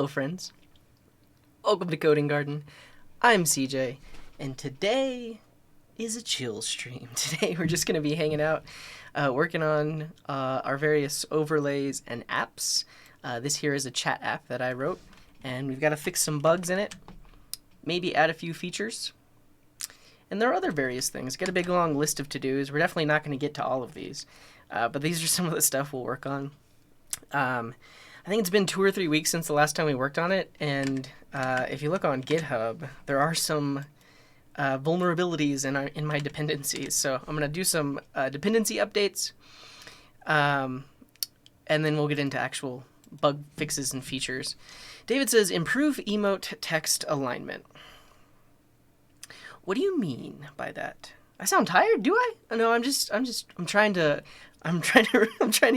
Hello friends, welcome to Coding Garden. I'm CJ, and today is a chill stream. Today we're just going to be hanging out, working on our various overlays and apps. This here is a chat app that I wrote, and we've got to fix some bugs in it, maybe add a few features. And there are other various things. Got a big long list of to-dos. We're definitely not going to get to all of these, but these are some of the stuff we'll work on. I think it's been 2 or 3 weeks since the last time we worked on it, and if you look on GitHub, there are some vulnerabilities in my dependencies. So I'm going to do some dependency updates, and then we'll get into actual bug fixes and features. David says, improve emote text alignment. What do you mean by that? I sound tired, do I? No, I'm trying to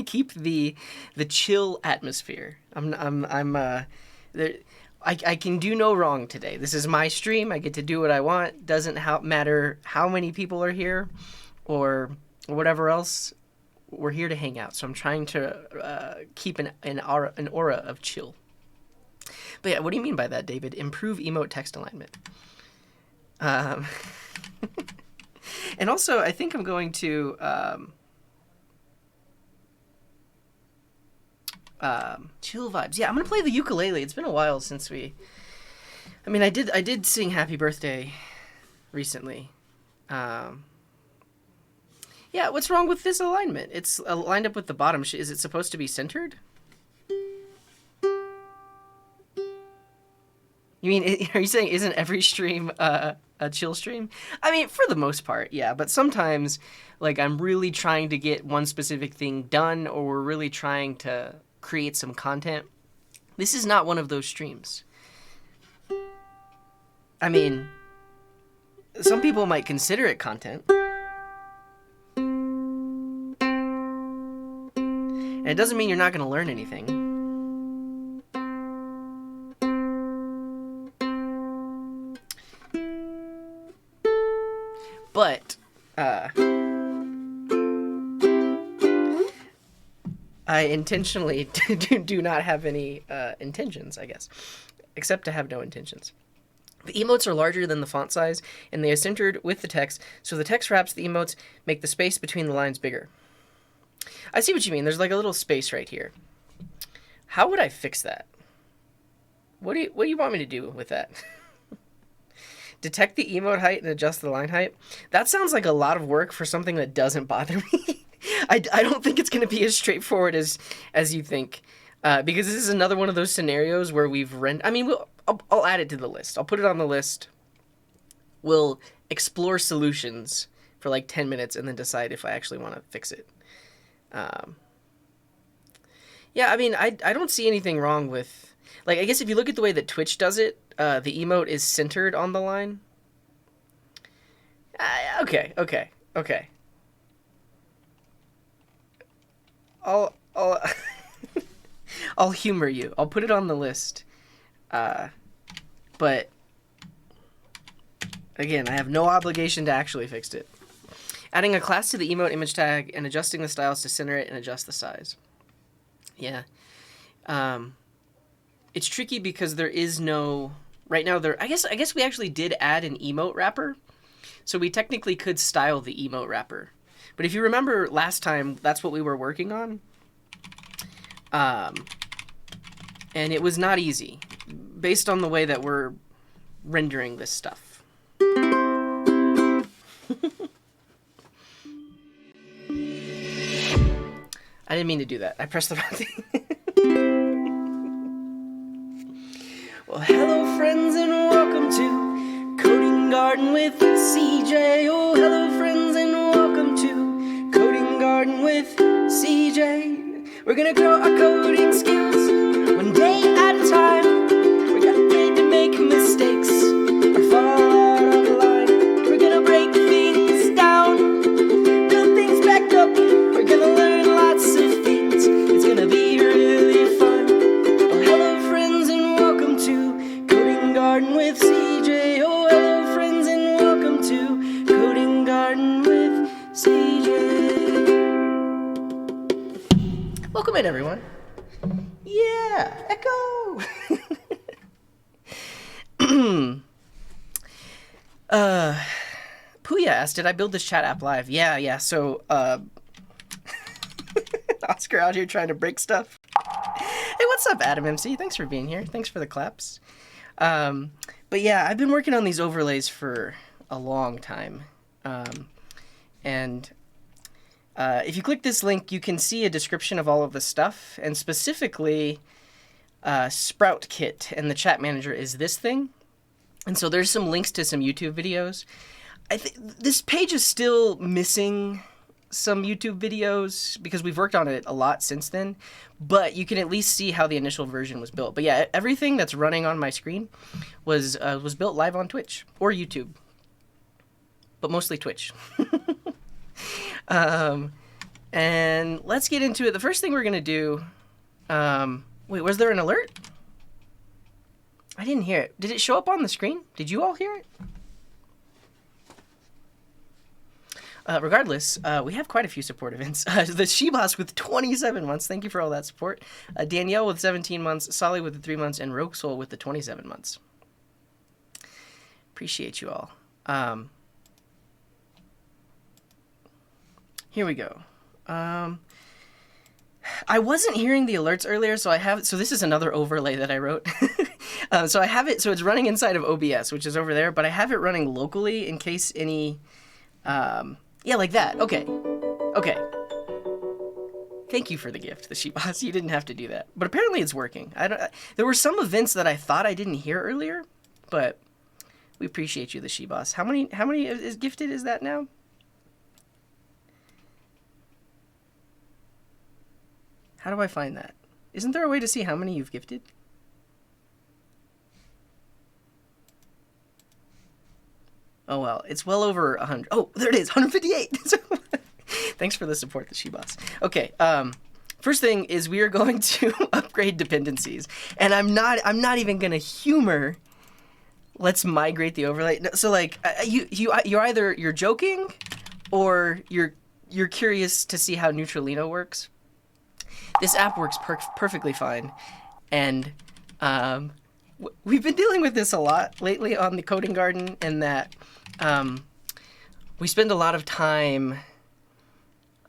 keep the chill atmosphere. I can do no wrong today. This is my stream. I get to do what I want. Doesn't matter how many people are here or whatever else. We're here to hang out. So I'm trying to keep an aura of chill. But yeah, what do you mean by that, David? Improve emote text alignment. And also, I think I'm going to chill vibes. Yeah, I'm gonna play the ukulele. It's been a while since I did sing Happy Birthday recently. Yeah, what's wrong with this alignment? It's lined up with the bottom. Is it supposed to be centered? You mean, are you saying isn't every stream a chill stream? I mean, for the most part, yeah. But sometimes, like, I'm really trying to get one specific thing done, or we're really trying to create some content. This is not one of those streams. I mean, some people might consider it content. And it doesn't mean you're not going to learn anything. But, I intentionally do not have any intentions, I guess, except to have no intentions. The emotes are larger than the font size, and they are centered with the text, so the text wraps the emotes, make the space between the lines bigger. I see what you mean. There's like a little space right here. How would I fix that? What do you want me to do with that? Detect the emote height and adjust the line height. That sounds like a lot of work for something that doesn't bother me. I don't think it's going to be as straightforward as you think, because this is another one of those scenarios where we've I'll add it to the list. I'll put it on the list. We'll explore solutions for like 10 minutes and then decide if I actually want to fix it. Yeah, I mean, I don't see anything wrong with, like, I guess if you look at the way that Twitch does it, the emote is centered on the line. Okay. I'll I'll humor you. I'll put it on the list. But again, I have no obligation to actually fix it. Adding a class to the emote image tag and adjusting the styles to center it and adjust the size. Yeah. It's tricky because there is no right now I guess we actually did add an emote wrapper. So we technically could style the emote wrapper. But if you remember last time, that's what we were working on. And it was not easy based on the way that we're rendering this stuff. I didn't mean to do that. I pressed the wrong thing. Well, hello friends and welcome to Coding Garden with CJ. Oh, hello friends and welcome to Coding Garden with CJ. We're gonna grow our coding skills one day at a time. We're not afraid to make mistakes or fall out of line. We're gonna break things down, build things back up. We're gonna learn lots of things. It's gonna be really fun. Oh, hello friends and welcome to Coding Garden with CJ. Oh, hello friends and welcome to Coding Garden with CJ. Welcome in, everyone. Yeah. Uh, Puya asked, did I build this chat app live? Yeah. So, Oscar out here trying to break stuff. Hey, what's up, Adam MC? Thanks for being here. Thanks for the claps. But yeah, I've been working on these overlays for a long time. And if you click this link, you can see a description of all of the stuff, and specifically Sprout Kit, and the chat manager is this thing. And so there's some links to some YouTube videos. I think this page is still missing some YouTube videos because we've worked on it a lot since then, but you can at least see how the initial version was built. But yeah, everything that's running on my screen was built live on Twitch or YouTube, but mostly Twitch. And let's get into it. The first thing we're gonna do. Wait, was there an alert? I didn't hear it. Did it show up on the screen? Did you all hear it? Regardless, we have quite a few support events. The Shebas with 27 months. Thank you for all that support. Danielle with 17 months. Solly with the 3 months. And Rogue Soul with the 27 months. Appreciate you all. Here we go. I wasn't hearing the alerts earlier, so this is another overlay that I wrote. So I have it, so it's running inside of OBS, which is over there, but I have it running locally in case any, yeah, like that. Okay. Thank you for the gift, the Shebas. You didn't have to do that, but apparently it's working. There were some events that I thought I didn't hear earlier, but we appreciate you, the Shebas. How many is gifted is that now? How do I find that? Isn't there a way to see how many you've gifted? Oh, well, it's well over 100. Oh, there it is, 158. Thanks for the support, the Shebas. Okay, first thing is we are going to upgrade dependencies. And I'm not even going to humor, let's migrate the overlay. So, like, you're joking or you're curious to see how Neutralino works. This app works perfectly fine, and we've been dealing with this a lot lately on the Coding Garden, in that we spend a lot of time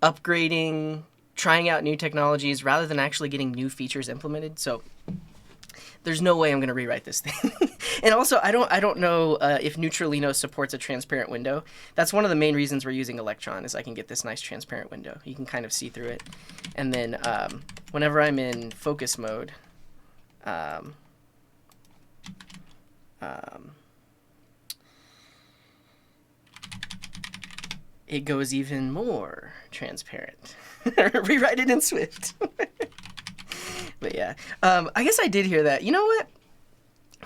upgrading, trying out new technologies, rather than actually getting new features implemented. So there's no way I'm going to rewrite this thing. And also, I don't know if Neutralino supports a transparent window. That's one of the main reasons we're using Electron, is I can get this nice transparent window. You can kind of see through it. And then whenever I'm in focus mode, it goes even more transparent. Rewrite it in Swift. But yeah, I guess I did hear that. You know what?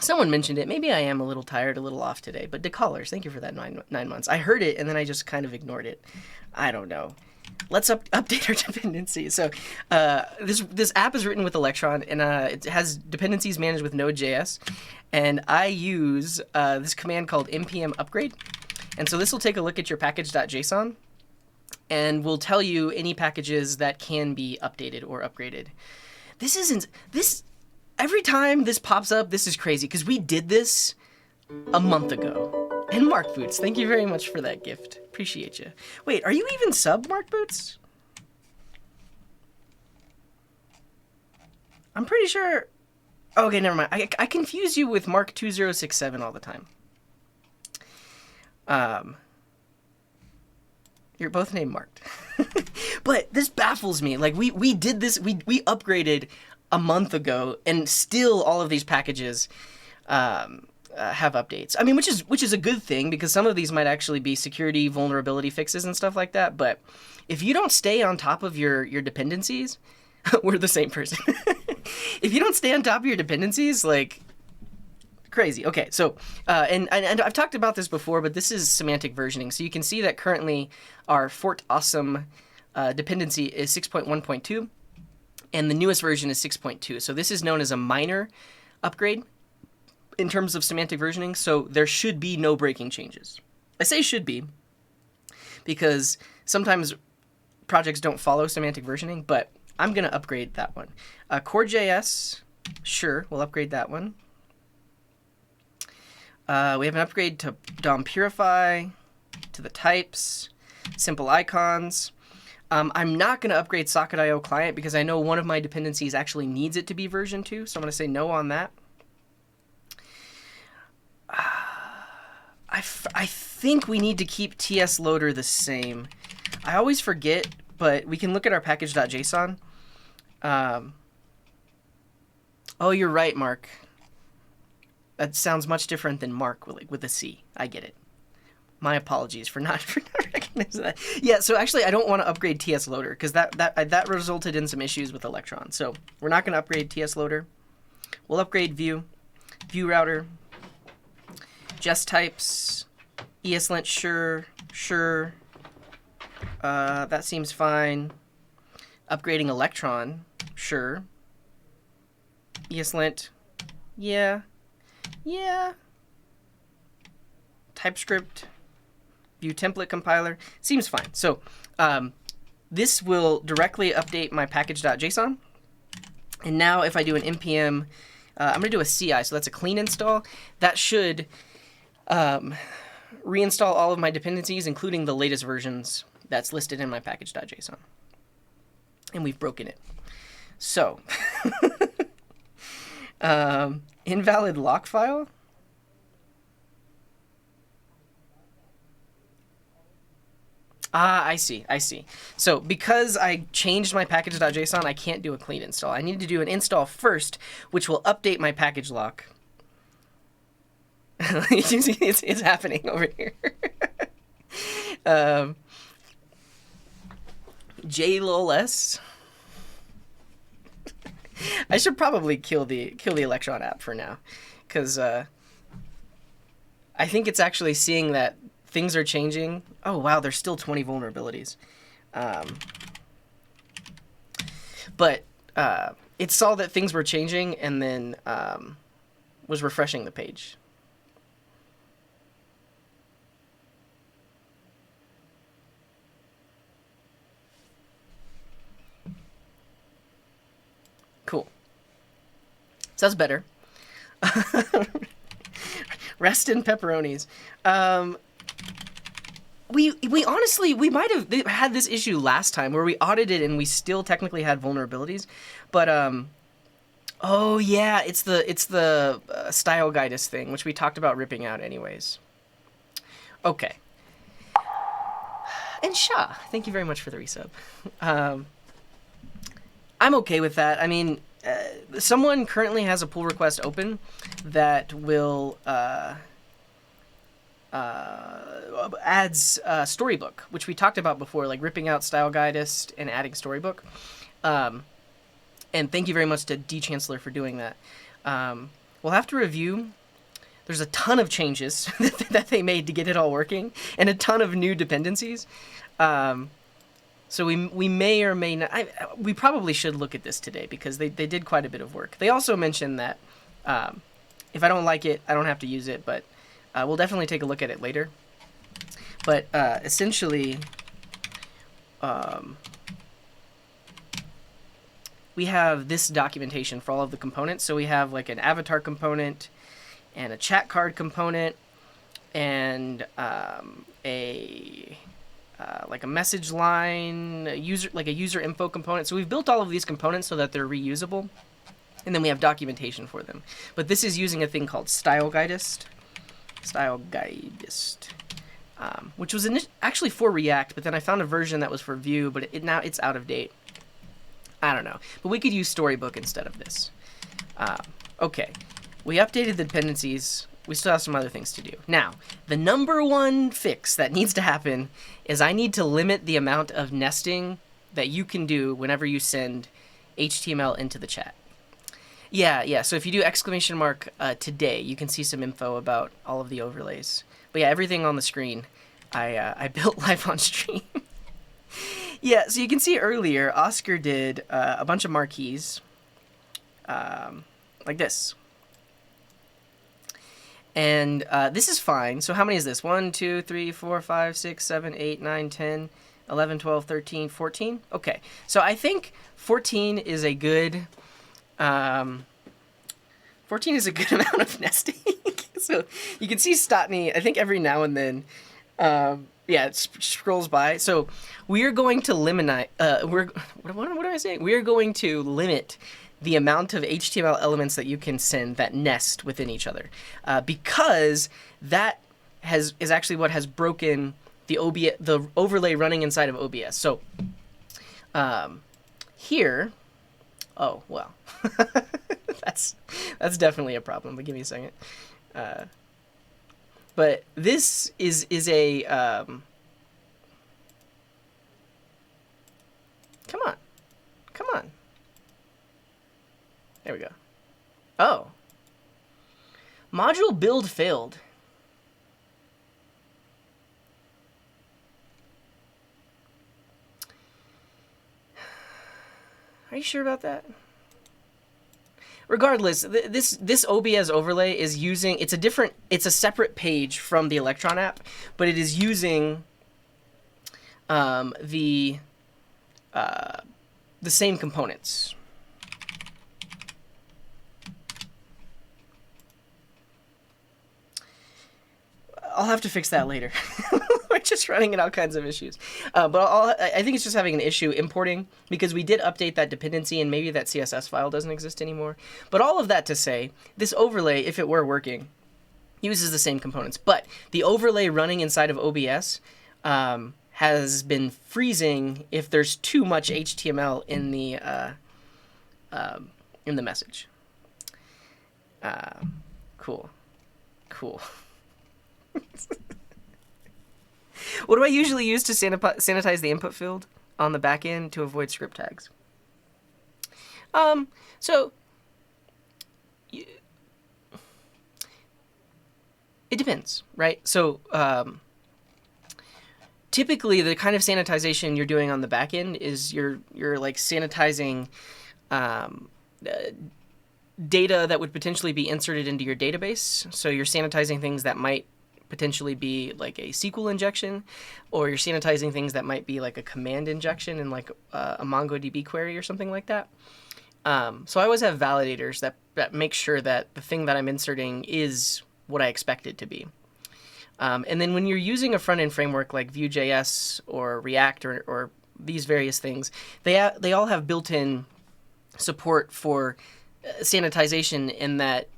Someone mentioned it. Maybe I am a little tired, a little off today. But decallers, thank you for that 9 months. I heard it, and then I just kind of ignored it. I don't know. Let's update our dependencies. So this app is written with Electron, and it has dependencies managed with Node.js. And I use this command called npm upgrade. And so this will take a look at your package.json, and will tell you any packages that can be updated or upgraded. Every time this pops up, this is crazy, because we did this a month ago. And Mark Boots, thank you very much for that gift. Appreciate you. Wait, are you even sub, Mark Boots? I'm pretty sure... Okay, never mind. I confuse you with Mark2067 all the time. You're both named Mark. But this baffles me. Like, we did this, we upgraded a month ago, and still all of these packages have updates. I mean, which is a good thing, because some of these might actually be security vulnerability fixes and stuff like that. But if you don't stay on top of your dependencies, we're the same person. If you don't stay on top of your dependencies, like, crazy. Okay, so and I've talked about this before, but this is semantic versioning. So you can see that currently our Fort Awesome dependency is 6.1.2. and the newest version is 6.2. So this is known as a minor upgrade in terms of semantic versioning. So there should be no breaking changes. I say should be because sometimes projects don't follow semantic versioning, but I'm going to upgrade that one. Core.js, sure, we'll upgrade that one. We have an upgrade to DOM Purify, to the types, simple icons. I'm not going to upgrade Socket.io client because I know one of my dependencies actually needs it to be version 2, so I'm going to say no on that. I think we need to keep TS loader the same. I always forget, but we can look at our package.json. Oh, you're right, Mark. That sounds much different than Mark with a C. I get it. My apologies for not recognizing that. Yeah, so actually I don't want to upgrade TS loader because that resulted in some issues with Electron. So we're not going to upgrade TS loader. We'll upgrade view router, jest types, ESLint, sure. That seems fine. Upgrading Electron, sure. ESLint, yeah. TypeScript, view template compiler, seems fine. So this will directly update my package.json. And now if I do an npm, I'm going to do a CI, so that's a clean install. That should reinstall all of my dependencies, including the latest versions that's listed in my package.json. And we've broken it. So, invalid lock file. Ah, I see. So because I changed my package.json, I can't do a clean install. I need to do an install first, which will update my package lock. it's happening over here. JLOLS. I should probably kill the Electron app for now, because I think it's actually seeing that things are changing. Oh wow, there's still 20 vulnerabilities. But it saw that things were changing and then was refreshing the page. Cool. So that's better. Rest in pepperonis. We honestly, we might have had this issue last time where we audited and we still technically had vulnerabilities, but oh yeah, it's the style guidance thing, which we talked about ripping out anyways. Okay. And Shah, thank you very much for the resub. I'm okay with that. I mean, someone currently has a pull request open that will adds Storybook, which we talked about before, like ripping out Style Guidist and adding Storybook. And thank you very much to D Chancellor for doing that. We'll have to review. There's a ton of changes that they made to get it all working, and a ton of new dependencies. So we may or may not. We probably should look at this today because they did quite a bit of work. They also mentioned that if I don't like it, I don't have to use it, but we'll definitely take a look at it later. But essentially, we have this documentation for all of the components. So we have like an avatar component and a chat card component and like a message line, a user info component. So we've built all of these components so that they're reusable, and then we have documentation for them. But this is using a thing called Style Guidist, which was actually for React, but then I found a version that was for Vue, but now it's out of date. I don't know, but we could use Storybook instead of this. Okay, we updated the dependencies. We still have some other things to do. Now, the number one fix that needs to happen is I need to limit the amount of nesting that you can do whenever you send HTML into the chat. Yeah, so if you do exclamation mark today, you can see some info about all of the overlays. But yeah, everything on the screen, I built live on stream. Yeah, so you can see earlier, Oscar did a bunch of marquees, like this. And this is fine. So how many is this? 1, 2, 3, 4, 5, 6, 7, 8, 9, 10, 11, 12, 13, 14? Okay, so I think 14 is a good... 14 14 is a good amount of nesting. So you can see Stotney, I think every now and then, it scrolls by. So we are going to limit, what am I saying? We are going to limit the amount of HTML elements that you can send that nest within each other, because that is actually what has broken the overlay running inside of OBS. So here, oh well, that's definitely a problem. But give me a second. But this is a come on. There we go. Oh, module build failed. Are you sure about that? Regardless, this OBS overlay is using, it's a separate page from the Electron app, but it is using the same components. I'll have to fix that later. We're just running into all kinds of issues. But I think it's just having an issue importing, because we did update that dependency and maybe that CSS file doesn't exist anymore. But all of that to say, this overlay, if it were working, uses the same components. But the overlay running inside of OBS has been freezing if there's too much HTML in the message. Cool. What do I usually use to sanitize the input field on the back end to avoid script tags? So it depends, right? So typically the kind of sanitization you're doing on the back end is you're like sanitizing data that would potentially be inserted into your database. So you're sanitizing things that might potentially be like a SQL injection, or you're sanitizing things that might be like a command injection in like a MongoDB query or something like that. So I always have validators that make sure that the thing that I'm inserting is what I expect it to be. And then when you're using a front-end framework like Vue.js or React or these various things, they all have built-in support for sanitization in that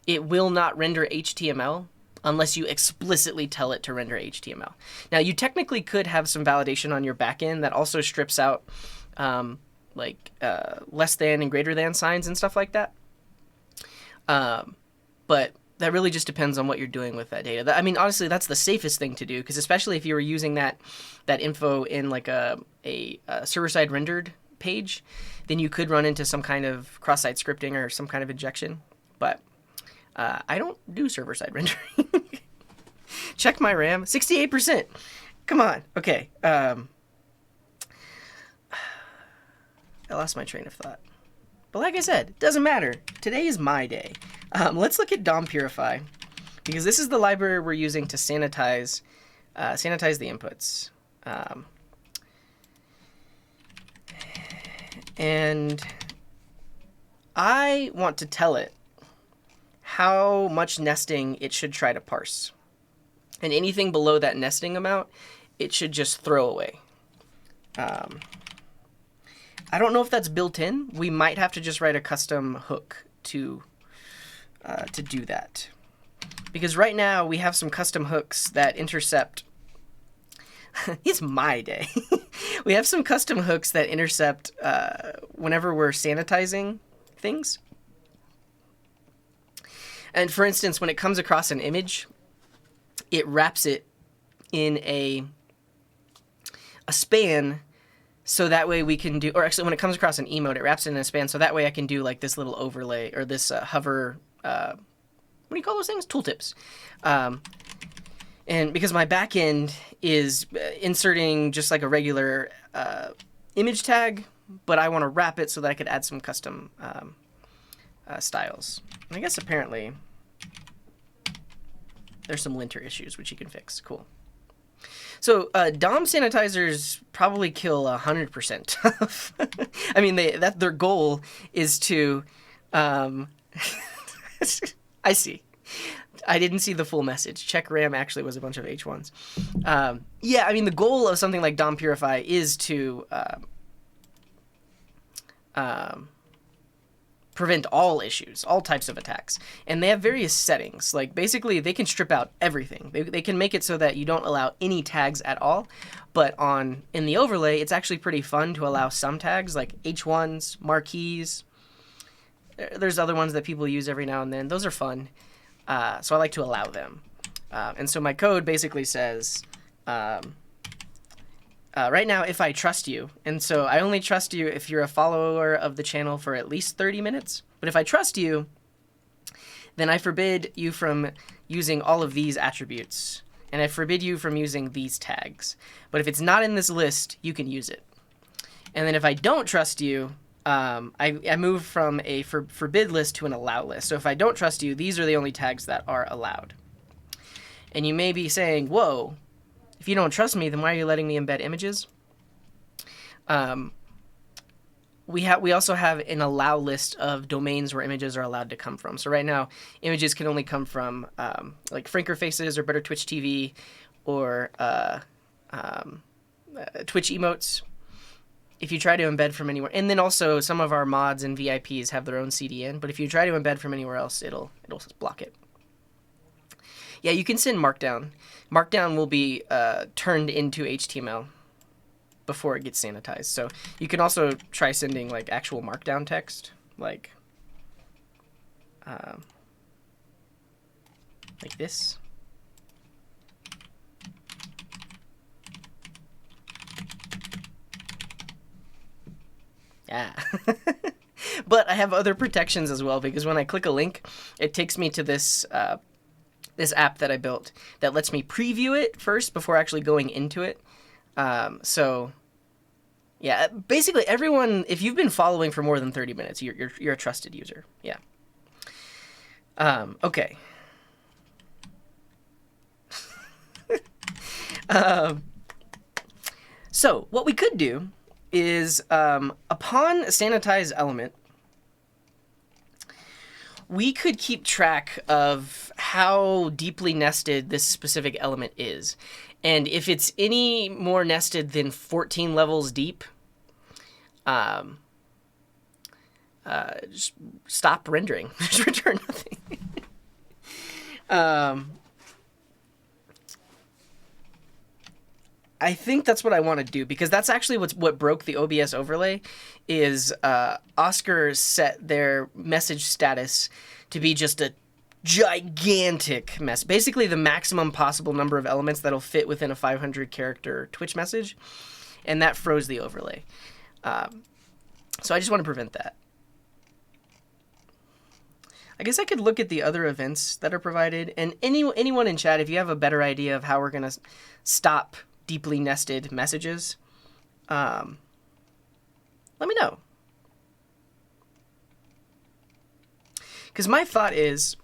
it will not render HTML unless you explicitly tell it to render HTML. Now, you technically could have some validation on your backend that also strips out less than and greater than signs and stuff like that. But that really just depends on what you're doing with that data. I mean, honestly, that's the safest thing to do, because especially if you were using that info in like a server-side rendered page, then you could run into some kind of cross-site scripting or some kind of injection. But I don't do server-side rendering. Check my RAM, 68%. Come on. Okay. I lost my train of thought. But like I said, it doesn't matter. Today is my day. Let's look at DOM Purify, because this is the library we're using to sanitize the inputs. And I want to tell it how much nesting it should try to parse. And anything below that nesting amount, it should just throw away. I don't know if that's built in. We might have to just write a custom hook to do that. Because right now we have some custom hooks that intercept. It's my day. We have some custom hooks that intercept whenever we're sanitizing things. And for instance, when it comes across an image, it wraps it in a span, so that way we can do, or actually when it comes across an emote, it wraps it in a span, so that way I can do like this little overlay, or this hover, what do you call those things? Tooltips. And because my backend is inserting just like a regular image tag, but I want to wrap it so that I could add some custom styles. And I guess apparently there's some linter issues which you can fix. Cool. So DOM sanitizers probably kill 100% of. I mean, their goal is to I see. I didn't see the full message. Check RAM actually was a bunch of H1s. Yeah, I mean, the goal of something like DOM Purify is to prevent all issues, all types of attacks. And they have various settings. Like, basically, they can strip out everything. They can make it so that you don't allow any tags at all. But in the overlay, it's actually pretty fun to allow some tags, like H1s, marquees. There's other ones that people use every now and then. Those are fun. So I like to allow them. And so my code basically says, right now, if I trust you, and so I only trust you if you're a follower of the channel for at least 30 minutes. But if I trust you, then I forbid you from using all of these attributes. And I forbid you from using these tags. But if it's not in this list, you can use it. And then if I don't trust you, I move from a forbid list to an allow list. So if I don't trust you, these are the only tags that are allowed. And you may be saying, whoa, if you don't trust me, then why are you letting me embed images? We also have an allow list of domains where images are allowed to come from. So right now, images can only come from like Franker Faces or Better Twitch TV or Twitch emotes. If you try to embed from anywhere, and then also some of our mods and VIPs have their own CDN, but if you try to embed from anywhere else, it'll block it. Yeah, you can send Markdown. Markdown will be turned into HTML before it gets sanitized. So you can also try sending like actual Markdown text, like this. Yeah. But I have other protections as well, because when I click a link, it takes me to this this app that I built that lets me preview it first before actually going into it. So yeah, basically everyone, if you've been following for more than 30 minutes, you're a trusted user. Yeah. Okay. So what we could do is upon a sanitized element, we could keep track of how deeply nested this specific element is. And if it's any more nested than 14 levels deep, just stop rendering. Just return nothing. I think that's what I want to do, because that's actually what broke the OBS overlay, is Oscar set their message status to be just a gigantic mess. Basically the maximum possible number of elements that'll fit within a 500 character Twitch message, and that froze the overlay. So I just want to prevent that. I guess I could look at the other events that are provided, and anyone in chat, if you have a better idea of how we're going to stop deeply nested messages, let me know. Because my thought is,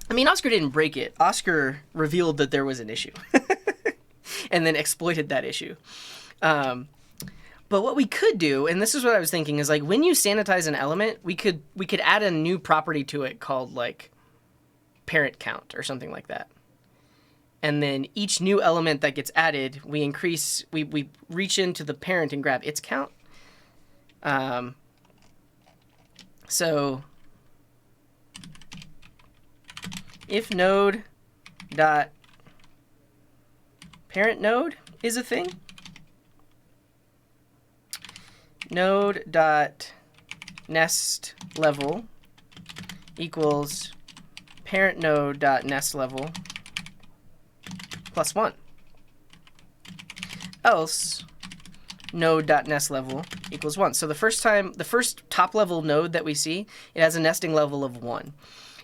I mean, Oscar didn't break it. Oscar revealed that there was an issue and then exploited that issue. But what we could do, and this is what I was thinking, is like when you sanitize an element, we could add a new property to it called like parent count or something like that. And then each new element that gets added, we reach into the parent and grab its count. So if node dot parent node is a thing, node dot nest level equals parent node dot nest level plus 1. Else node dot nest level equals 1. So the first top level node that we see, it has a nesting level of 1.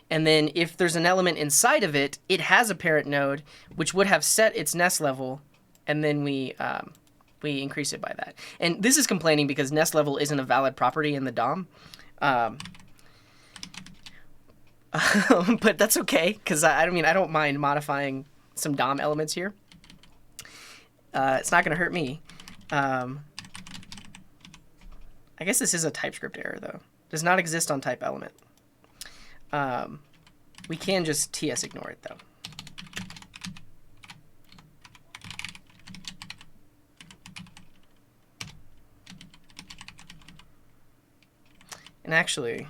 And then if there's an element inside of it, it has a parent node which would have set its nest level, and then we increase it by that. And this is complaining because nest level isn't a valid property in the DOM. But that's okay, because I don't mind modifying some DOM elements here. It's not going to hurt me. I guess this is a TypeScript error, though. Does not exist on type element. We can just TS ignore it, though. And actually,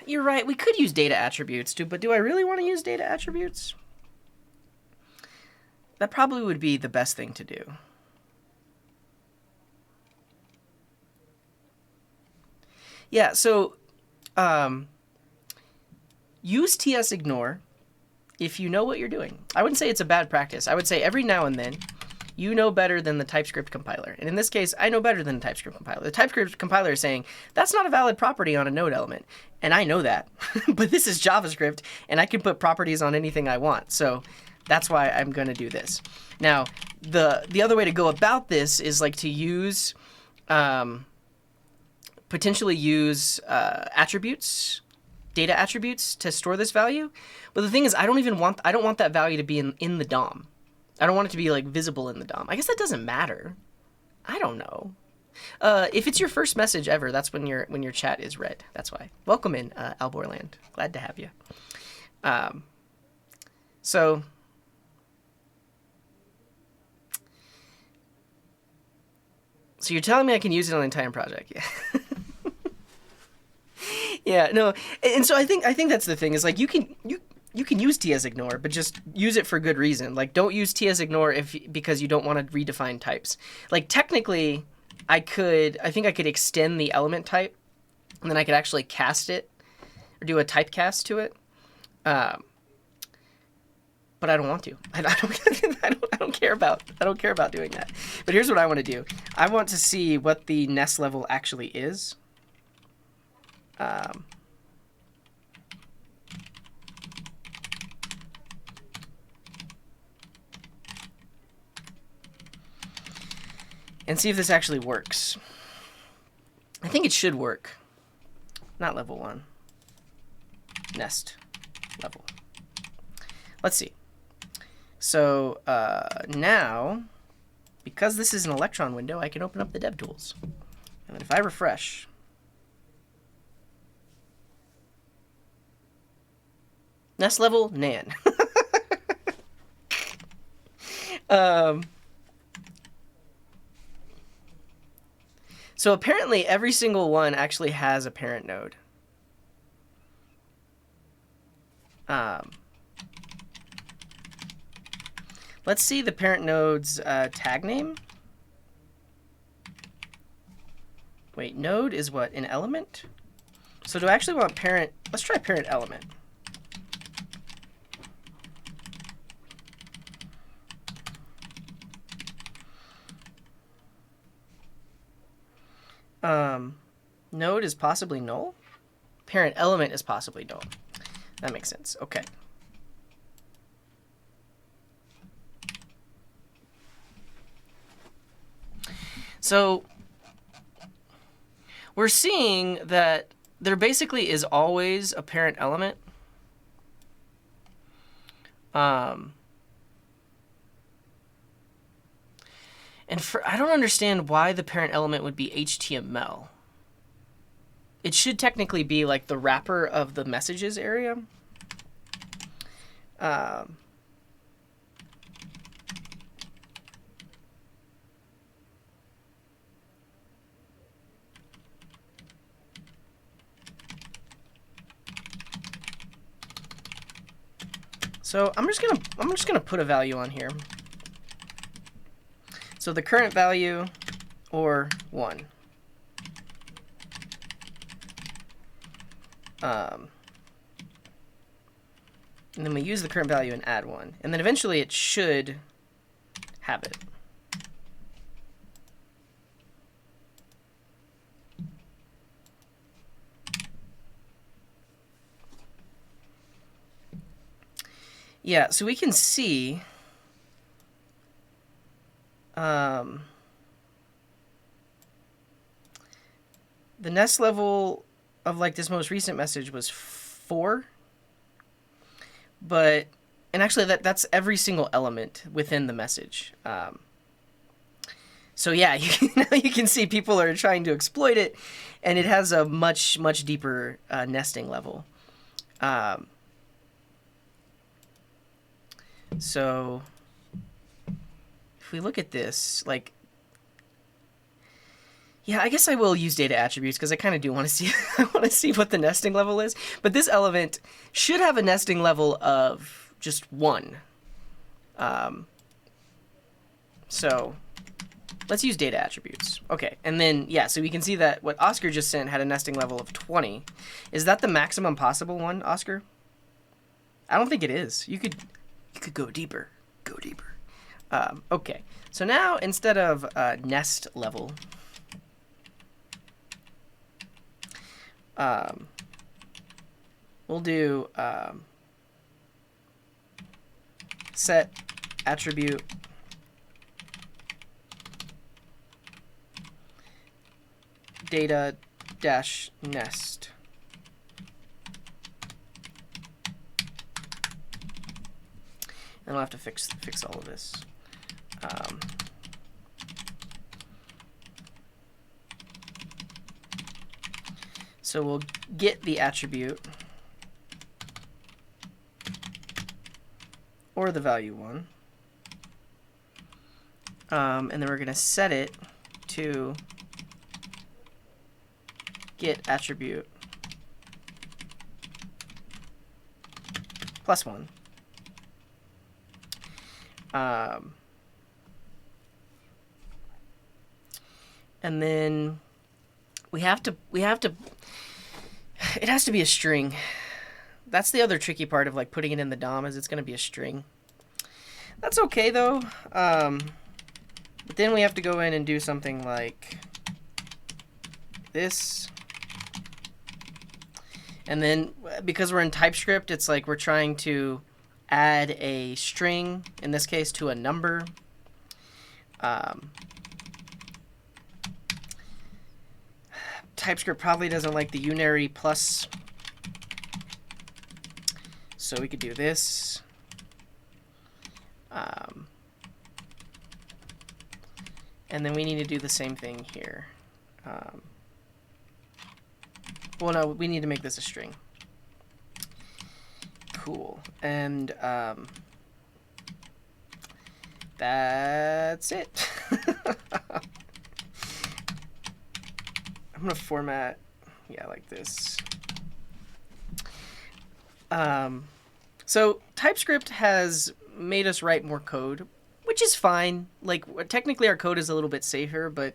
you're right, we could use data attributes, but do I really want to use data attributes? That probably would be the best thing to do. Yeah, so use TS ignore if you know what you're doing. I wouldn't say it's a bad practice. I would say every now and then you know better than the TypeScript compiler. And in this case, I know better than the TypeScript compiler. The TypeScript compiler is saying, that's not a valid property on a node element. And I know that. But this is JavaScript, and I can put properties on anything I want. So that's why I'm going to do this. Now, the other way to go about this is like to use, potentially use attributes, data attributes to store this value. But the thing is, I don't want that value to be in the DOM. I don't want it to be like visible in the DOM. I guess that doesn't matter. I don't know. If it's your first message ever, that's when your chat is read. That's why. Welcome in, Alborland. Glad to have you. So you're telling me I can use it on the entire project? Yeah. Yeah. No. And so I think that's the thing is like you can use TS ignore, but just use it for good reason. Like, don't use TS ignore because you don't want to redefine types. Like, technically, I think I could extend the element type, and then I could actually cast it or do a typecast to it. But I don't want to. I don't care about doing that. But here's what I want to do. I want to see what the nest level actually is. And see if this actually works. I think it should work. Not level 1. Nest level. Let's see. So now, because this is an Electron window, I can open up the DevTools. And if I refresh, nest level, nan. So apparently every single one actually has a parent node. Let's see the parent node's tag name. Wait, node is what? An element? So do I actually want parent? Let's try parent element. Node is possibly null. Parent element is possibly null. That makes sense. Okay. So we're seeing that there basically is always a parent element. And I don't understand why the parent element would be HTML. It should technically be like the wrapper of the messages area. So I'm just gonna put a value on here. So the current value or 1. And then we use the current value and add 1. And then eventually it should have it. Yeah, so we can see the nest level of like this most recent message was 4. But, and actually that's every single element within the message. So yeah, now you can see people are trying to exploit it, and it has a much deeper nesting level. So if we look at this, like, yeah, I guess I will use data attributes because I kind of do want to see I want to see what the nesting level is. But this element should have a nesting level of just 1. So let's use data attributes. Okay, and then yeah, so we can see that what Oscar just sent had a nesting level of 20. Is that the maximum possible one, Oscar? I don't think it is. You could go deeper. Go deeper. Okay, so now instead of nest level, we'll do set attribute data dash nest. And I'll have to fix all of this. So we'll get the attribute or the value 1. And then we're going to set it to get attribute plus 1. And then we have to it has to be a string. That's the other tricky part of like putting it in the DOM, is it's going to be a string. That's okay though. But then we have to go in and do something like this. And then because we're in TypeScript, it's like we're trying to add a string, in this case, to a number. TypeScript probably doesn't like the unary plus. So we could do this. And then we need to do the same thing here. Well, no, we need to make this a string. Cool. And that's it. I'm going to format, yeah, like this. So TypeScript has made us write more code, which is fine. Like, technically our code is a little bit safer, but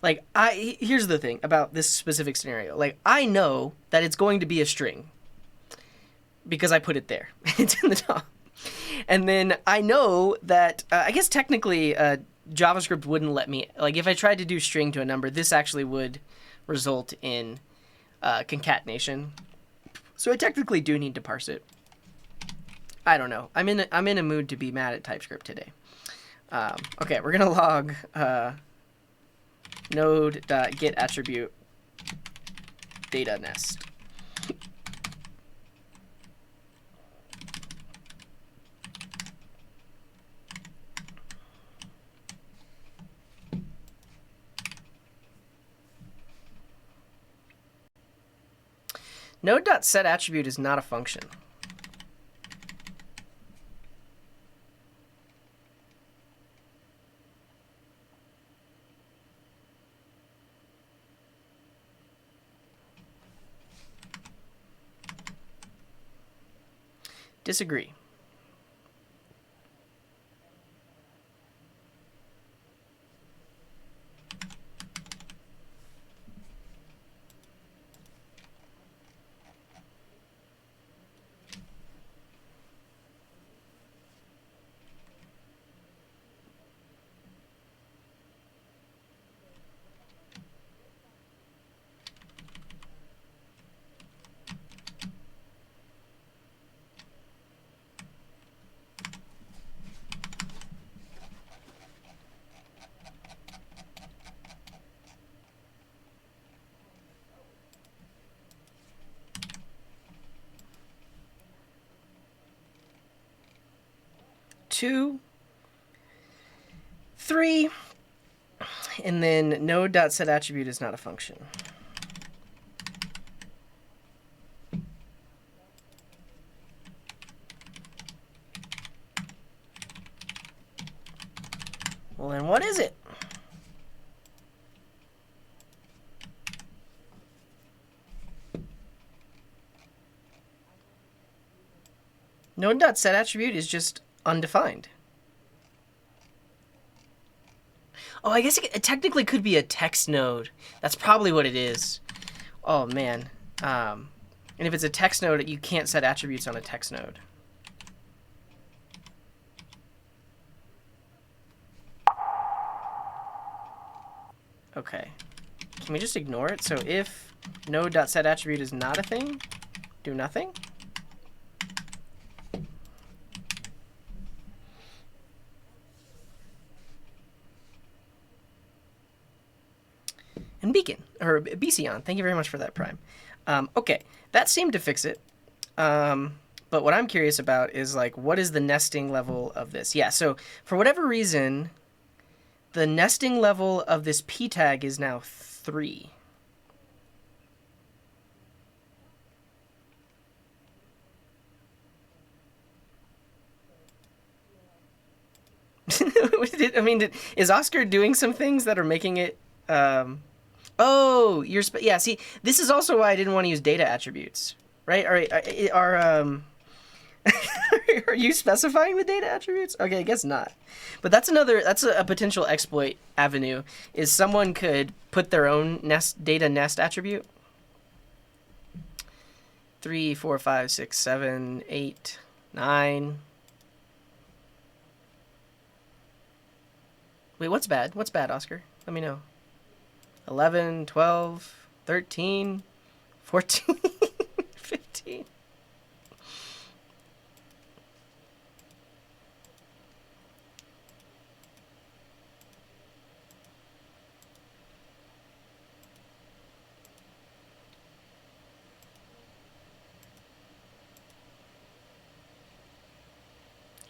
like, here's the thing about this specific scenario. Like, I know that it's going to be a string because I put it there. It's in the DOM. And then I know that, I guess technically JavaScript wouldn't let me, like if I tried to do string to a number, this actually would result in concatenation. So I technically do need to parse it. I don't know. I'm in a mood to be mad at TypeScript today. Okay, we're gonna log node.get attribute data nest. Node.setAttribute is not a function. Disagree. Two, three. And then node.setAttribute is not a function. Well, then what is it? Node.setAttribute is just undefined. Oh, I guess it technically could be a text node. That's probably what it is. Oh, man. And if it's a text node, you can't set attributes on a text node. Okay. Can we just ignore it? So if node.setAttribute is not a thing, do nothing? And Beacon, or Bcon, thank you very much for that, Prime. Okay, that seemed to fix it. But what I'm curious about is, like, what is the nesting level of this? Yeah, so for whatever reason, the nesting level of this p tag is now 3. I mean, is Oscar doing some things that are making it... Oh, yeah, see, this is also why I didn't want to use data attributes, right? All right, are you specifying the data attributes? Okay, I guess not. But that's a potential exploit avenue, is someone could put their own data nest attribute. 3, 4, 5, 6, 7, 8, 9. Wait, what's bad? What's bad, Oscar? Let me know. 11, 12, 13, 14, 15.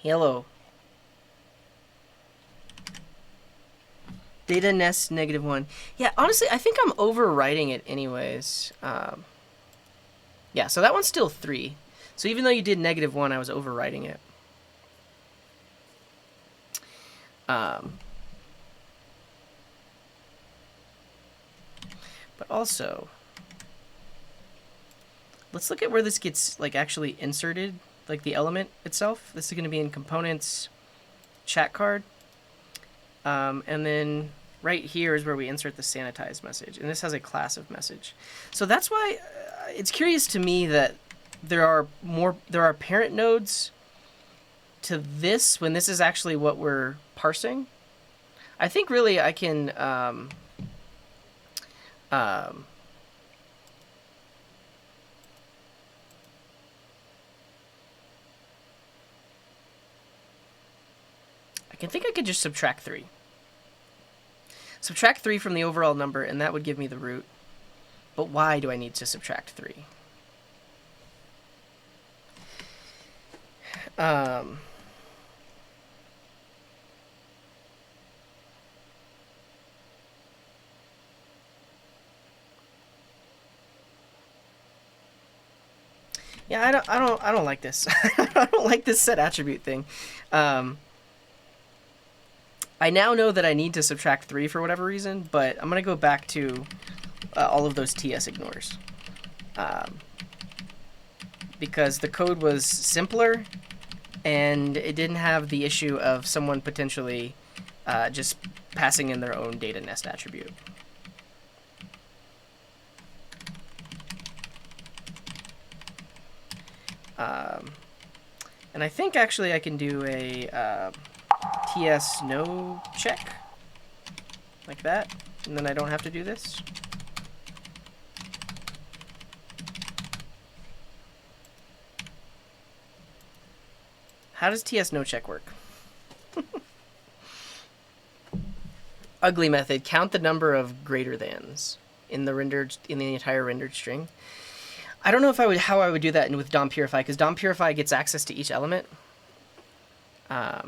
Hello. Data nest -1. Yeah, honestly, I think I'm overwriting it anyways. Yeah, so that one's still 3. So even though you did -1, I was overwriting it. But also, let's look at where this gets, like, actually inserted, like the element itself. This is going to be in components chat card. And then right here is where we insert the sanitized message. And this has a class of message. So that's why it's curious to me that there are parent nodes to this when this is actually what we're parsing. I think really I can I could just subtract 3. Subtract 3 from the overall number, and that would give me the root. But why do I need to subtract 3? Yeah, I don't like this. I don't like this set attribute thing. I now know that I need to subtract 3 for whatever reason, but I'm going to go back to all of those TS ignores. Because the code was simpler, and it didn't have the issue of someone potentially just passing in their own data nest attribute. And I think actually I can do a TS no check, like that, and then I don't have to do this. How does TS no check work? Ugly method, count the number of greater thans in the entire rendered string. I don't know if how I would do that with DOM Purify, because DOM Purify gets access to each element. Yeah.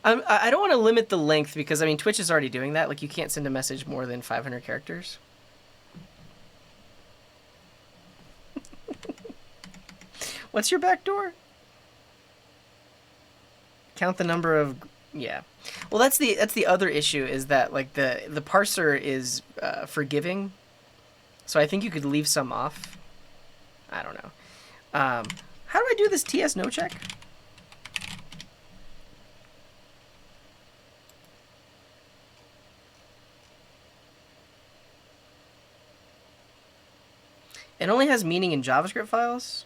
I don't want to limit the length because, I mean, Twitch is already doing that. Like, you can't send a message more than 500 characters. What's your backdoor? Count the number of... Yeah. Well, that's the other issue, is that, like, the parser is forgiving. So I think you could leave some off. I don't know. How do I do this TS no check? It only has meaning in JavaScript files?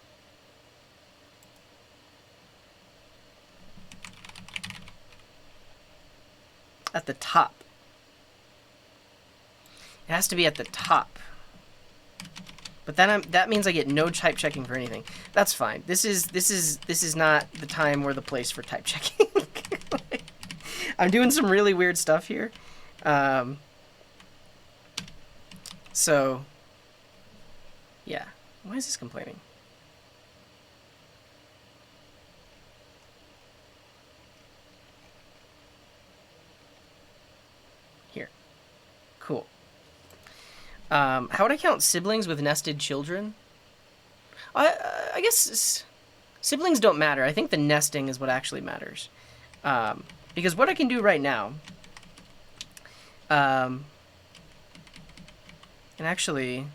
At the top. It has to be at the top. But then that means I get no type checking for anything. That's fine. This is not the time or the place for type checking. I'm doing some really weird stuff here. So yeah. Why is this complaining? Here. Cool. How would I count siblings with nested children? I guess siblings don't matter. I think the nesting is what actually matters. Because what I can do right now... and actually...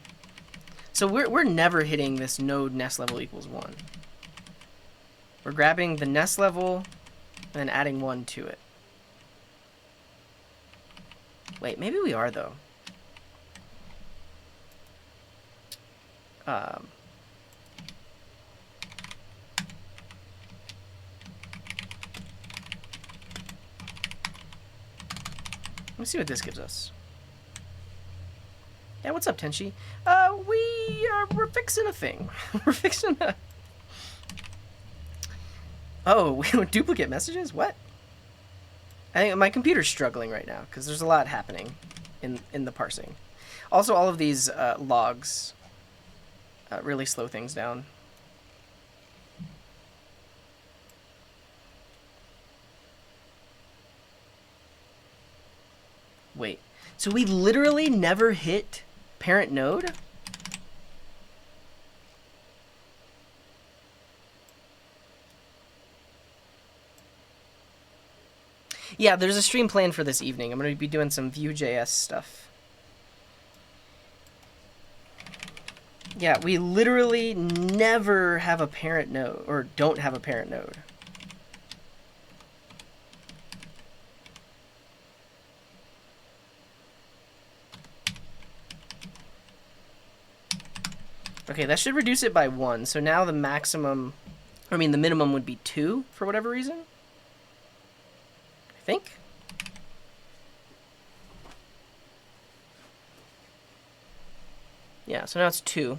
So we're never hitting this node nest level equals 1. We're grabbing the nest level and then adding 1 to it. Wait, maybe we are, though. Let's see what this gives us. Yeah, what's up, Tenchi? We're fixing a thing. We're fixing a... Oh, duplicate messages? What? I think my computer's struggling right now because there's a lot happening in the parsing. Also, all of these logs really slow things down. Wait, so we literally never hit parent node? Yeah, there's a stream planned for this evening. I'm going to be doing some Vue.js stuff. Yeah, we literally never have a parent node, or don't have a parent node. Okay, that should reduce it by 1. So now the maximum, I mean the minimum would be 2 for whatever reason. I think. Yeah, so now it's 2.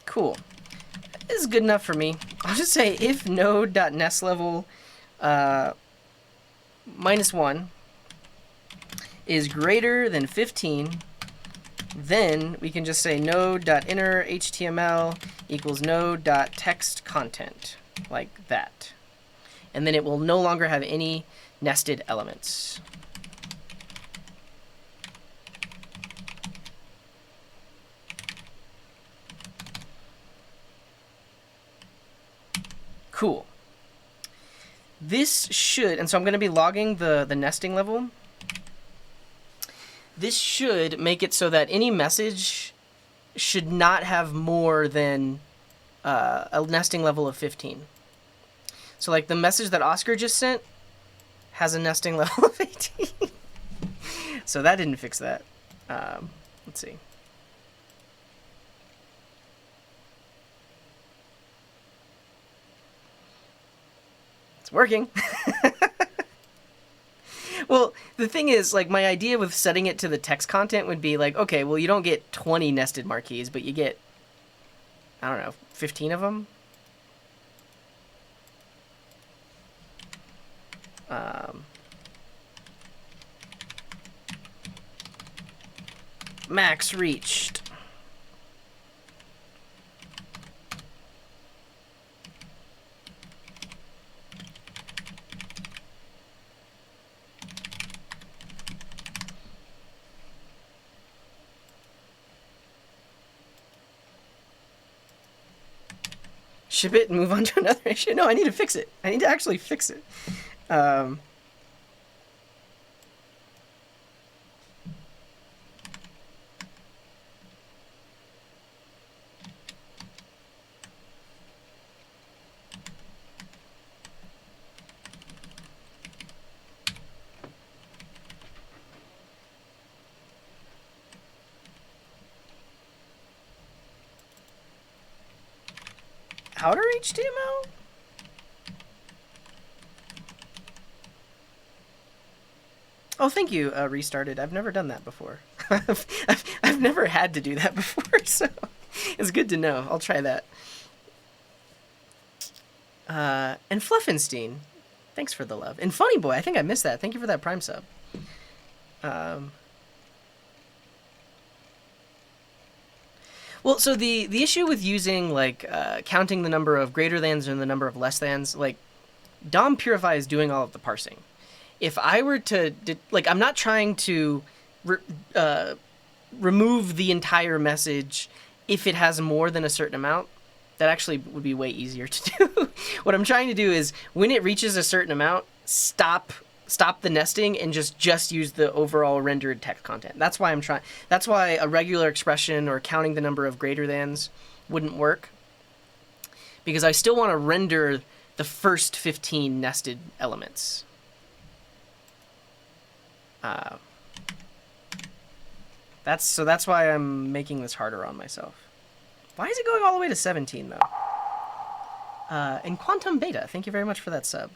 Cool. This is good enough for me. I'll just say if node.nestLevel -1 is greater than 15, then we can just say node.innerHTML equals node.textContent, like that. And then it will no longer have any nested elements. Cool. This should, and so I'm going to be logging the nesting level. This should make it so that any message should not have more than a nesting level of 15. So like the message that Oscar just sent has a nesting level of 18. So that didn't fix that. Let's see. It's working. Well, the thing is, like, my idea with setting it to the text content would be like, okay, well, you don't get 20 nested marquees, but you get, I don't know, 15 of them. Max reached. ship it and move on to another issue. No, I need to fix it. I need to actually fix it. Outer HTML? Oh, thank you, Restarted. I've never done that before. I've never had to do that before, so it's good to know. I'll try that. And Fluffinstein, thanks for the love. And Funny Boy, I think I missed that. Thank you for that Prime sub. Well, so the issue with using, like, counting the number of greater thans and the number of less thans, like, DOM Purify is doing all of the parsing. If I were to, like, I'm not trying to remove the entire message if it has more than a certain amount. That actually would be way easier to do. What I'm trying to do is, when it reaches a certain amount, stop the nesting and just use the overall rendered text content. That's why I'm trying. That's why a regular expression or counting the number of greater thans wouldn't work, because I still want to render the first 15 nested elements. That's why I'm making this harder on myself. Why is it going all the way to 17 though? And Quantum Beta, thank you very much for that sub.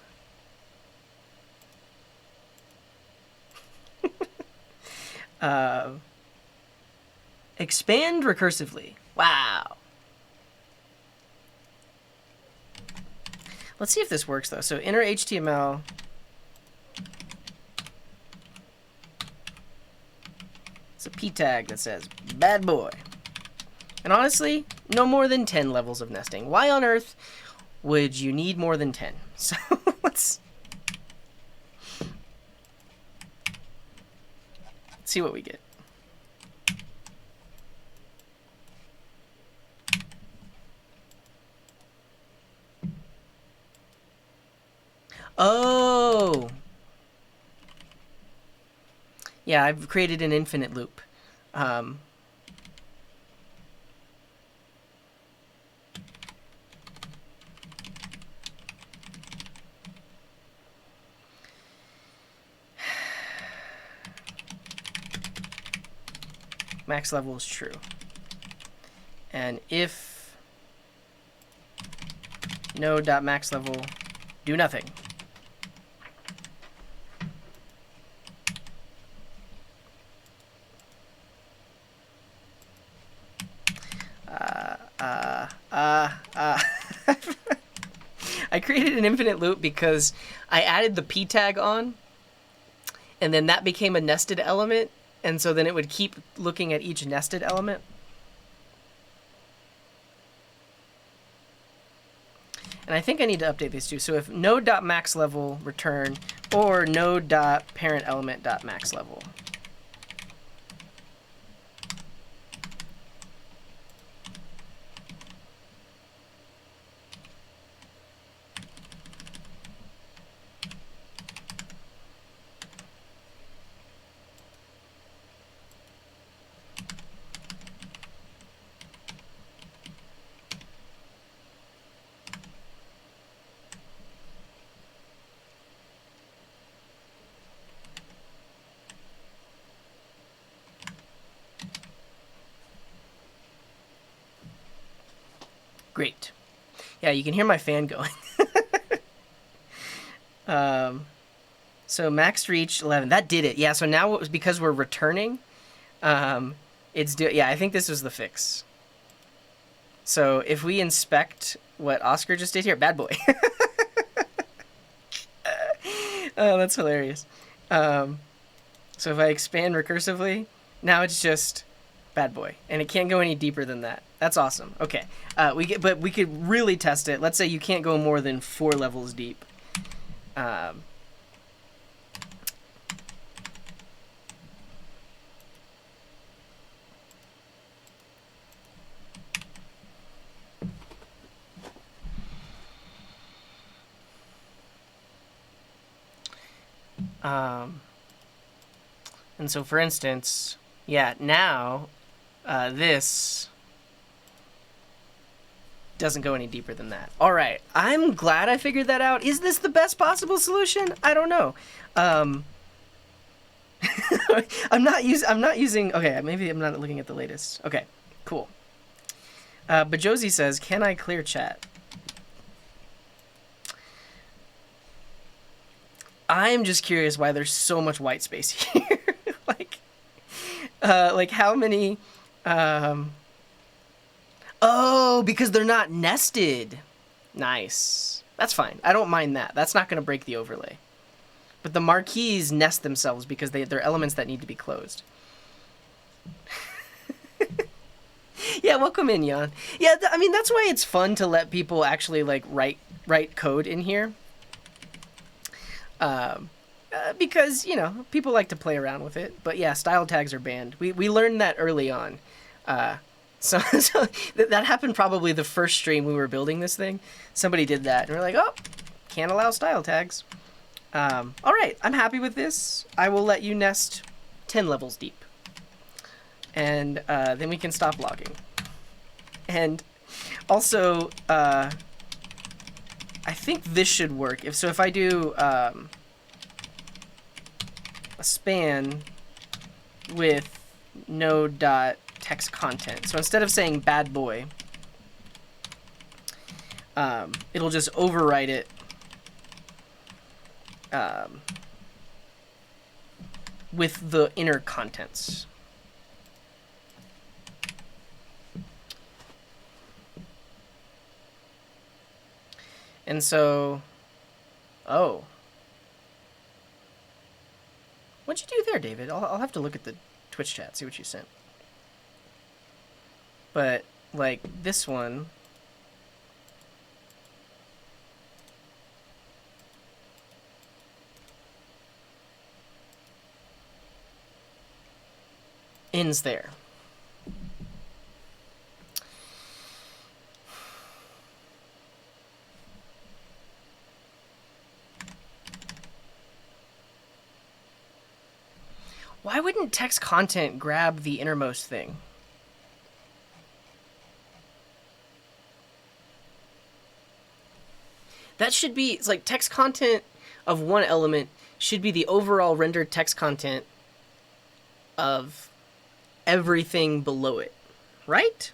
Expand recursively. Wow. Let's see if this works though. So inner HTML. It's a P tag that says bad boy. And honestly, no more than 10 levels of nesting. Why on earth would you need more than 10? So let's see what we get. Oh! Yeah, I've created an infinite loop. Max level is true. And if node.maxLevel do nothing. I created an infinite loop because I added the p tag on, and then that became a nested element, and so then it would keep looking at each nested element. And I think I need to update these two. So if node.maxLevel return or node.parentElement.maxLevel. Great. Yeah, you can hear my fan going. So max reach 11. That did it. Yeah, so now it was because we're returning. Yeah, I think this was the fix. So if we inspect what Oscar just did here, bad boy. Oh, that's hilarious. So if I expand recursively, now it's just bad boy, and it can't go any deeper than that. That's awesome. Okay, but we could really test it. Let's say you can't go more than 4 levels deep. And so, for instance, yeah, now this doesn't go any deeper than that. All right, I'm glad I figured that out. Is this the best possible solution? I don't know. I'm not using. Okay, maybe I'm not looking at the latest. Okay, cool. But Josie says, "Can I clear chat?" I'm just curious why there's so much white space here. like how many? Oh, because they're not nested. Nice. That's fine. I don't mind that. That's not going to break the overlay. But the marquees nest themselves because they're elements that need to be closed. Yeah, welcome in, Jan. Yeah, I mean, that's why it's fun to let people actually, like, write code in here. Because, you know, people like to play around with it. But yeah, style tags are banned. We learned that early on. So that happened probably the first stream we were building this thing. Somebody did that, and we're like, oh, can't allow style tags. All right, I'm happy with this. I will let you nest 10 levels deep. And then we can stop logging. And also, I think this should work. If I do a span with node.text content. So instead of saying bad boy, it'll just overwrite it with the inner contents. And so, oh. What'd you do there, David? I'll have to look at the Twitch chat, see what you sent. But, like, this one... ends there. Why wouldn't text content grab the innermost thing? That should be, it's like text content of one element should be the overall rendered text content of everything below it, right?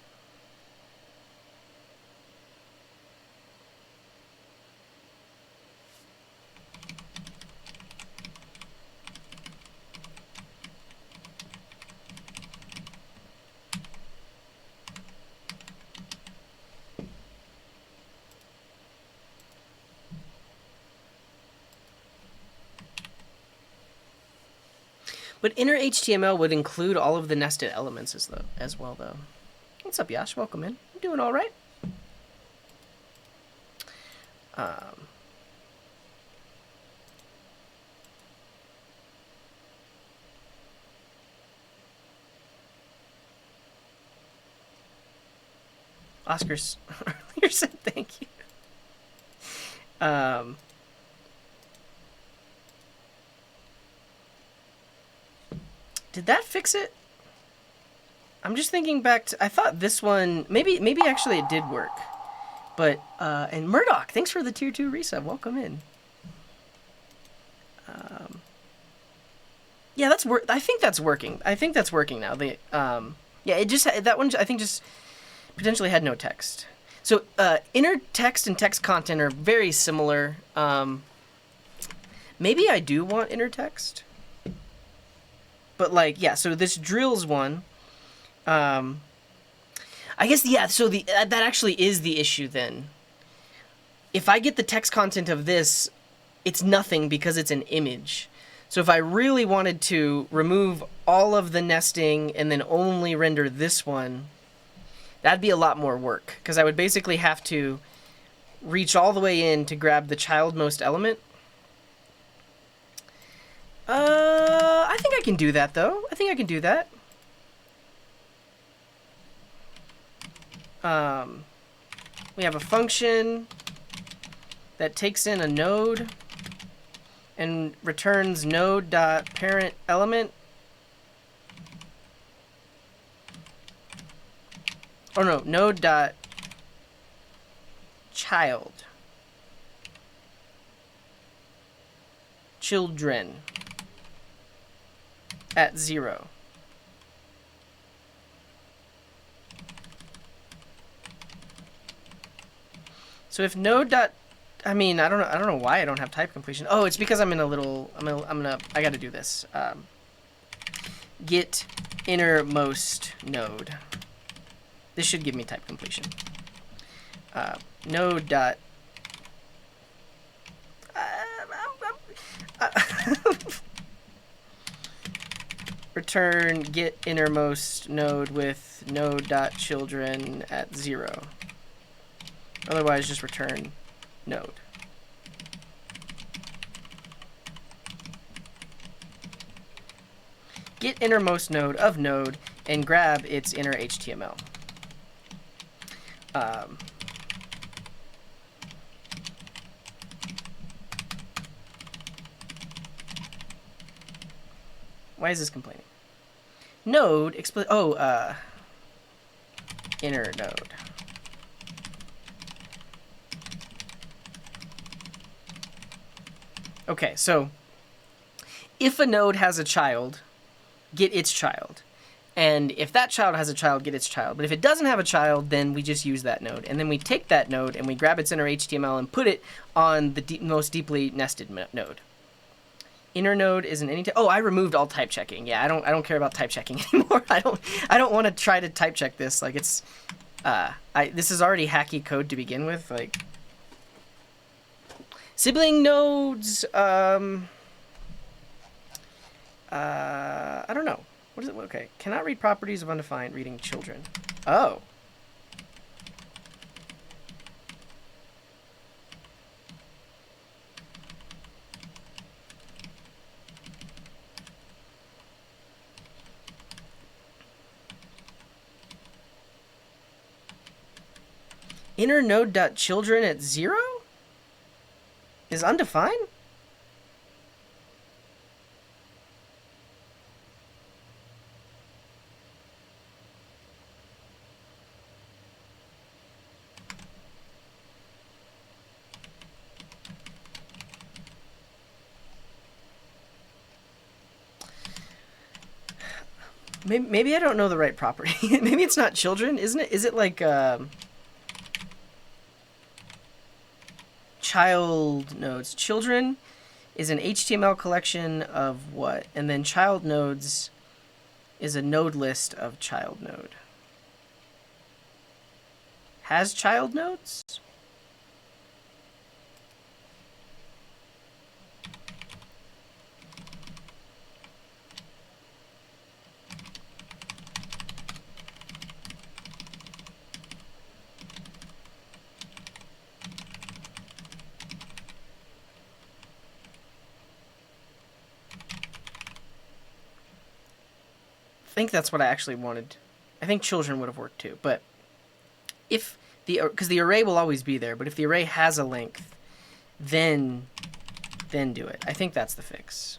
But inner HTML would include all of the nested elements as well, though. What's up, Yash? Welcome in. I'm doing all right. Oscar's earlier said thank you. Did that fix it? I'm just thinking back to, I thought this one, maybe actually it did work. But, and Murdoch, thanks for the tier 2 resub. Welcome in. Yeah, I think that's working. I think that's working now. Yeah, it just, that one, I think just potentially had no text. So, inner text and text content are very similar. Maybe I do want inner text. But, like, yeah, so this drills one. I guess, yeah, so that actually is the issue then. If I get the text content of this, it's nothing because it's an image. So if I really wanted to remove all of the nesting and then only render this one, that'd be a lot more work. Because I would basically have to reach all the way in to grab the childmost element. I think I can do that, though. I think I can do that. We have a function that takes in a node and returns node.parent element. Oh no, node.child children at 0. So if node dot, I mean, I don't know why I don't have type completion. Oh, it's because I'm in a little, I got to do this. Get innermost node. This should give me type completion. Node dot. Return get innermost node with node.children at 0. Otherwise, just return node. Get innermost node of node and grab its inner HTML. Why is this complaining? Node inner node. Okay, so if a node has a child, get its child. And if that child has a child, get its child. But if it doesn't have a child, then we just use that node. And then we take that node and we grab its inner HTML and put it on the most deeply nested node. Inner node is an anytime. Oh, I removed all type checking. Yeah, I don't care about type checking anymore. I don't want to try to type check this. Like it's this is already hacky code to begin with. Like sibling nodes. I don't know. What is it? Okay, cannot read properties of undefined reading children. Oh. Inner node.children at 0 is undefined? Maybe I don't know the right property. Maybe it's not children, isn't it? Is it like child nodes? Children is an HTML collection of what? And then child nodes is a node list of child node. Has child nodes? I think that's what I actually wanted. I think children would have worked too, but if because the array will always be there, but if the array has a length, then do it. I think that's the fix.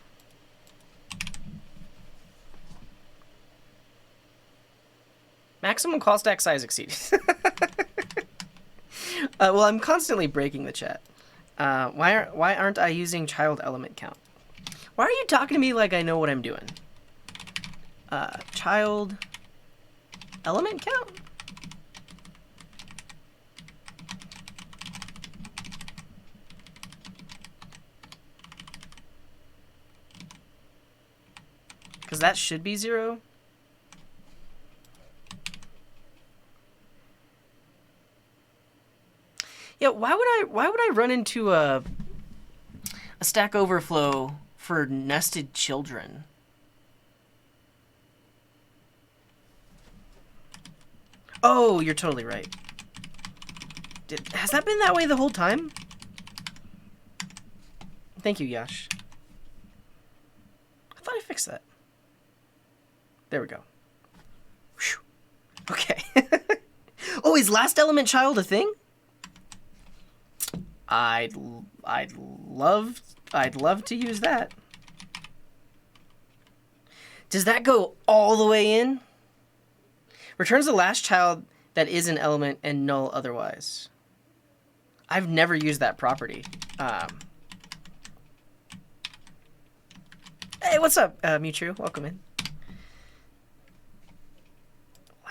Maximum call stack size exceeded. Well, I'm constantly breaking the chat. Why aren't I using child element count? Why are you talking to me like I know what I'm doing? Child element count? Because that should be 0. Yeah, why would I run into a Stack Overflow for nested children? Oh, you're totally right. Has that been that way the whole time? Thank you, Yash. I thought I fixed that. There we go. Whew. Okay. Oh, is last element child a thing? I'd love to use that. Does that go all the way in? Returns the last child that is an element and null otherwise. I've never used that property. Hey, what's up, Mewtwo? Welcome in.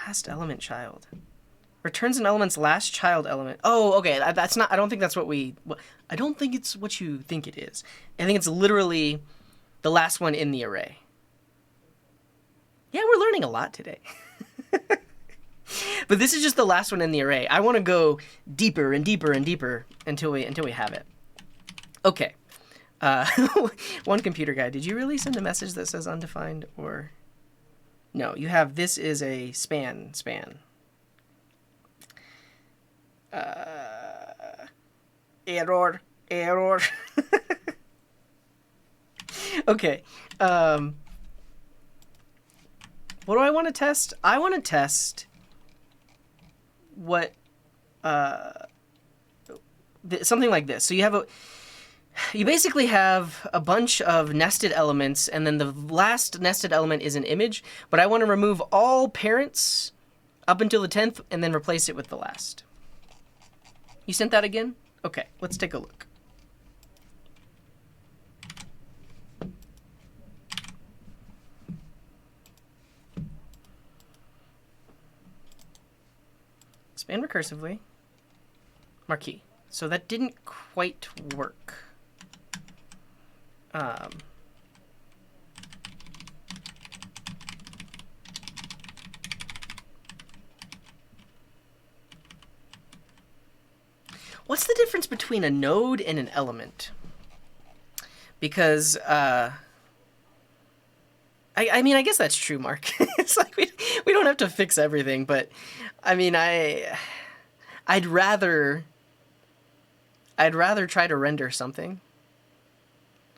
Last element child. Returns an element's last child element. Oh, okay. That's not. I don't think that's what we. I don't think it's what you think it is. I think it's literally the last one in the array. Yeah, we're learning a lot today. But this is just the last one in the array. I want to go deeper and deeper and deeper until we have it. Okay. One computer guy. Did you really send a message that says undefined or? No, you have this is a span. Error. Okay. What do I want to test? I want to test what something like this. So you basically have a bunch of nested elements, and then the last nested element is an image, but I want to remove all parents up until the 10th and then replace it with the last. You sent that again? Okay, let's take a look. Span recursively. Marquee. So that didn't quite work. What's the difference between a node and an element? Because, I mean, I guess that's true, Mark. It's like we don't have to fix everything, but I mean, I'd rather try to render something.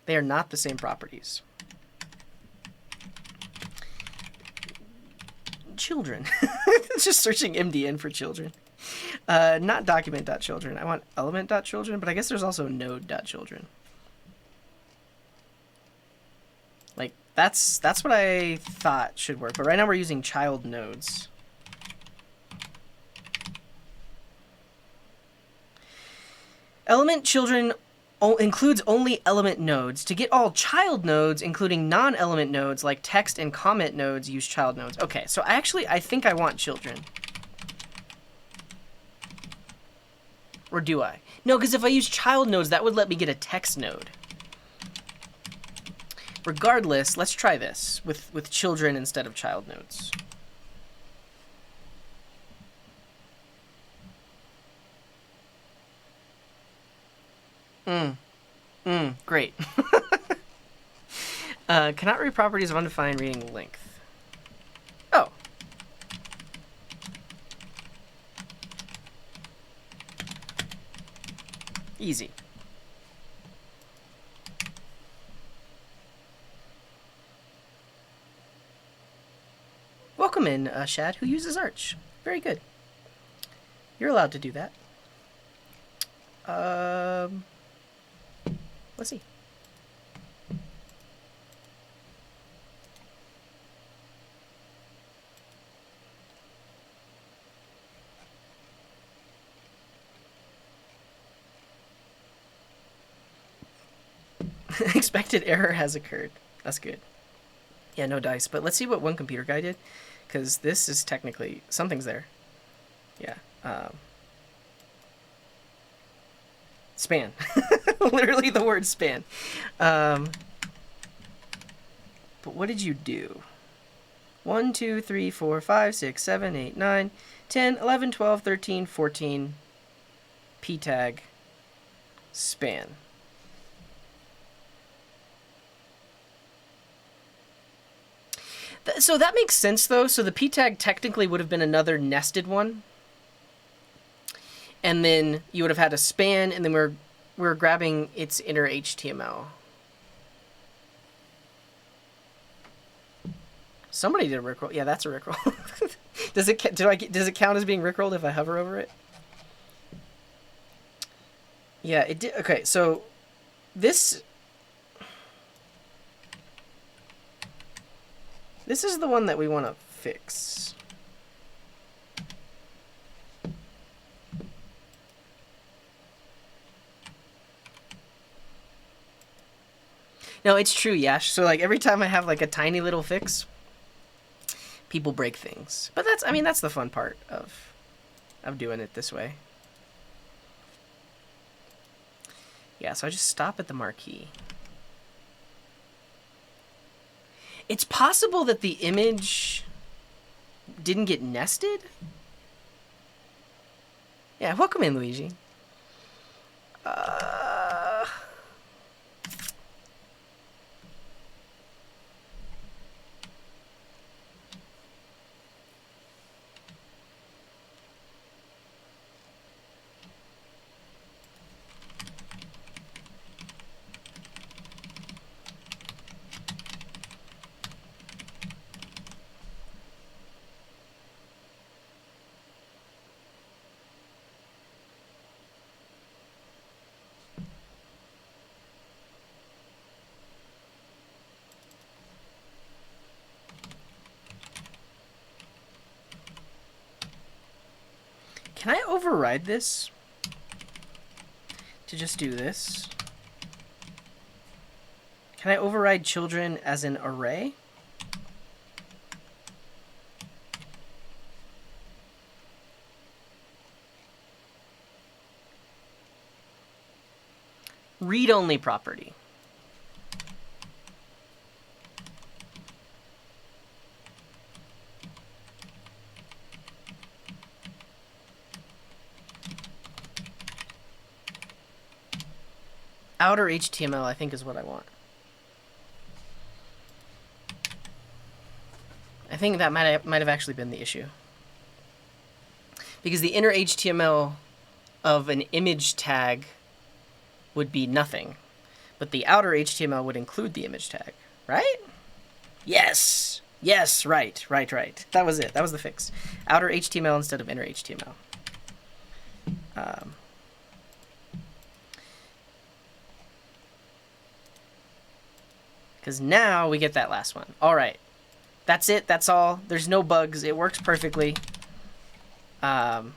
They are not the same properties. Children. It's just searching MDN for children. Not document.children. I want element.children, but I guess there's also node.children. Like, that's what I thought should work, but right now we're using child nodes. Element children includes only element nodes. To get all child nodes, including non-element nodes like text and comment nodes, use child nodes. Okay, so I think I want children. Or do I? No, because if I use child nodes, that would let me get a text node. Regardless, let's try this with children instead of child nodes. Great. Cannot read properties of undefined reading length. Oh. Easy. Welcome in, Shad, who uses Arch. Very good. You're allowed to do that. Let's see. Expected error has occurred. That's good. Yeah, no dice. But let's see what one computer guy did, because this is technically something's there. Yeah. Span. Literally the word span. But what did you do? 1, 2, 3, 4, 5, 6, 7, 8, 9, 10, 11, 12, 13, 14. P tag. Span. So that makes sense, though. So the p tag technically would have been another nested one. And then you would have had a span, and then we're grabbing its inner HTML. Somebody did a rickroll. Yeah, that's a rickroll. Does it count as being rickrolled if I hover over it? Yeah, it did. Okay, so this is the one that we want to fix. No, it's true, Yash. So like every time I have like a tiny little fix, people break things. But that's, I mean, that's the fun part of doing it this way. Yeah, so I just stop at the marquee. It's possible that the image didn't get nested? Yeah, welcome in, Luigi. Can I override this to just do this? Can I override children as an array? Read-only property. Outer HTML, I think, is what I want. I think that might have actually been the issue. Because the inner HTML of an image tag would be nothing. But the outer HTML would include the image tag, right? Yes! Yes, right. That was it. That was the fix. Outer HTML instead of inner HTML. Because now we get that last one. All right. That's it. That's all. There's no bugs. It works perfectly. Cool.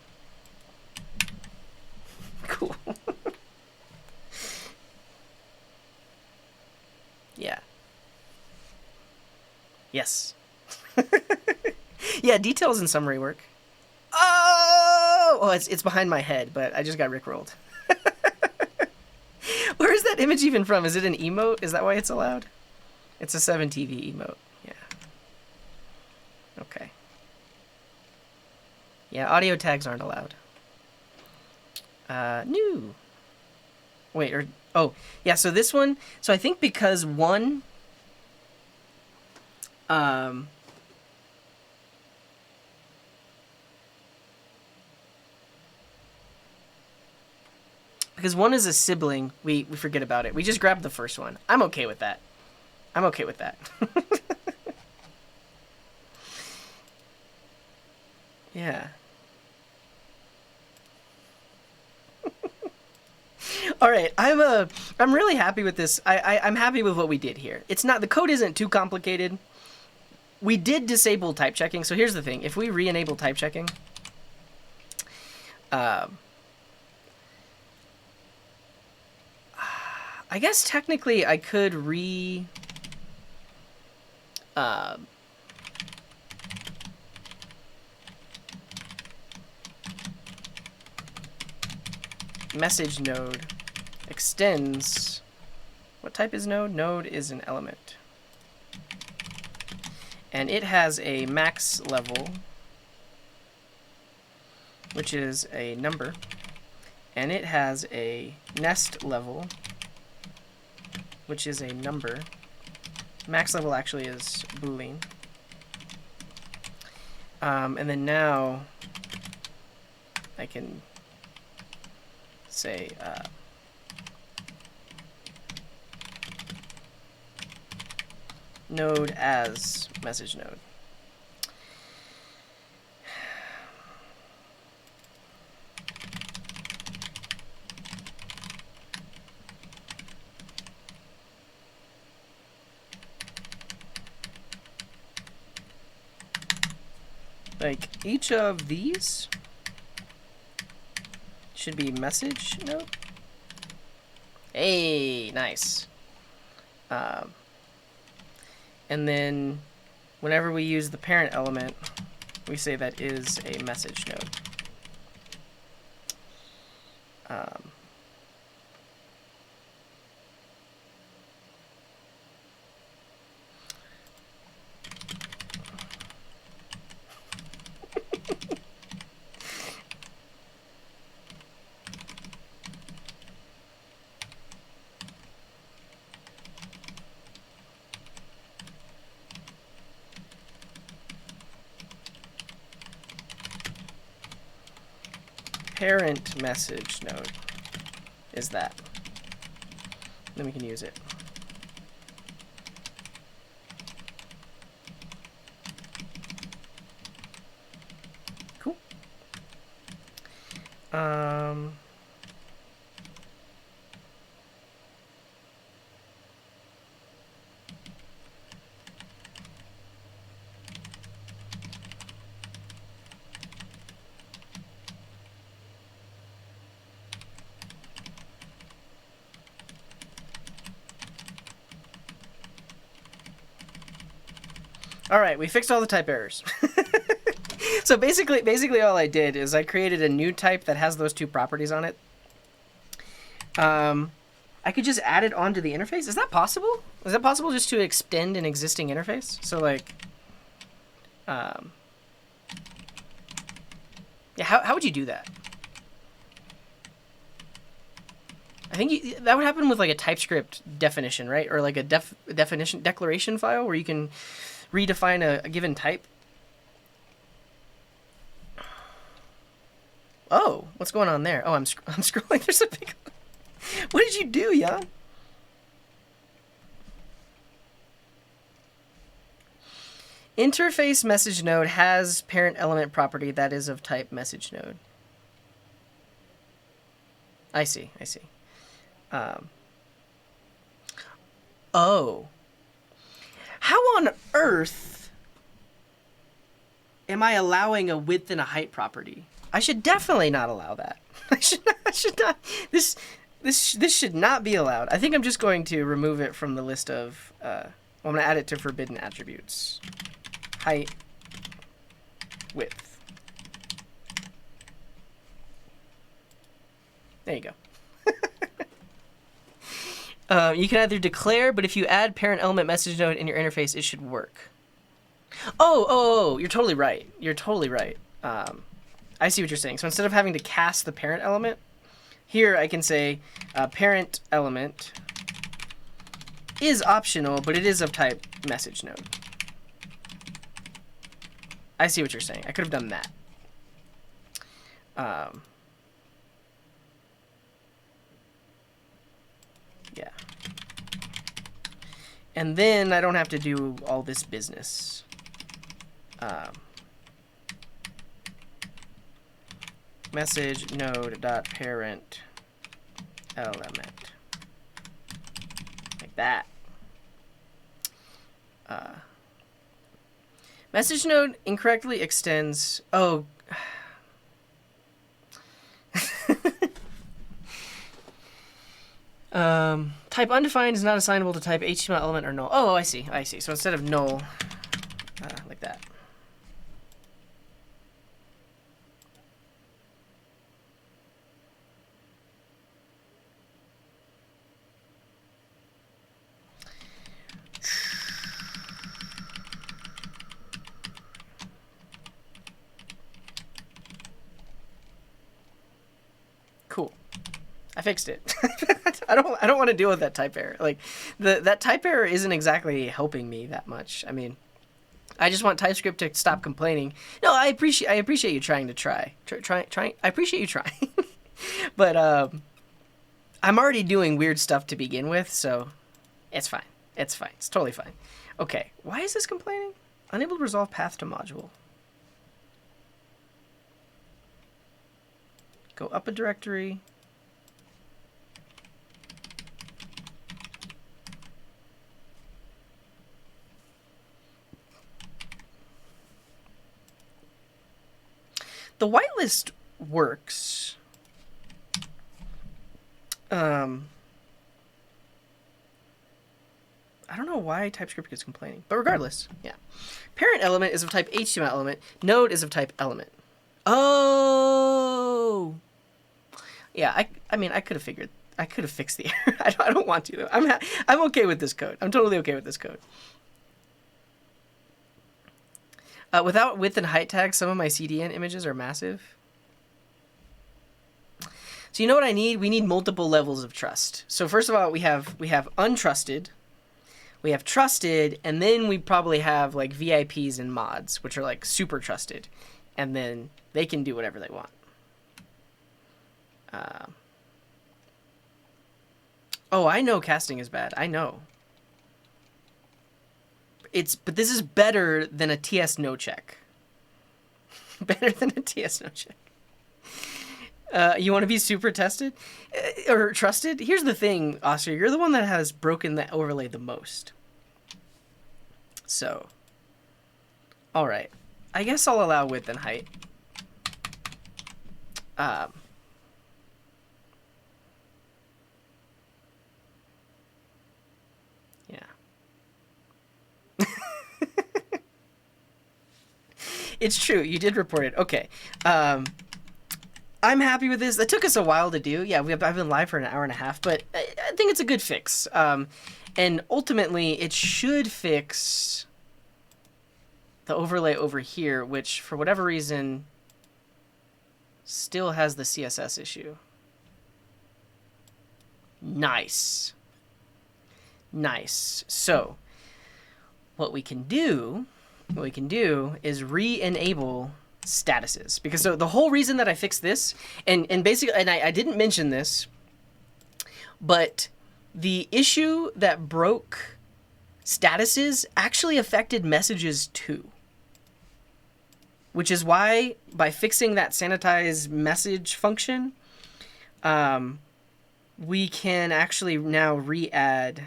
Yeah. Yes. Yeah, details and summary work. Oh, it's behind my head, but I just got rickrolled. Where is that image even from? Is it an emote? Is that why it's allowed? It's a 7TV emote. Yeah. Okay. Yeah, audio tags aren't allowed. New. Wait, or... Oh, yeah, so this one... So I think because one... Because one is a sibling, we forget about it. We just grabbed the first one. I'm okay with that. I'm okay with that. Yeah. All right, I'm really happy with this. I'm happy with what we did here. It's not, the code isn't too complicated. We did disable type checking. So here's the thing: if we re-enable type checking, I guess technically I could message node extends. What type is node? Node is an element. And it has a max level, which is a number. And it has a nest level, which is a number. Max level actually is Boolean. And then now I can say node as message node. like each of these should be message node. Hey, nice. And then whenever we use the parent element, we say that is a message node. Parent message node is that. Then we can use it. Cool. All right, we fixed all the type errors. So basically all I did is I created a new type that has those two properties on it. I could just add it onto the interface. Is that possible? Is that possible just to extend an existing interface? So like, yeah, how would you do that? I think that would happen with like a TypeScript definition, right? Or like a definition declaration file where you can redefine a given type. Oh, what's going on there? Oh, I'm scrolling. There's a big... What did you do, Jan? Interface message node has parent element property that is of type message node. I see. Oh. How on earth am I allowing a width and a height property? I should definitely not allow that. I should not. This should not be allowed. I think I'm just going to remove it from the list of, well, I'm going to add it to forbidden attributes. Height, width. There you go. You can either declare, but if you add parent element message node in your interface, it should work. Oh, you're totally right. I see what you're saying. So instead of having to cast the parent element, here I can say parent element is optional, but it is of type message node. I see what you're saying. I could have done that. Yeah. And then I don't have to do all this business. Message node dot parent element, like that. Message node incorrectly extends. Oh. Type undefined is not assignable to type HTML element or null. Oh, I see. So instead of null, like that. Cool. I fixed it. I don't want to deal with that type error. Like that type error isn't exactly helping me that much. I mean, I just want TypeScript to stop complaining. No, I appreciate you trying to try. I appreciate you trying. But I'm already doing weird stuff to begin with, so it's fine. It's totally fine. Okay, why is this complaining? Unable to resolve path to module. Go up a directory. The whitelist works. I don't know why TypeScript is complaining, but regardless, yeah. Parent element is of type HTML element. Node is of type element. Oh, yeah. I mean, I could have fixed the error. I don't want to though. I'm okay with this code. I'm totally okay with this code. Without width and height tags, some of my CDN images are massive. So you know what I need? We need multiple levels of trust. So first of all, we have untrusted, we have trusted, and then we probably have like VIPs and mods, which are like super trusted, and then they can do whatever they want. Oh, I know casting is bad. I know. But this is better than a TS no check. Better than a TS no check. You want to be super tested or trusted? Here's the thing, Oscar. You're the one that has broken the overlay the most. So, all right. I guess I'll allow width and height. Yeah. It's true. You did report it. Okay. I'm happy with this. That took us a while to do. Yeah, I've been live for an hour and a half, but I think it's a good fix. And ultimately, it should fix the overlay over here, which, for whatever reason, still has the CSS issue. Nice. Nice. So, what we can do is re-enable statuses, because so the whole reason that I fixed this, and basically, and I didn't mention this, but the issue that broke statuses actually affected messages too, which is why by fixing that sanitize message function, we can actually now re-add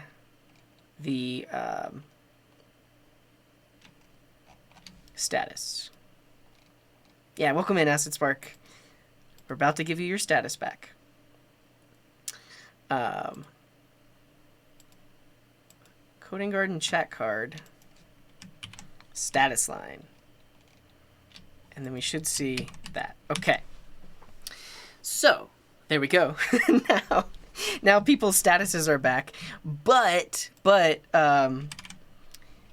the status. Yeah, welcome in, Acid Spark. We're about to give you your status back. Coding Garden chat card. Status line. And then we should see that. Okay. So, there we go. now people's statuses are back. But,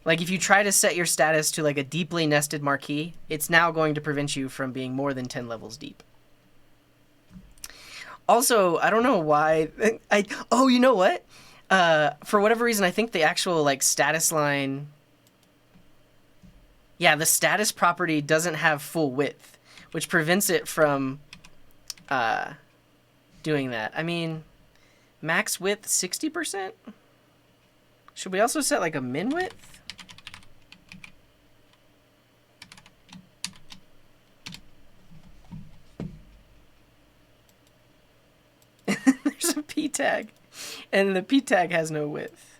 like if you try to set your status to like a deeply nested marquee, it's now going to prevent you from being more than 10 levels deep. Also, I don't know why. Oh, you know what? For whatever reason, I think the actual like status line. Yeah, the status property doesn't have full width, which prevents it from doing that. I mean, max width 60%. Should we also set like a min width? There's a P tag, and the P tag has no width.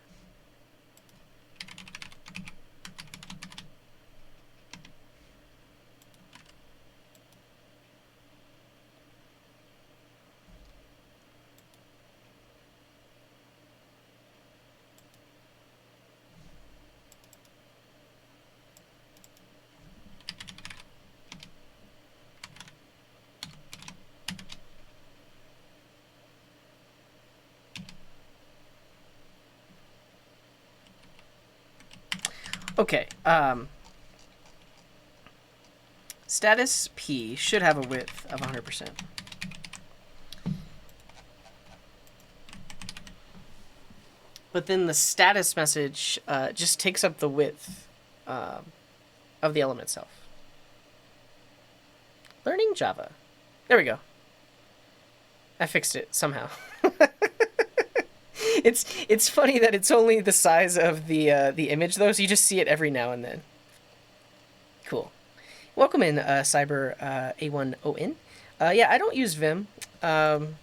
Okay, status P should have a width of 100%. But then the status message just takes up the width of the element itself. Learning Java. There we go. I fixed it somehow. It's funny that it's only the size of the image though, so you just see it every now and then. Cool. Welcome in, Cyber A1ON. Yeah, I don't use Vim. I'm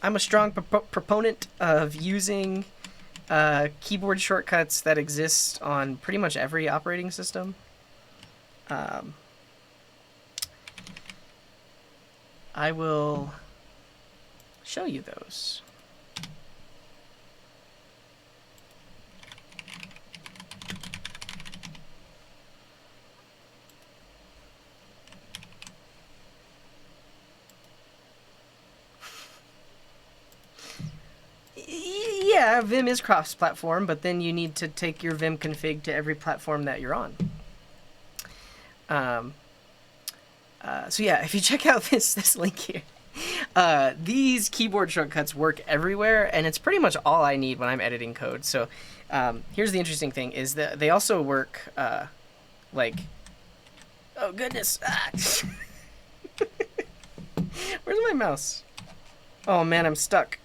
a strong proponent of using keyboard shortcuts that exist on pretty much every operating system. I will show you those. Yeah, Vim is cross-platform, but then you need to take your Vim config to every platform that you're on. So yeah, if you check out this link here, these keyboard shortcuts work everywhere, and it's pretty much all I need when I'm editing code. So here's the interesting thing, is that they also work like... Oh, goodness. Ah. Where's my mouse? Oh, man, I'm stuck.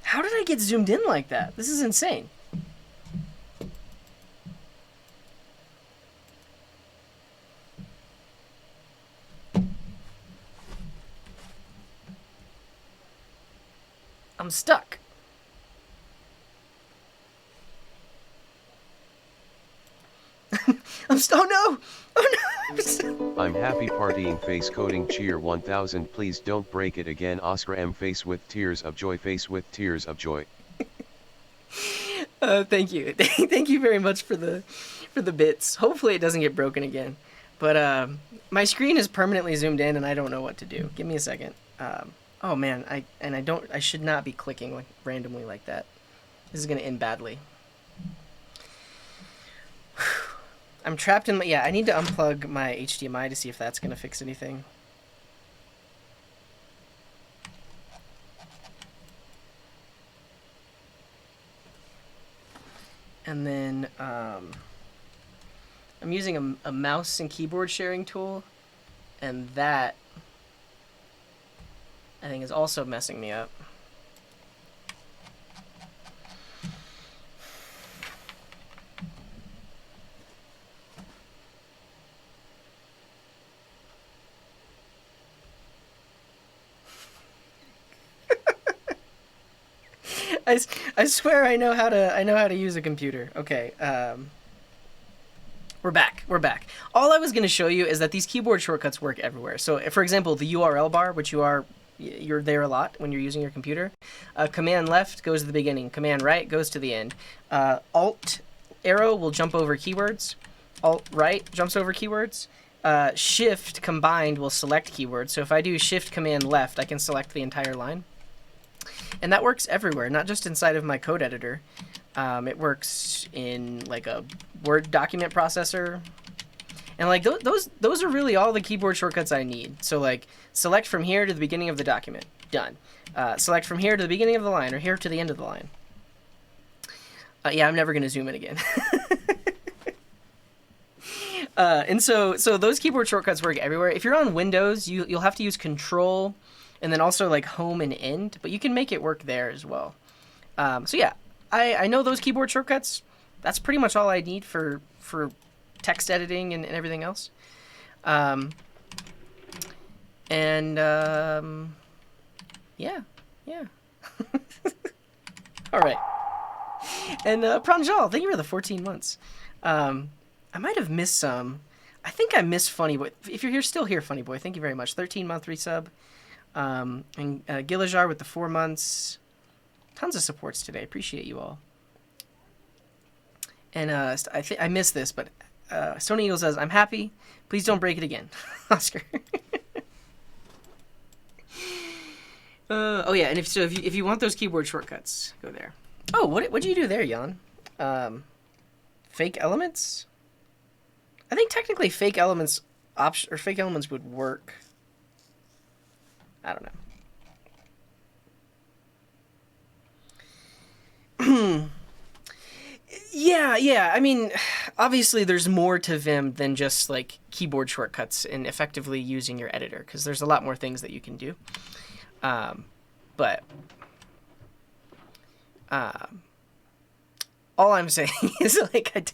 How did I get zoomed in like that? This is insane. I'm stuck. Oh no! Oh no! I'm happy partying face coding cheer 1000. Please don't break it again. Oscar M face with tears of joy. Face with tears of joy. Thank you. Thank you very much for the bits. Hopefully it doesn't get broken again. But my screen is permanently zoomed in and I don't know what to do. Give me a second. Oh man, I should not be clicking like randomly like that. This is gonna end badly. I'm trapped in my... Yeah, I need to unplug my HDMI to see if that's going to fix anything. And then I'm using a mouse and keyboard sharing tool, and that I think is also messing me up. I swear I know how to use a computer. Okay, we're back. All I was going to show you is that these keyboard shortcuts work everywhere. So, for example, the URL bar, which you're there a lot when you're using your computer. Command left goes to the beginning. Command right goes to the end. Alt arrow will jump over keywords. Alt right jumps over keywords. Shift combined will select keywords. So if I do Shift Command left, I can select the entire line. And that works everywhere, not just inside of my code editor. It works in like a Word document processor. And like those are really all the keyboard shortcuts I need. So like select from here to the beginning of the document. Done. Select from here to the beginning of the line or here to the end of the line. Yeah, I'm never going to zoom in again. And so those keyboard shortcuts work everywhere. If you're on Windows, you'll have to use Control and then also like Home and End, but you can make it work there as well. So yeah, I know those keyboard shortcuts. That's pretty much all I need for text editing and everything else. Yeah. All right. And Pranjal, thank you for the 14 months. I might have missed some. I think I missed Funny Boy. If you're still here, Funny Boy, thank you very much. 13-month resub. And Gilajar with the 4 months. Tons of supports today. Appreciate you all. And I missed this, but Stone Eagle says, I'm happy. Please don't break it again. Oscar. Oh yeah, and if you want those keyboard shortcuts, go there. Oh, what do you do there, Jan? Fake elements? I think technically fake elements fake elements would work. I don't know. Yeah. I mean, obviously there's more to Vim than just like keyboard shortcuts and effectively using your editor, because there's a lot more things that you can do. But all I'm saying is like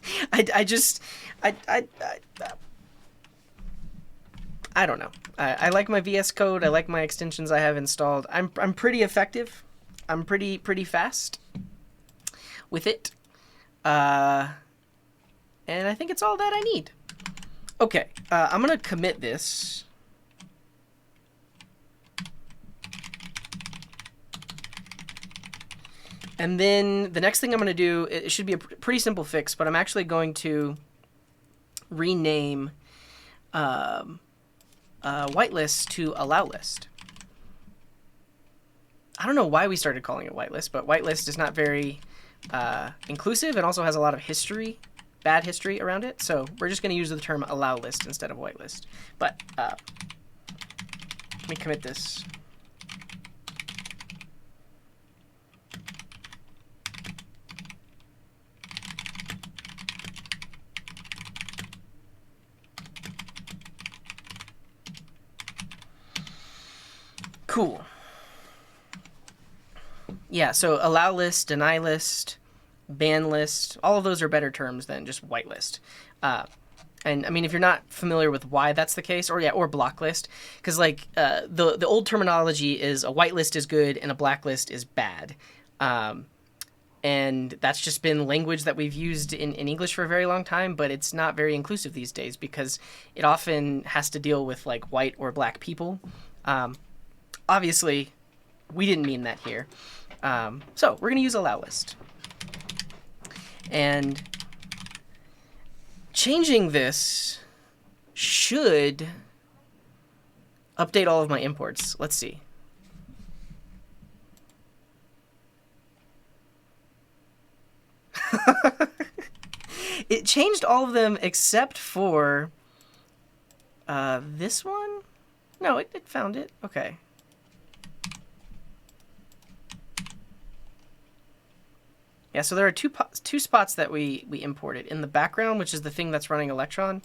I don't know. I like my VS Code. I like my extensions I have installed. I'm pretty effective. I'm pretty fast with it. And I think it's all that I need. Okay, I'm going to commit this. And then the next thing I'm going to do, it should be a pretty simple fix, but I'm actually going to rename whitelist to allow list. I don't know why we started calling it whitelist, but whitelist is not very inclusive and also has a lot of history, bad history around it. So we're just going to use the term allow list instead of whitelist. But let me commit this. Cool. Yeah, so allow list, deny list, ban list, all of those are better terms than just whitelist. And I mean, if you're not familiar with why that's the case, or block list, because like the old terminology is a whitelist is good and a blacklist is bad. And that's just been language that we've used in English for a very long time, but it's not very inclusive these days because it often has to deal with like white or black people. Obviously, we didn't mean that here. So we're going to use allow list. And changing this should update all of my imports. Let's see. It changed all of them except for this one? No, it found it. Okay. Yeah, so there are two spots that we imported. In the background, which is the thing that's running Electron,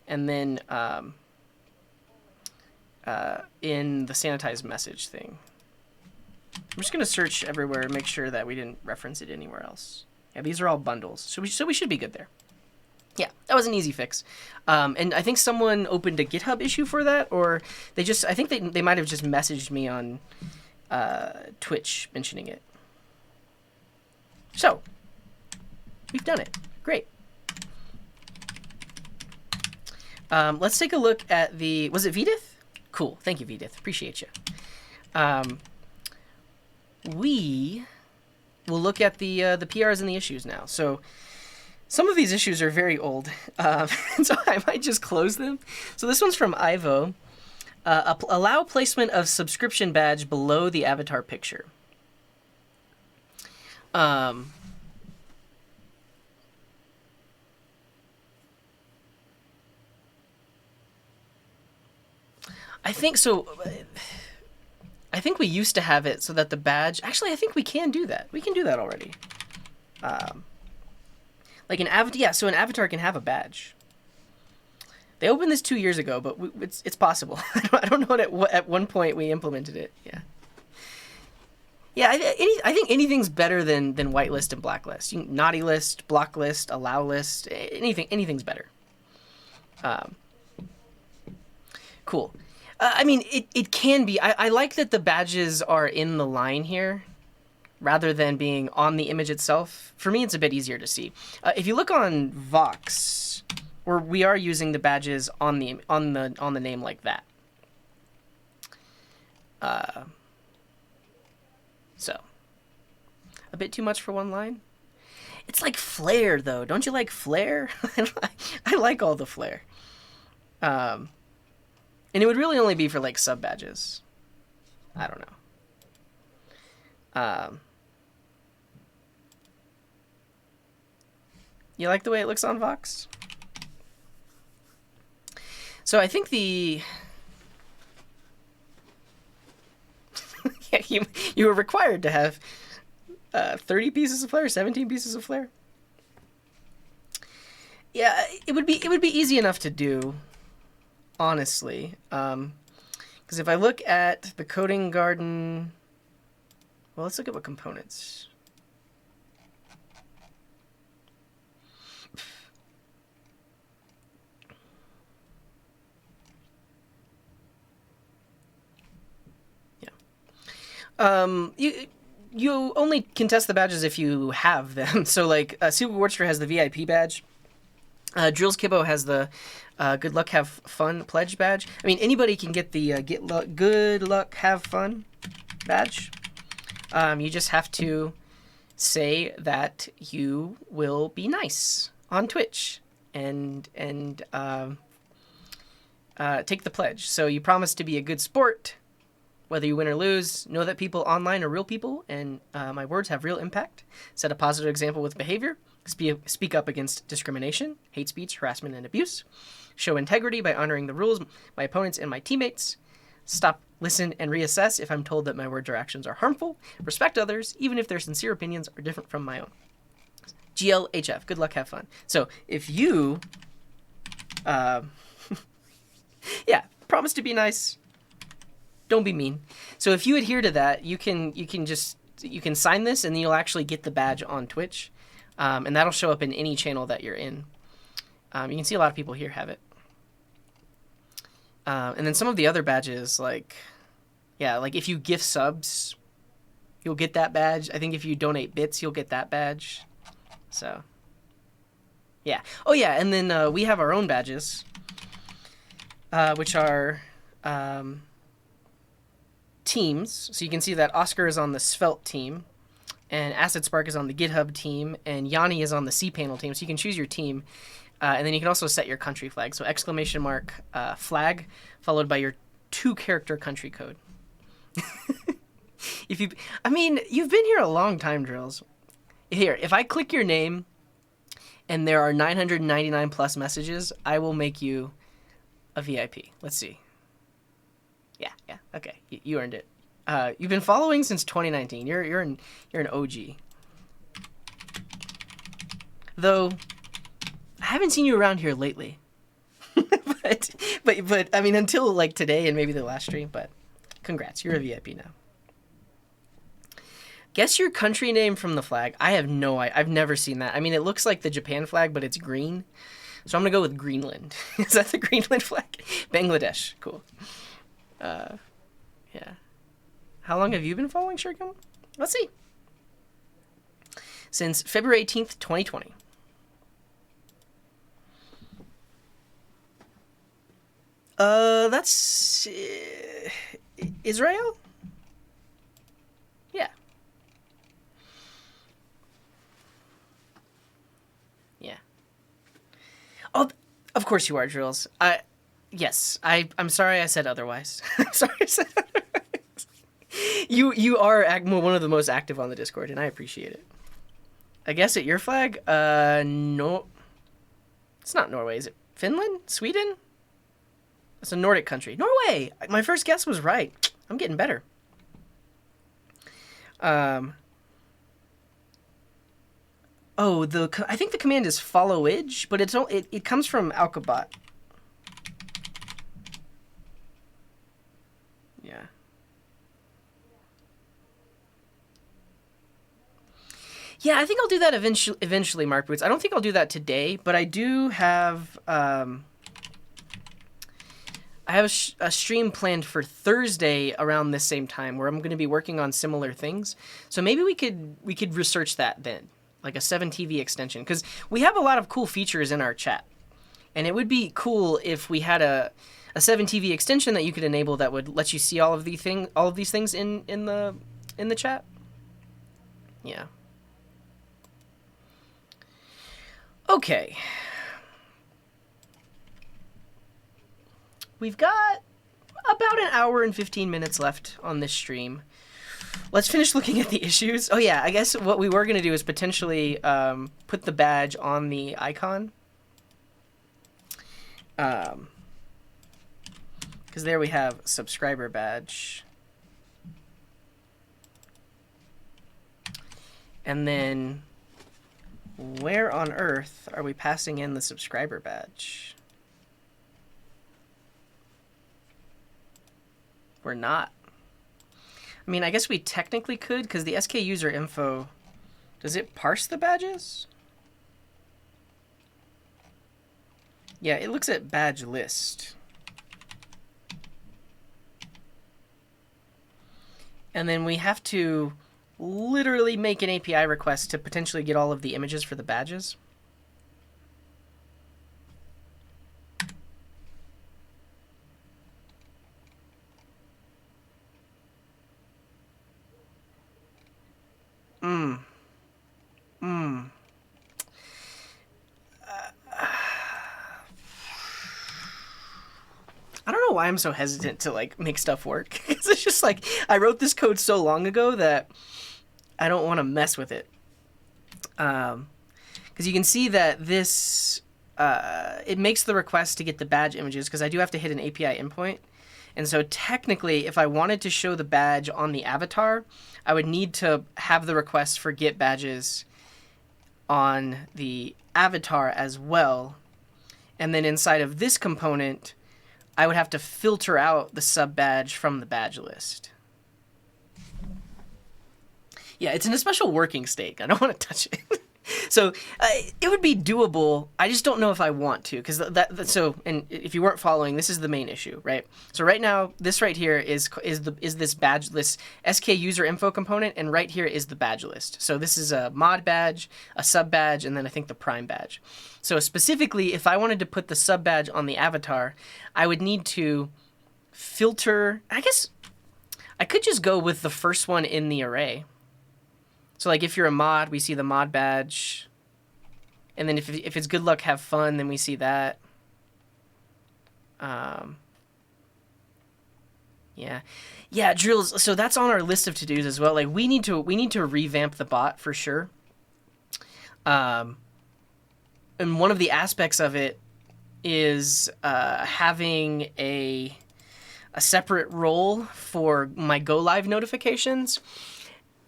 and then in the sanitized message thing. I'm just going to search everywhere and make sure that we didn't reference it anywhere else. Yeah, these are all bundles, so we should be good there. Yeah, that was an easy fix. And I think someone opened a GitHub issue for that, or I think they might have just messaged me on Twitch mentioning it. So, we've done it. Great. Let's take a look at the... Was it Vedith? Cool. Thank you, Vedith. Appreciate you. We will look at the PRs and the issues now. So, some of these issues are very old, so I might just close them. So this one's from Ivo. Allow placement of subscription badge below the avatar picture. I think so. I think we used to have it so that the badge... Actually, I think we can do that. We can do that already. Like an avatar... Yeah, so an avatar can have a badge. They opened this 2 years ago, but it's possible. I don't know at one point we implemented it. Yeah. Yeah, I think anything's better than whitelist and blacklist. You can naughty list, block list, allow list, anything's better. Cool. I mean, it can be. I like that the badges are in the line here, rather than being on the image itself. For me, it's a bit easier to see. If you look on Vox, where we are using the badges on the name like that. So, a bit too much for one line. It's like flair, though. Don't you like flair? I like all the flair. And it would really only be for like sub badges. I don't know. You like the way it looks on Vox? So I think the... yeah, you were required to have 30 pieces of flair, 17 pieces of flair. Yeah, it would be easy enough to do, honestly. Because if I look at the coding garden... Well, let's look at what components... You only can test the badges if you have them. So like Super Wordster has the VIP badge. Drills Kibbo has the Good Luck Have Fun pledge badge. I mean, anybody can get the Good Luck Have Fun badge. You just have to say that you will be nice on Twitch and take the pledge. So you promise to be a good sport, whether you win or lose. Know that people online are real people, and my words have real impact. Set a positive example with behavior. Speak up against discrimination, hate speech, harassment, and abuse. Show integrity by honoring the rules, my opponents, and my teammates. Stop, listen, and reassess if I'm told that my words or actions are harmful. Respect others, even if their sincere opinions are different from my own. GLHF, good luck, have fun. So if you, yeah, promise to be nice, don't be mean. So if you adhere to that, you can sign this, and then you'll actually get the badge on Twitch. And that'll show up in any channel that you're in. You can see a lot of people here have it. And then some of the other badges, like if you gift subs, you'll get that badge. I think if you donate bits, you'll get that badge. So, yeah. Oh, yeah, and then we have our own badges, which are teams. So you can see that Oscar is on the Svelte team, and Acid Spark is on the GitHub team, and Yanni is on the cPanel team. So you can choose your team, and then you can also set your country flag. So !, flag, followed by your 2-character country code. You've been here a long time, Drills. Here, if I click your name, and there are 999 plus messages, I will make you a VIP. Let's see. Yeah, okay, you earned it. You've been following since 2019. You're an OG. Though I haven't seen you around here lately. but I mean, until like today and maybe the last stream. But congrats, you're a VIP now. Guess your country name from the flag. I have no idea. I've never seen that. I mean, it looks like the Japan flag, but it's green. So I'm gonna go with Greenland. Is that the Greenland flag? Bangladesh. Cool. Yeah. How long have you been following Shurgum? Let's see. Since February 18th, 2020. That's Israel? Yeah. Yeah. Oh, of course you are, Drills. Yes, I'm sorry I said otherwise. I'm sorry I said otherwise. You are one of the most active on the Discord, and I appreciate it. I guess at your flag? No. It's not Norway. Is it Finland? Sweden? It's a Nordic country. Norway! My first guess was right. I'm getting better. I think the command is followage, but it comes from Alkabot. Yeah. Yeah, I think I'll do that eventually, Mark Boots. I don't think I'll do that today, but I do have a stream planned for Thursday around this same time where I'm going to be working on similar things. So maybe we could research that then, like a 7TV extension, because we have a lot of cool features in our chat, and it would be cool if we had a 7TV extension that you could enable that would let you see all of these things in the chat. Yeah. Okay. We've got about an hour and 15 minutes left on this stream. Let's finish looking at the issues. Oh yeah, I guess what we were going to do is potentially put the badge on the icon. Because there we have subscriber badge. And then where on earth are we passing in the subscriber badge? We're not. I mean, I guess we technically could, because the SK user info, does it parse the badges? Yeah, it looks at badge list. And then we have to literally make an API request to potentially get all of the images for the badges. why I'm so hesitant to like make stuff work. It's just like I wrote this code so long ago that I don't want to mess with it. Because you can see that this it makes the request to get the badge images because I do have to hit an API endpoint. And so technically, if I wanted to show the badge on the avatar, I would need to have the request for get badges on the avatar as well. And then inside of this component, I would have to filter out the sub badge from the badge list. Yeah, it's in a special working state. I don't want to touch it. So it would be doable. I just don't know if I want to, because and if you weren't following, this is the main issue, right? So right now, this right here is this badge list SK user info component, and right here is the badge list. So this is a mod badge, a sub badge, and then I think the prime badge. So specifically, if I wanted to put the sub badge on the avatar, I would need to filter. I guess I could just go with the first one in the array. So like if you're a mod, we see the mod badge. And then if it's good luck, have fun, then we see that. Yeah, drills. So that's on our list of to-dos as well. Like we need to revamp the bot for sure. And one of the aspects of it is having a separate role for my go live notifications.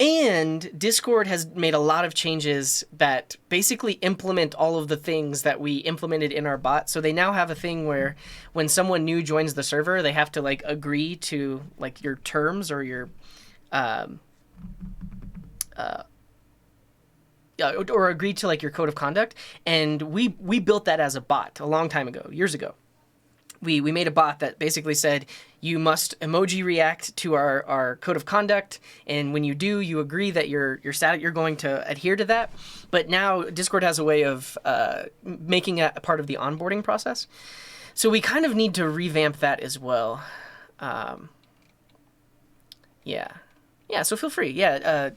And Discord has made a lot of changes that basically implement all of the things that we implemented in our bot. So they now have a thing where when someone new joins the server, they have to like agree to like your terms or your or agree to like your code of conduct. And we built that as a bot a long time ago, years ago. We made a bot that basically said you must emoji react to our code of conduct, and when you do, you agree that you're going to adhere to that. But now Discord has a way of making it a part of the onboarding process. So we kind of need to revamp that as well. Yeah. So feel free. Yeah,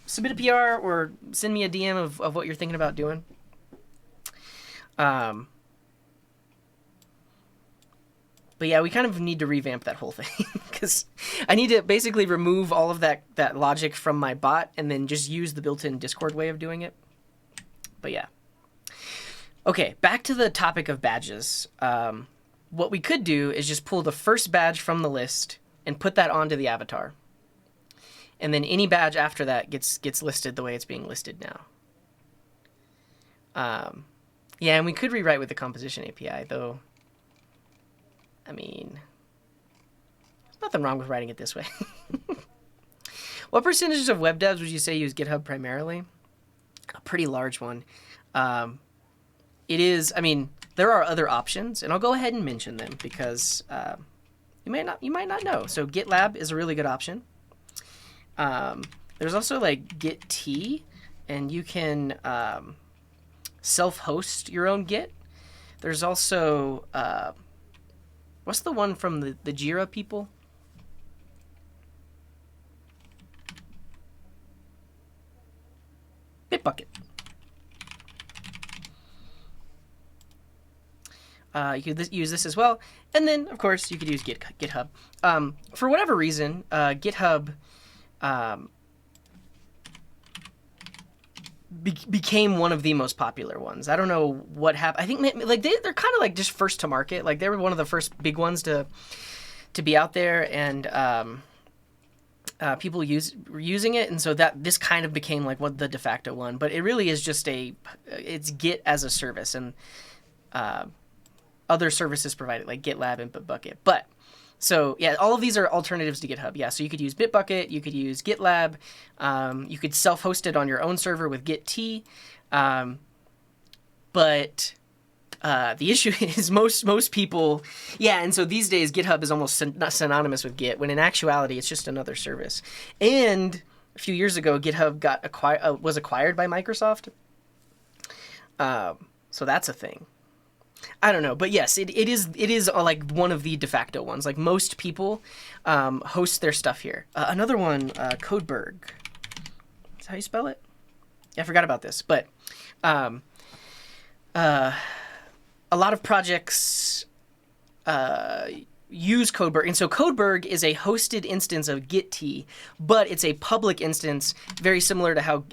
submit a PR or send me a DM of what you're thinking about doing. But yeah, we kind of need to revamp that whole thing because I need to basically remove all of that logic from my bot and then just use the built-in Discord way of doing it. But yeah. Okay, back to the topic of badges. What we could do is just pull the first badge from the list and put that onto the avatar. And then any badge after that gets listed the way it's being listed now. Yeah, and we could rewrite with the composition API, though. I mean, there's nothing wrong with writing it this way. What percentage of web devs would you say use GitHub primarily? A pretty large one. It is, I mean, there are other options, and I'll go ahead and mention them because you might not know. So GitLab is a really good option. There's also like Git, and you can self-host your own Git. There's also what's the one from the Jira people? Bitbucket. You could use this as well. And then, of course, you could use GitHub. For whatever reason, GitHub became one of the most popular ones. I don't know what happened. I think like they're kind of like just first to market. Like they were one of the first big ones to be out there, and people were using it, and so that this kind of became like what the de facto one. But it really is just it's Git as a service, and other services provided like GitLab and Bitbucket. But so yeah, all of these are alternatives to GitHub. Yeah, so you could use Bitbucket, you could use GitLab, you could self-host it on your own server with Git. But the issue is most people, yeah, and so these days GitHub is almost synonymous with Git, when in actuality it's just another service. And a few years ago, GitHub was acquired by Microsoft. So that's a thing. I don't know, but yes, it is like one of the de facto ones. Like most people host their stuff here. Another one, Codeberg. Is that how you spell it? Yeah, I forgot about this. But a lot of projects use Codeberg. And so Codeberg is a hosted instance of Git, but it's a public instance, very similar to how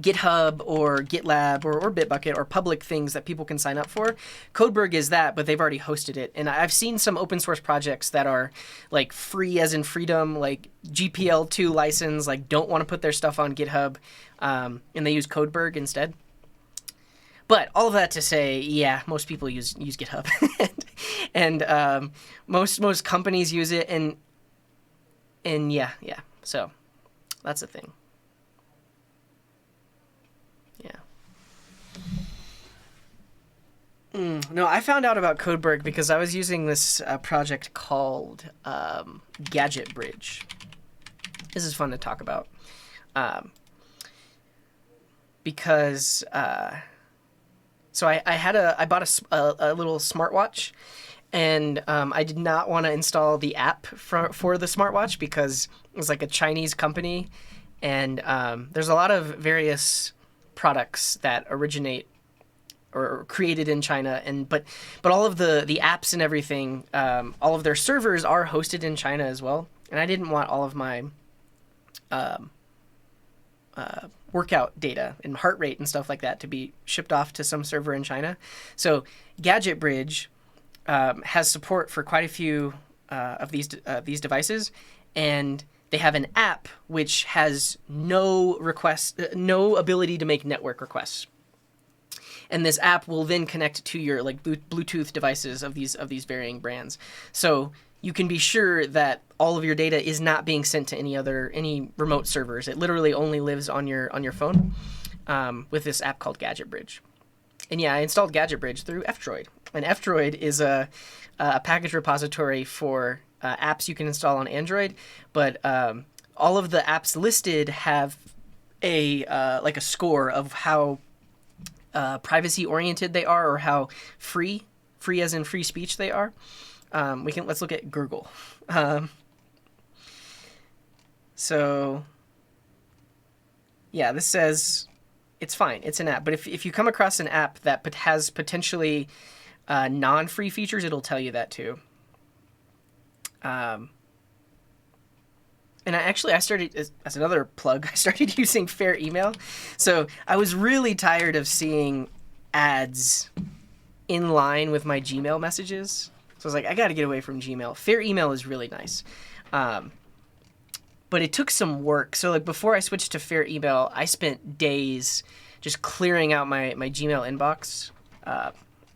GitHub or GitLab or Bitbucket are public things that people can sign up for. Codeberg is that, but they've already hosted it. And I've seen some open source projects that are like free as in freedom, like GPL2 license, like don't want to put their stuff on GitHub, and they use Codeberg instead. But all of that to say, yeah, most people use GitHub, and most companies use it, and yeah, so that's the thing. No, I found out about Codeberg because I was using this project called Gadget Bridge. This is fun to talk about because so I bought a little smartwatch, and I did not want to install the app for the smartwatch because it was like a Chinese company, and there's a lot of various products that originate or created in China, but all of the apps and everything, all of their servers are hosted in China as well. And I didn't want all of my workout data and heart rate and stuff like that to be shipped off to some server in China. So Gadget Bridge has support for quite a few of these devices, and they have an app which has no ability to make network requests. And this app will then connect to your like Bluetooth devices of these varying brands. So you can be sure that all of your data is not being sent to any remote servers. It literally only lives on your phone with this app called Gadget Bridge. And yeah, I installed Gadget Bridge through F-Droid. And F-Droid is a package repository for apps you can install on Android, but all of the apps listed have a score of how privacy oriented they are, or how free as in free speech they are. Let's look at Gurgle. So yeah, this says it's fine. It's an app, but if you come across an app that has potentially non-free features, it'll tell you that too. And I started, as another plug, I started using Fair Email. So I was really tired of seeing ads in line with my Gmail messages. So I was like, I got to get away from Gmail. Fair Email is really nice. But it took some work. So like before I switched to Fair Email, I spent days just clearing out my Gmail inbox. I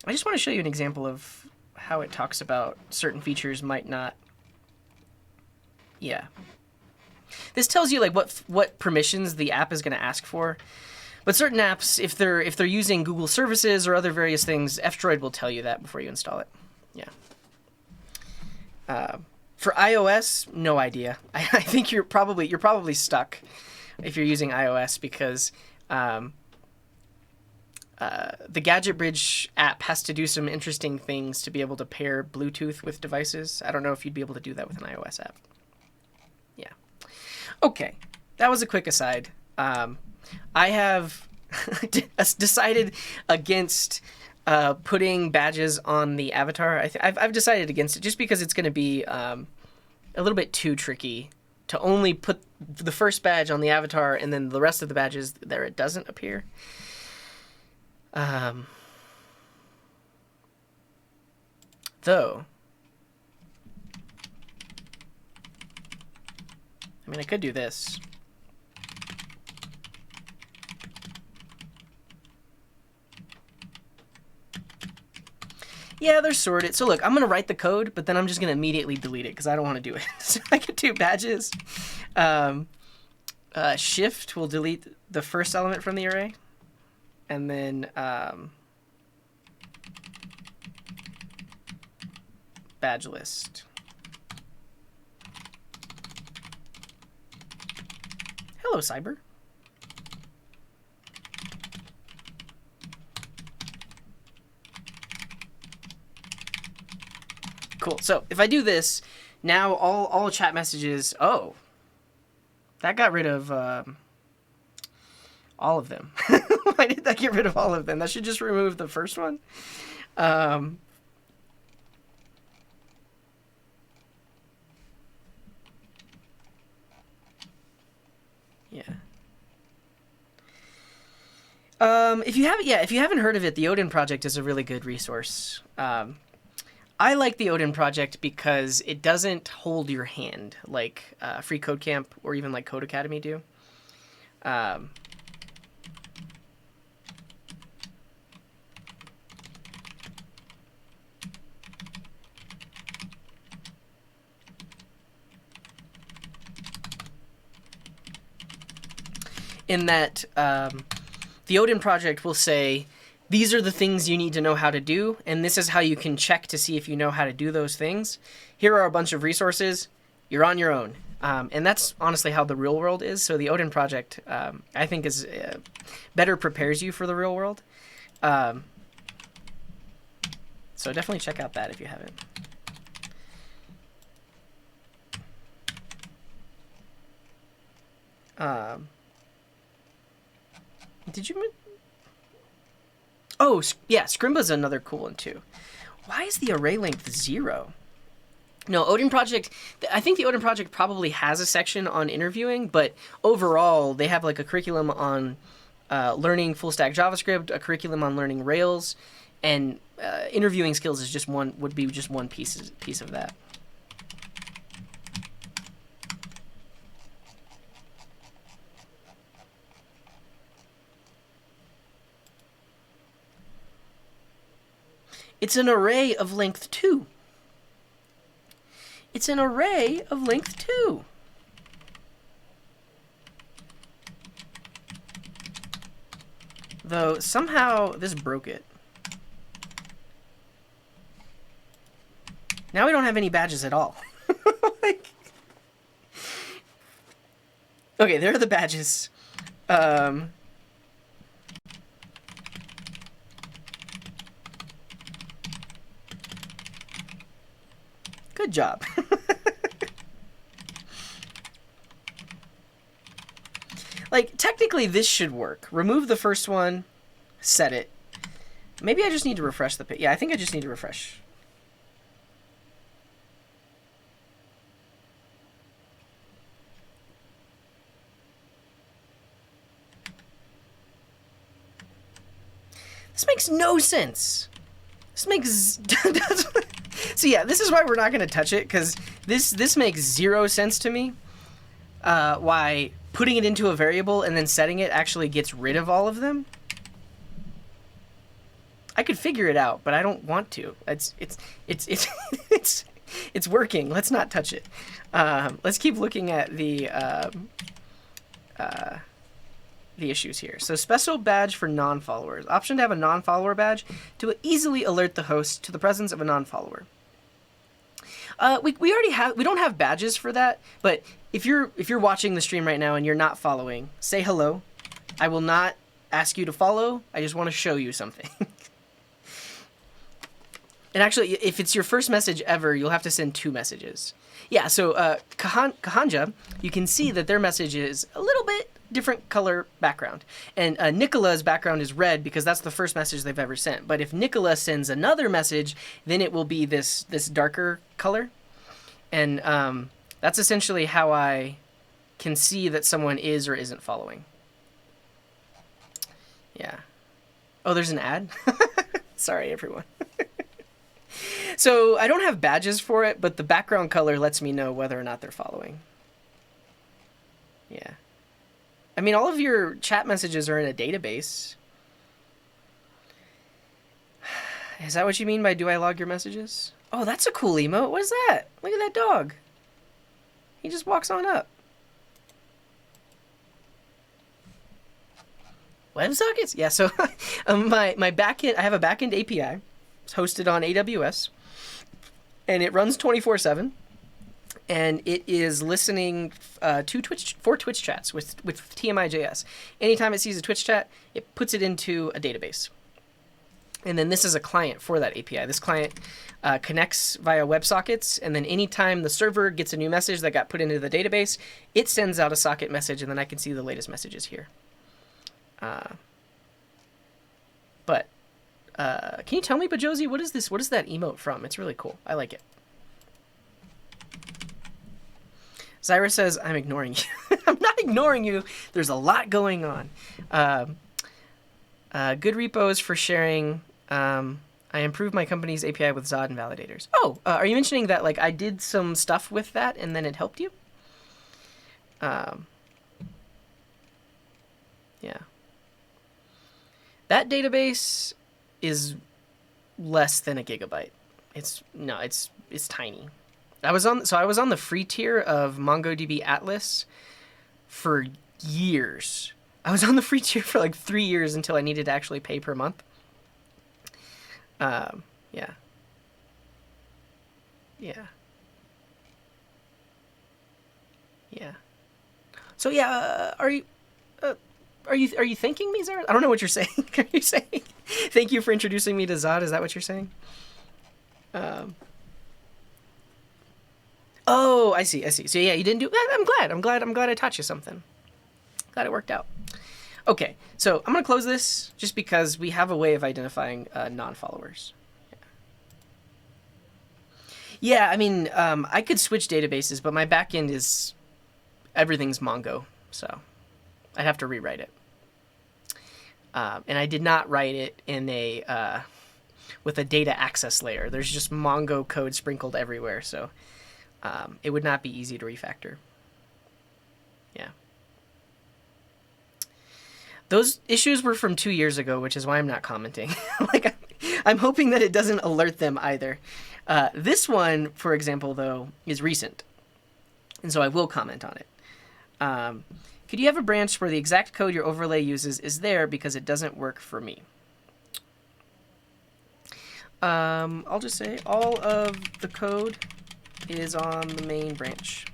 just want to show you an example of how it talks about certain features might not. Yeah. This tells you like what permissions the app is going to ask for. But certain apps, if they're using Google services or other various things, F-Droid will tell you that before you install it. Yeah. For iOS, no idea. I think you're probably stuck if you're using iOS because the Gadget Bridge app has to do some interesting things to be able to pair Bluetooth with devices. I don't know if you'd be able to do that with an iOS app. Yeah. Okay, that was a quick aside. I have decided against putting badges on the avatar. I've decided against it just because it's going to be a little bit too tricky to only put the first badge on the avatar and then the rest of the badges there it doesn't appear. Though, I mean, I could do this. Yeah, they're sorted. So look, I'm going to write the code, but then I'm just going to immediately delete it because I don't want to do it. So I could do badges. Shift will delete the first element from the array. And then badge list. Hello, Cyber. Cool. So if I do this, now all chat messages. Oh, that got rid of all of them. Why did that get rid of all of them? That should just remove the first one. If you haven't, yeah, if you haven't heard of it, the Odin Project is a really good resource. I like the Odin Project because it doesn't hold your hand like Free Code Camp or even like Code Academy do. In that the Odin Project will say, these are the things you need to know how to do, and this is how you can check to see if you know how to do those things. Here are a bunch of resources. You're on your own. And that's honestly how the real world is. So the Odin Project, I think, is better prepares you for the real world. So definitely check out that if you haven't. Did you... Oh, yeah, Scrimba's another cool one, too. Why is the array length 0? No, Odin Project... I think the Odin Project probably has a section on interviewing, but overall, they have like a curriculum on learning full-stack JavaScript, a curriculum on learning Rails, and interviewing skills is just would be just one piece of that. It's an array of length 2. It's an array of length 2. Though somehow this broke it. Now we don't have any badges at all. Like... Okay, there are the badges. Good job. Like, technically this should work. Remove the first one, set it. Maybe I just need to refresh the page. Yeah, I think I just need to refresh. This makes no sense. This makes... So yeah, this is why we're not going to touch it, because this makes 0 sense to me. Why putting it into a variable and then setting it actually gets rid of all of them. I could figure it out, but I don't want to. It's working. Let's not touch it. Let's keep looking at the issues here. So special badge for non-followers. Option to have a non-follower badge to easily alert the host to the presence of a non-follower. We already have, we don't have badges for that, but if you're watching the stream right now and you're not following, say hello. I will not ask you to follow. I just want to show you something. And actually, if it's your first message ever, you'll have to send 2 messages. Yeah, so Kahanja, you can see that their message is a little bit different color background. And Nicola's background is red because that's the first message they've ever sent. But if Nicola sends another message, then it will be this darker color. And that's essentially how I can see that someone is or isn't following. Yeah. Oh, there's an ad? Sorry, everyone. So I don't have badges for it, but the background color lets me know whether or not they're following. Yeah. I mean, all of your chat messages are in a database. Is that what you mean by do I log your messages? Oh, that's a cool emote. What is that? Look at that dog. He just walks on up. WebSockets? Yeah, so my backend, I have a backend API. It's hosted on AWS. And it runs 24/7. And it is listening to Twitch chats with TMI.js. Anytime it sees a Twitch chat, it puts it into a database. And then this is a client for that API. This client connects via WebSockets, and then anytime the server gets a new message that got put into the database, it sends out a socket message, and then I can see the latest messages here. But can you tell me, Bajosi, what is this? What is that emote from? It's really cool. I like it. Zyra says, I'm ignoring you. I'm not ignoring you. There's a lot going on. Good repos for sharing. I improved my company's API with Zod and validators. Oh, are you mentioning that like I did some stuff with that and then it helped you? Yeah. That database is less than a gigabyte. It's tiny. I was on the free tier of MongoDB Atlas for years. I was on the free tier for like 3 years until I needed to actually pay per month. Yeah. Yeah. Yeah. So yeah, are you thanking me, Zara? I don't know what you're saying. Are you saying thank you for introducing me to Zod? Is that what you're saying? Oh, I see. So yeah, you didn't do. I'm glad I taught you something. Glad it worked out. Okay, so I'm gonna close this just because we have a way of identifying non-followers. Yeah, I mean, I could switch databases, but my backend is everything's Mongo, so I'd have to rewrite it. And I did not write it in a with a data access layer. There's just Mongo code sprinkled everywhere, so it would not be easy to refactor. Yeah. Those issues were from 2 years ago, which is why I'm not commenting. Like, I'm hoping that it doesn't alert them either. This one, for example, though, is recent, and so I will comment on it. Could you have a branch where the exact code your overlay uses is there because it doesn't work for me? I'll just say all of the code is on the main branch.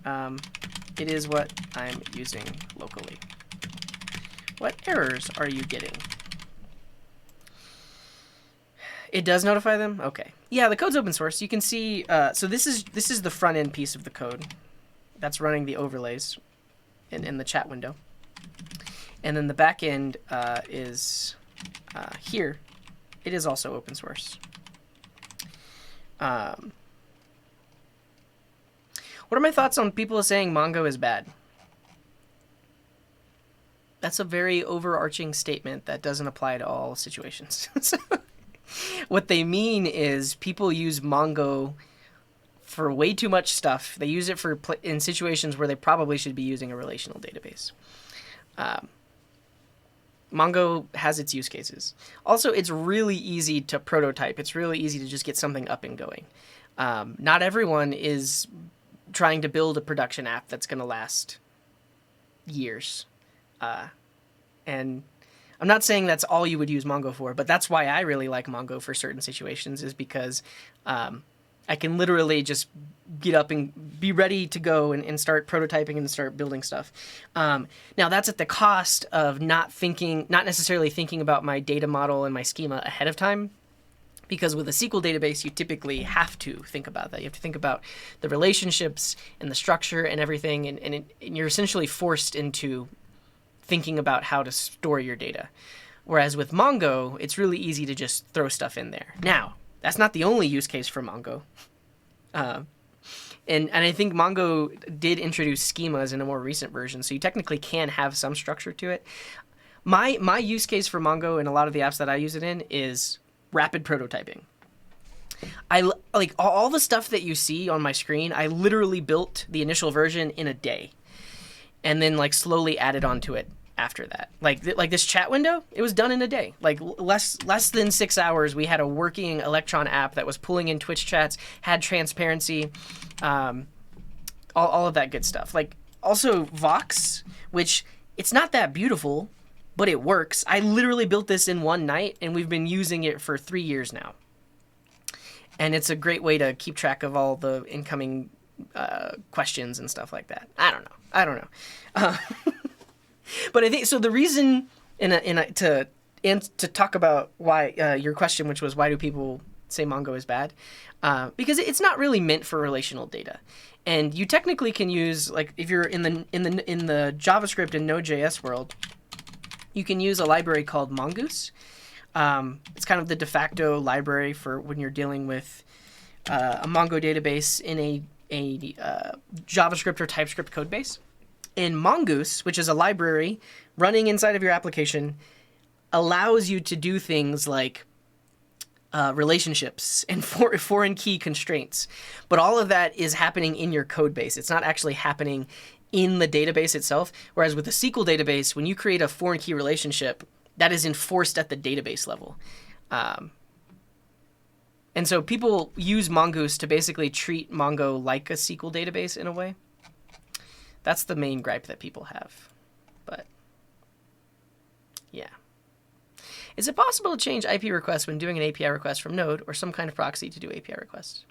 It is what I'm using locally. What errors are you getting? It does notify them? Okay. Yeah, the code's open source. You can see, so this is the front end piece of the code that's running the overlays in the chat window. And then the back end is here. It is also open source. What are my thoughts on people saying Mongo is bad? That's a very overarching statement that doesn't apply to all situations. So, what they mean is people use Mongo for way too much stuff. They use it in situations where they probably should be using a relational database. Mongo has its use cases. Also, it's really easy to prototype. It's really easy to just get something up and going. Not everyone is trying to build a production app that's going to last years. And I'm not saying that's all you would use Mongo for, but that's why I really like Mongo for certain situations, is because I can literally just get up and be ready to go and start prototyping and start building stuff. Now, that's at the cost of not necessarily thinking about my data model and my schema ahead of time. Because with a SQL database, you typically have to think about that. You have to think about the relationships and the structure and everything, and you're essentially forced into thinking about how to store your data. Whereas with Mongo, it's really easy to just throw stuff in there. Now, that's not the only use case for Mongo. And I think Mongo did introduce schemas in a more recent version, so you technically can have some structure to it. My use case for Mongo and a lot of the apps that I use it in is rapid prototyping. I like all the stuff that you see on my screen. I literally built the initial version in a day, and then like slowly added onto it after that. Like this chat window, it was done in a day. Like less than 6 hours, we had a working Electron app that was pulling in Twitch chats, had transparency, all of that good stuff. Like also Vox, which it's not that beautiful, but it works. I literally built this in one night, and we've been using it for 3 years now. And it's a great way to keep track of all the incoming questions and stuff like that. I don't know. But I think so. The reason to talk about why your question, which was why do people say Mongo is bad, because it's not really meant for relational data, and you technically can use, like, if you're in the JavaScript and Node.js world, you can use a library called Mongoose. It's kind of the de facto library for when you're dealing with a Mongo database in a JavaScript or TypeScript code base. And Mongoose, which is a library running inside of your application, allows you to do things like relationships and foreign key constraints. But all of that is happening in your code base. It's not actually happening in the database itself. Whereas with the SQL database, when you create a foreign key relationship, that is enforced at the database level. And so people use Mongoose to basically treat Mongo like a SQL database in a way. That's the main gripe that people have. But yeah. Is it possible to change IP requests when doing an API request from Node or some kind of proxy to do API requests?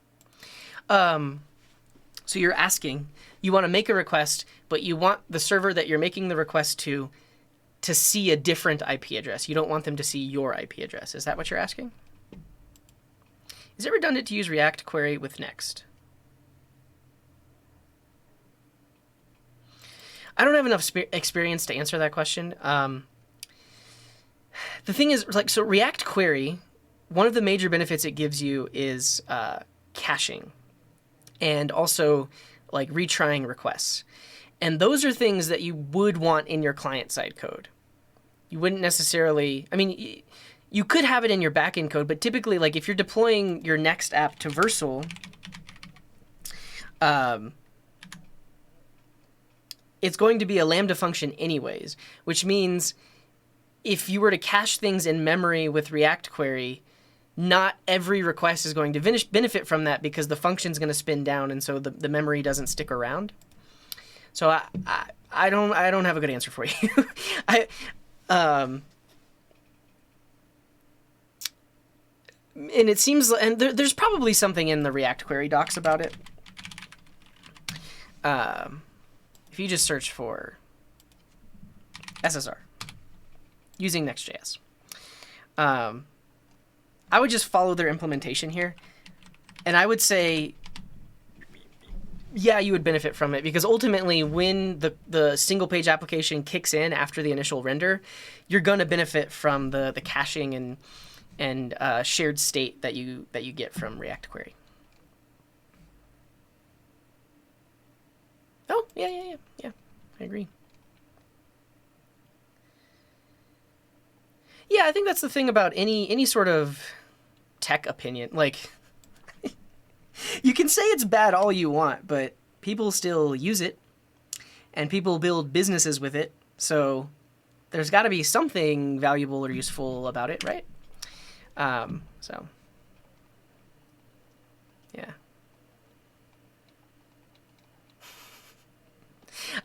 So you're asking, you want to make a request, but you want the server that you're making the request to see a different IP address. You don't want them to see your IP address. Is that what you're asking? Is it redundant to use React query with next? I don't have enough experience to answer that question. The thing is, like, so React query, one of the major benefits it gives you is caching and also like retrying requests. And those are things that you would want in your client-side code. You wouldn't necessarily, I mean, you could have it in your backend code, but typically, like, if you're deploying your next app to Versal, it's going to be a Lambda function anyways, which means if you were to cache things in memory with React query, not every request is going to benefit from that because the function's going to spin down, and so the memory doesn't stick around. So I don't have a good answer for you. And it seems, and there's probably something in the React query docs about it. If you just search for SSR using Next.js, I would just follow their implementation here, and I would say, yeah, you would benefit from it, because ultimately when the single page application kicks in after the initial render, you're going to benefit from the caching and shared state that you get from React query. Oh, yeah, I agree. Yeah, I think that's the thing about any sort of tech opinion. Like, you can say it's bad all you want, but people still use it, and people build businesses with it, so there's got to be something valuable or useful about it, right? So, yeah.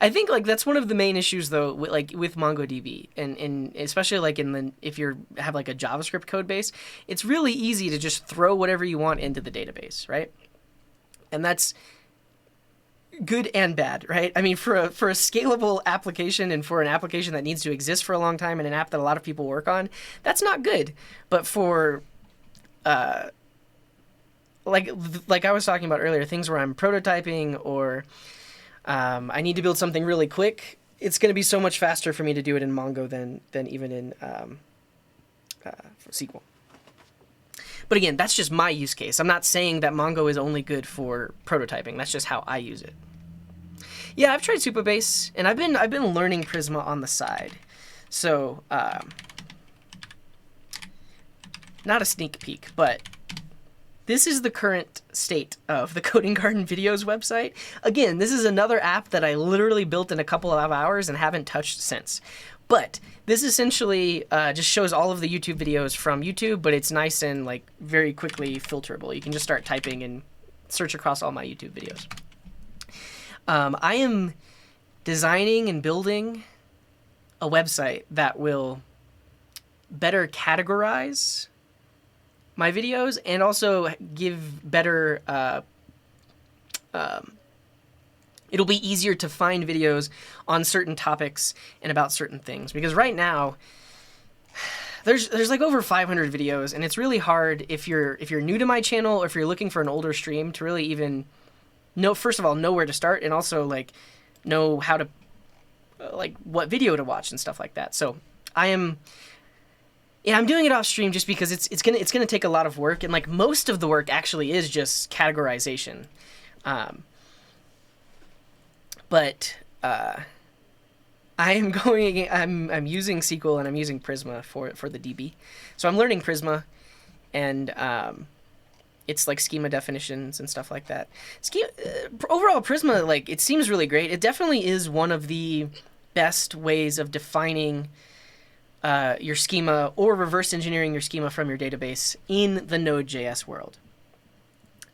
I think, like, that's one of the main issues, though, with MongoDB, and especially like if you have like a JavaScript code base, it's really easy to just throw whatever you want into the database, right? And that's good and bad, right? I mean, for a scalable application and for an application that needs to exist for a long time and an app that a lot of people work on, that's not good. But for like I was talking about earlier, things where I'm prototyping or I need to build something really quick, it's going to be so much faster for me to do it in Mongo than even in SQL. But again, that's just my use case. I'm not saying that Mongo is only good for prototyping. That's just how I use it. Yeah, I've tried Supabase, and I've been learning Prisma on the side. So, not a sneak peek, but this is the current state of the Coding Garden Videos website. Again, this is another app that I literally built in a couple of hours and haven't touched since. But this essentially just shows all of the YouTube videos from YouTube, but it's nice and like very quickly filterable. You can just start typing and search across all my YouTube videos. I am designing and building a website that will better categorize my videos and also give better it'll be easier to find videos on certain topics and about certain things, because right now there's like over 500 videos, and it's really hard if you're new to my channel or if you're looking for an older stream to really even know, first of all, know where to start, and also like know how to like what video to watch and stuff like that. So I'm doing it off stream just because it's gonna take a lot of work, and like most of the work actually is just categorization. But I'm using SQL and I'm using Prisma for the DB. So I'm learning Prisma, and it's like schema definitions and stuff like that. Overall, Prisma, like, it seems really great. It definitely is one of the best ways of defining your schema or reverse engineering your schema from your database in the Node.js world.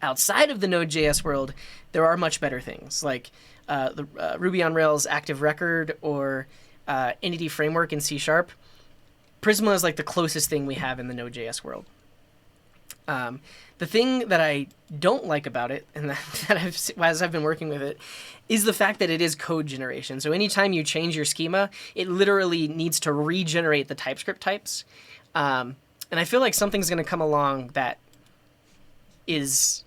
Outside of the Node.js world, there are much better things, like the Ruby on Rails Active Record or Entity Framework in C#. Prisma is like the closest thing we have in the Node.js world. The thing that I don't like about it, and as I've been working with it, is the fact that it is code generation. So anytime you change your schema, it literally needs to regenerate the TypeScript types. And I feel like something's going to come along that is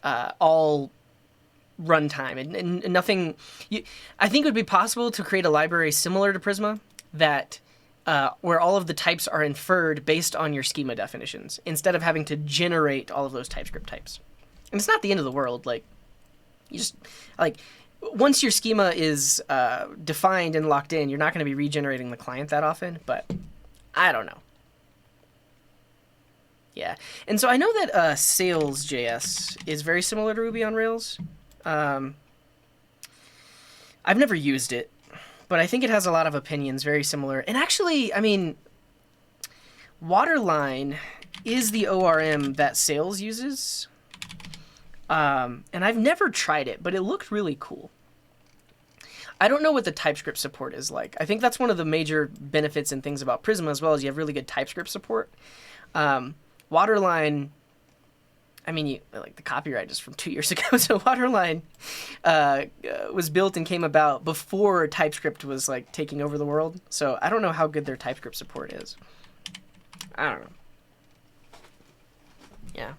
all runtime and nothing. I think it would be possible to create a library similar to Prisma that where all of the types are inferred based on your schema definitions instead of having to generate all of those TypeScript types. And it's not the end of the world. Like, you just, like, once your schema is defined and locked in, you're not going to be regenerating the client that often, but I don't know. Yeah. And so I know that Sales.js is very similar to Ruby on Rails. I've never used it, but I think it has a lot of opinions very similar. And actually, I mean, Waterline is the ORM that Sales uses. And I've never tried it, but it looked really cool. I don't know what the TypeScript support is like. I think that's one of the major benefits and things about Prisma, as well as you have really good TypeScript support. Waterline, I mean, like, the copyright is from 2 years ago, so Waterline was built and came about before TypeScript was, like, taking over the world. So I don't know how good their TypeScript support is. I don't know. Yeah.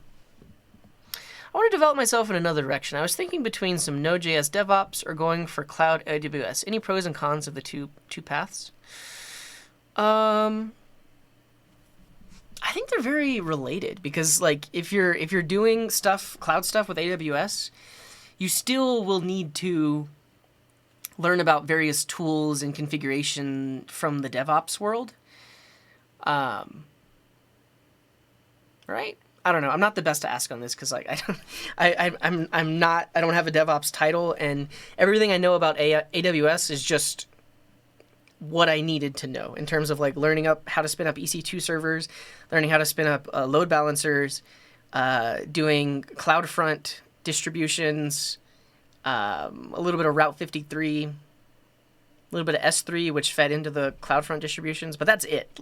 I want to develop myself in another direction. I was thinking between some Node.js DevOps or going for cloud AWS. Any pros and cons of the two paths? I think they're very related because, like, if you're doing cloud stuff with AWS, you still will need to learn about various tools and configuration from the DevOps world. Right? I don't know. I'm not the best to ask on this because, like, I don't have a DevOps title, and everything I know about AWS is just what I needed to know in terms of, like, learning up how to spin up EC2 servers, learning how to spin up load balancers, doing CloudFront distributions, a little bit of Route 53, a little bit of S3, which fed into the CloudFront distributions, but that's it.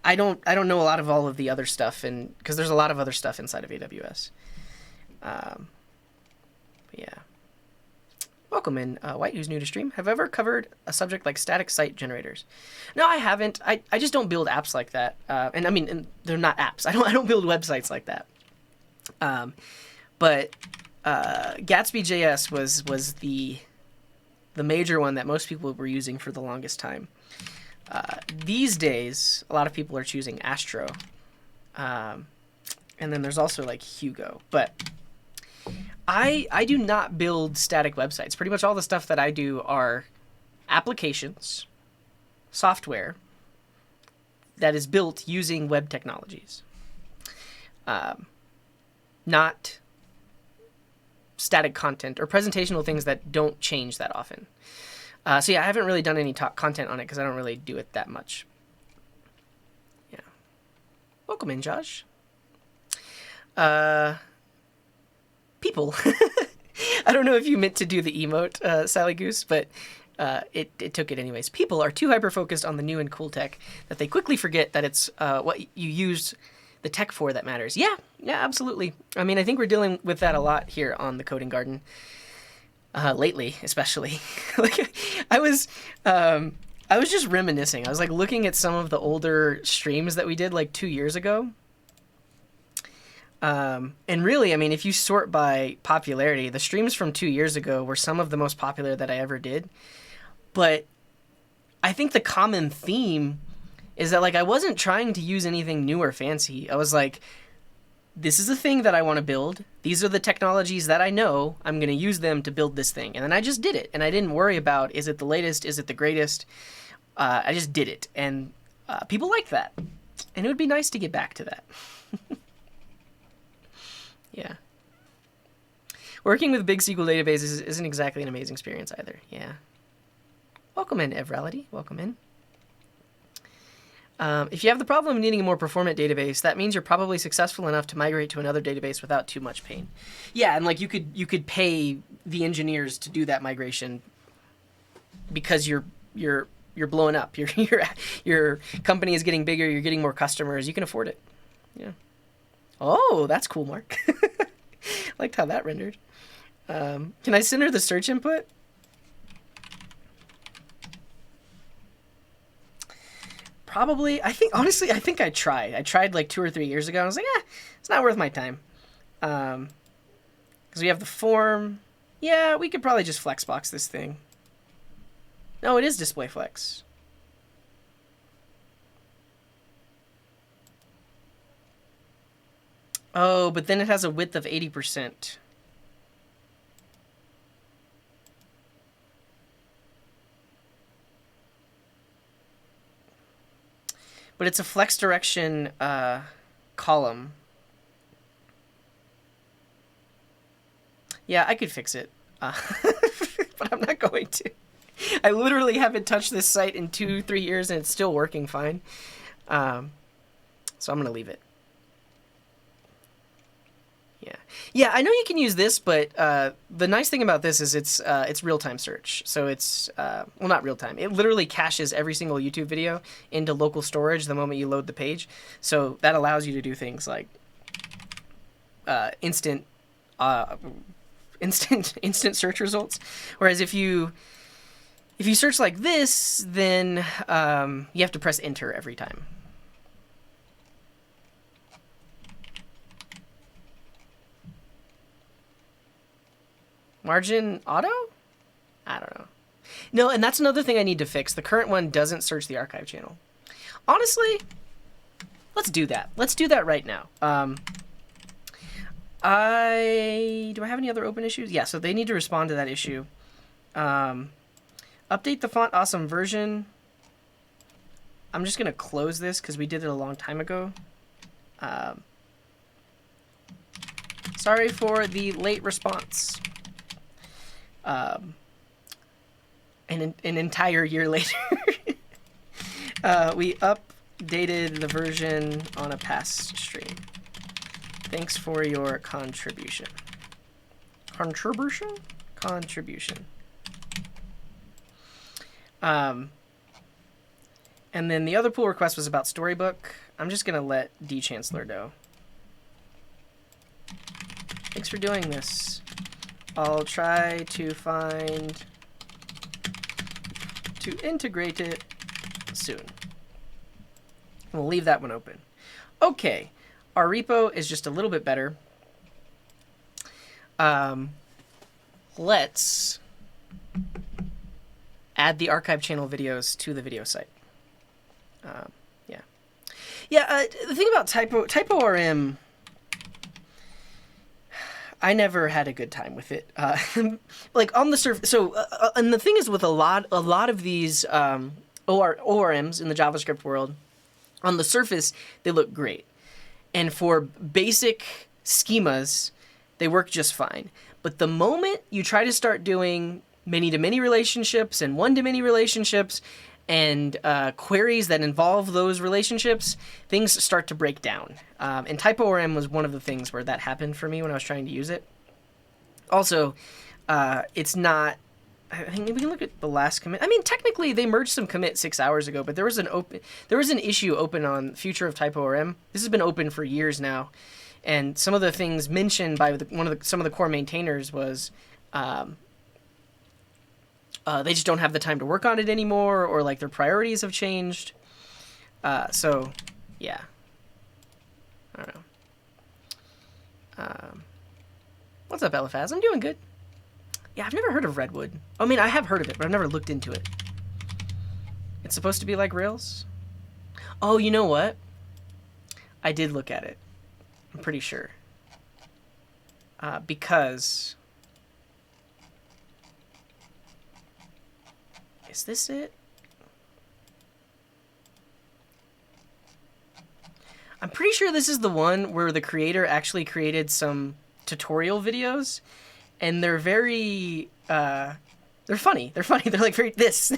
I don't know a lot of all of the other stuff, and because there's a lot of other stuff inside of AWS. Yeah. Welcome in, White, who's new to stream. Have I ever covered a subject like static site generators? No, I haven't. I just don't build apps like that. And I mean, they're not apps. I don't build websites like that. But Gatsby.js was the major one that most people were using for the longest time. These days, a lot of people are choosing Astro. And then there's also, like, Hugo. But I do not build static websites. Pretty much all the stuff that I do are applications, software that is built using web technologies. Not static content or presentational things that don't change that often. So yeah, I haven't really done any content on it because I don't really do it that much. Yeah. Welcome in, Josh. People. I don't know if you meant to do the emote, Sally Goose, but it took it anyways. People are too hyper-focused on the new and cool tech that they quickly forget that it's what you use the tech for that matters. Yeah, absolutely. I mean, I think we're dealing with that a lot here on the Coding Garden. Lately, especially. Like, I was just reminiscing. I was, like, looking at some of the older streams that we did, like, 2 years ago. And really, I mean, if you sort by popularity, the streams from 2 years ago were some of the most popular that I ever did. But I think the common theme is that, like, I wasn't trying to use anything new or fancy. I was like, this is a thing that I want to build. These are the technologies that I know. I'm going to use them to build this thing. And then I just did it. And I didn't worry about, is it the latest? Is it the greatest? I just did it, and people like that, and it would be nice to get back to that. Yeah. Working with big SQL databases isn't exactly an amazing experience either. Yeah. Welcome in, Evrality. Welcome in. If you have the problem of needing a more performant database, that means you're probably successful enough to migrate to another database without too much pain. Yeah, and like you could pay the engineers to do that migration because you're blowing up. Your company is getting bigger. You're getting more customers. You can afford it. Yeah. Oh, that's cool, Mark. Liked how that rendered. Can I send her the search input? Probably. Honestly, I think I tried. I tried like 2 or 3 years ago. And I was like, it's not worth my time. Because we have the form. Yeah, we could probably just flexbox this thing. No, it is display flex. Oh, but then it has a width of 80%. But it's a flex direction column. Yeah, I could fix it. But I'm not going to. I literally haven't touched this site in 2-3 years and it's still working fine. So I'm going to leave it. Yeah, I know you can use this, but the nice thing about this is it's real-time search. So it's, well, not real-time. It literally caches every single YouTube video into local storage the moment you load the page. So that allows you to do things like instant search results. Whereas if you search like this, then you have to press enter every time. Margin auto? I don't know. No, and that's another thing I need to fix. The current one doesn't search the archive channel. Honestly, let's do that. Let's do that right now. Do I have any other open issues? Yeah, so they need to respond to that issue. Update the font awesome version. I'm just going to close this because we did it a long time ago. Sorry for the late response. An entire year later, we updated the version on a past stream. Thanks for your contribution. Contribution. And then the other pull request was about Storybook. I'm just gonna let D Chancellor know. Thanks for doing this. I'll try to integrate it soon. We'll leave that one open. Okay, our repo is just a little bit better. Let's add the archive channel videos to the video site. The thing about TypoRM, I never had a good time with it. Like on the surface. So, and the thing is with a lot of these ORMs in the JavaScript world, on the surface they look great, and for basic schemas, they work just fine. But the moment you try to start doing many-to-many relationships and one-to-many relationships and queries that involve those relationships, things start to break down. And TypoRM was one of the things where that happened for me when I was trying to use it. Also, it's not... I think we can look at the last commit. I mean, technically, they merged some commit 6 hours ago, but there was an issue open on Future of TypoRM. This has been open for years now, and some of the things mentioned by some of the core maintainers was they just don't have the time to work on it anymore, or like their priorities have changed. So, yeah. I don't know. What's up, Eliphaz? I'm doing good. Yeah, I've never heard of Redwood. I mean, I have heard of it, but I've never looked into it. It's supposed to be like Rails? Oh, you know what? I did look at it. I'm pretty sure. Because... Is this it? I'm pretty sure this is the one where the creator actually created some tutorial videos, and they're very, they're funny. They're funny. They're like very, this.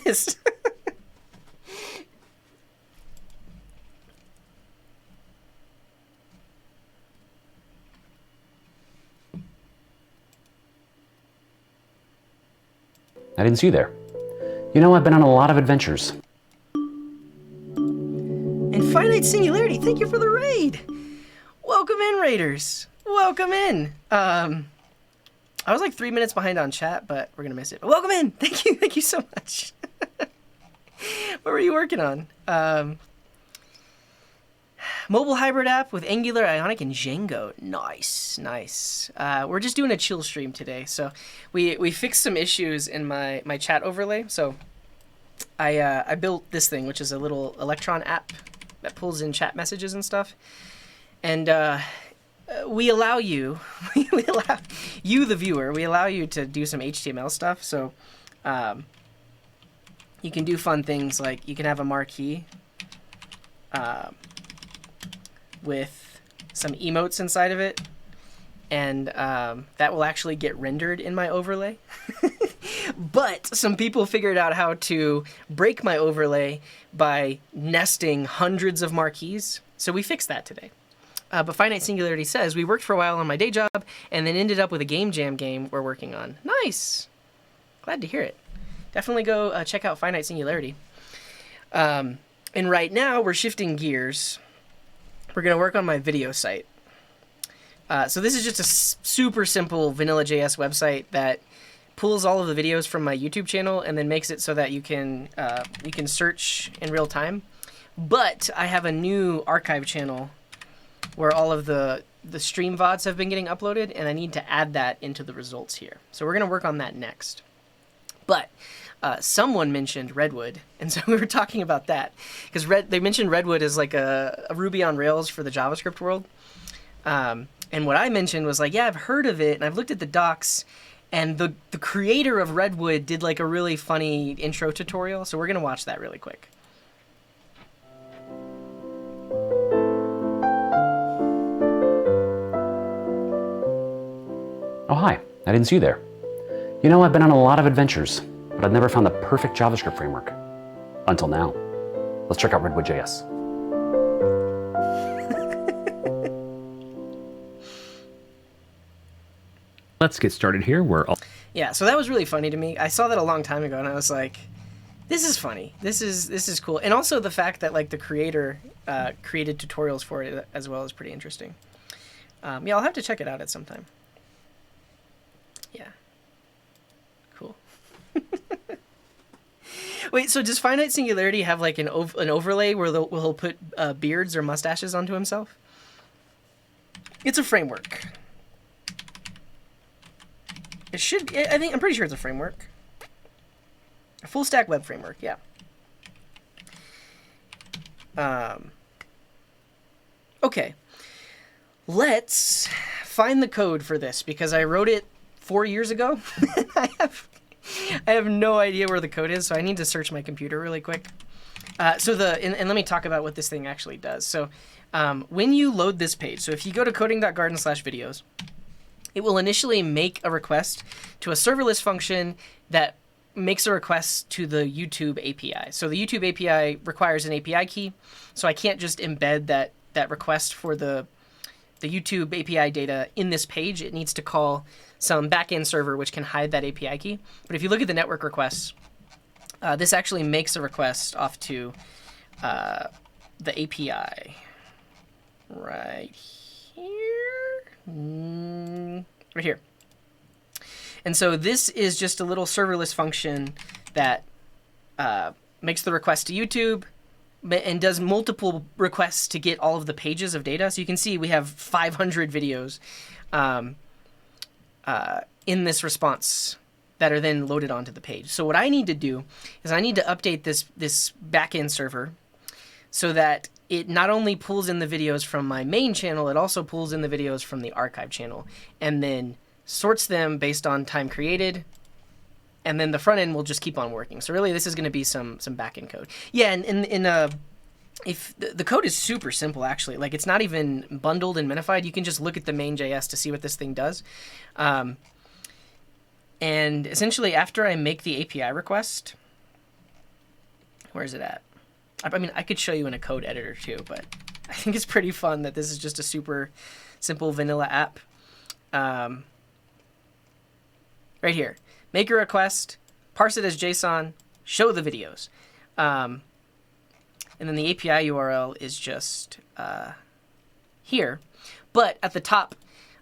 I didn't see you there. You know, I've been on a lot of adventures. Infinite Singularity, thank you for the raid. Welcome in, raiders. Welcome in. I was like 3 minutes behind on chat, but we're gonna miss it. But welcome in. Thank you so much. What were you working on? Mobile hybrid app with Angular, Ionic, and Django. Nice. We're just doing a chill stream today, so we fixed some issues in my chat overlay. So I built this thing, which is a little Electron app that pulls in chat messages and stuff. And we allow you, we allow you, the viewer, we allow you to do some HTML stuff. So you can do fun things like you can have a marquee with some emotes inside of it, and that will actually get rendered in my overlay. But some people figured out how to break my overlay by nesting hundreds of marquees, so we fixed that today. But Finite Singularity says, we worked for a while on my day job and then ended up with a game jam game we're working on. Nice. Glad to hear it. Definitely go check out Finite Singularity. And right now we're shifting gears. We're going to work on my video site. So this is just a super simple vanilla.js website that pulls all of the videos from my YouTube channel and then makes it so that you can search in real time. But I have a new archive channel where all of the stream VODs have been getting uploaded, and I need to add that into the results here. So we're going to work on that next. But someone mentioned Redwood, and so we were talking about that because they mentioned Redwood as like a Ruby on Rails for the JavaScript world. And what I mentioned was like, yeah, I've heard of it, and I've looked at the docs, and the creator of Redwood did like a really funny intro tutorial, so we're going to watch that really quick. Oh, hi. I didn't see you there. You know, I've been on a lot of adventures, but I've never found the perfect JavaScript framework. Until now. Let's check out Redwood.js. Let's get started here. Yeah, so that was really funny to me. I saw that a long time ago, and I was like, this is funny. This is cool. And also the fact that like the creator created tutorials for it as well is pretty interesting. Yeah, I'll have to check it out at some time. Yeah. Cool. Wait, so does Finite Singularity have like an overlay where he'll put beards or mustaches onto himself? It's a framework. It should be, I'm pretty sure it's a framework. A full stack web framework, yeah. Okay. Let's find the code for this because I wrote it 4 years ago. I have no idea where the code is, so I need to search my computer really quick. And let me talk about what this thing actually does. So when you load this page, so if you go to coding.garden/videos, it will initially make a request to a serverless function that makes a request to the YouTube API. So the YouTube API requires an API key, so I can't just embed that request for the YouTube API data in this page. It needs to call some backend server which can hide that API key. But if you look at the network requests, this actually makes a request off to the API right here. Right here. And so this is just a little serverless function that makes the request to YouTube and does multiple requests to get all of the pages of data. So you can see we have 500 videos in this response that are then loaded onto the page. So what I need to do is I need to update this backend server so that it not only pulls in the videos from my main channel, it also pulls in the videos from the archive channel and then sorts them based on time created. And then the front end will just keep on working. So really this is going to be some backend code. Yeah, and if the code is super simple, actually, like it's not even bundled and minified. You can just look at the main JS to see what this thing does. And essentially, after I make the API request, where is it at? I mean, I could show you in a code editor too, but I think it's pretty fun that this is just a super simple vanilla app. Right here, make a request, parse it as JSON, show the videos. And then the API URL is just here. But at the top,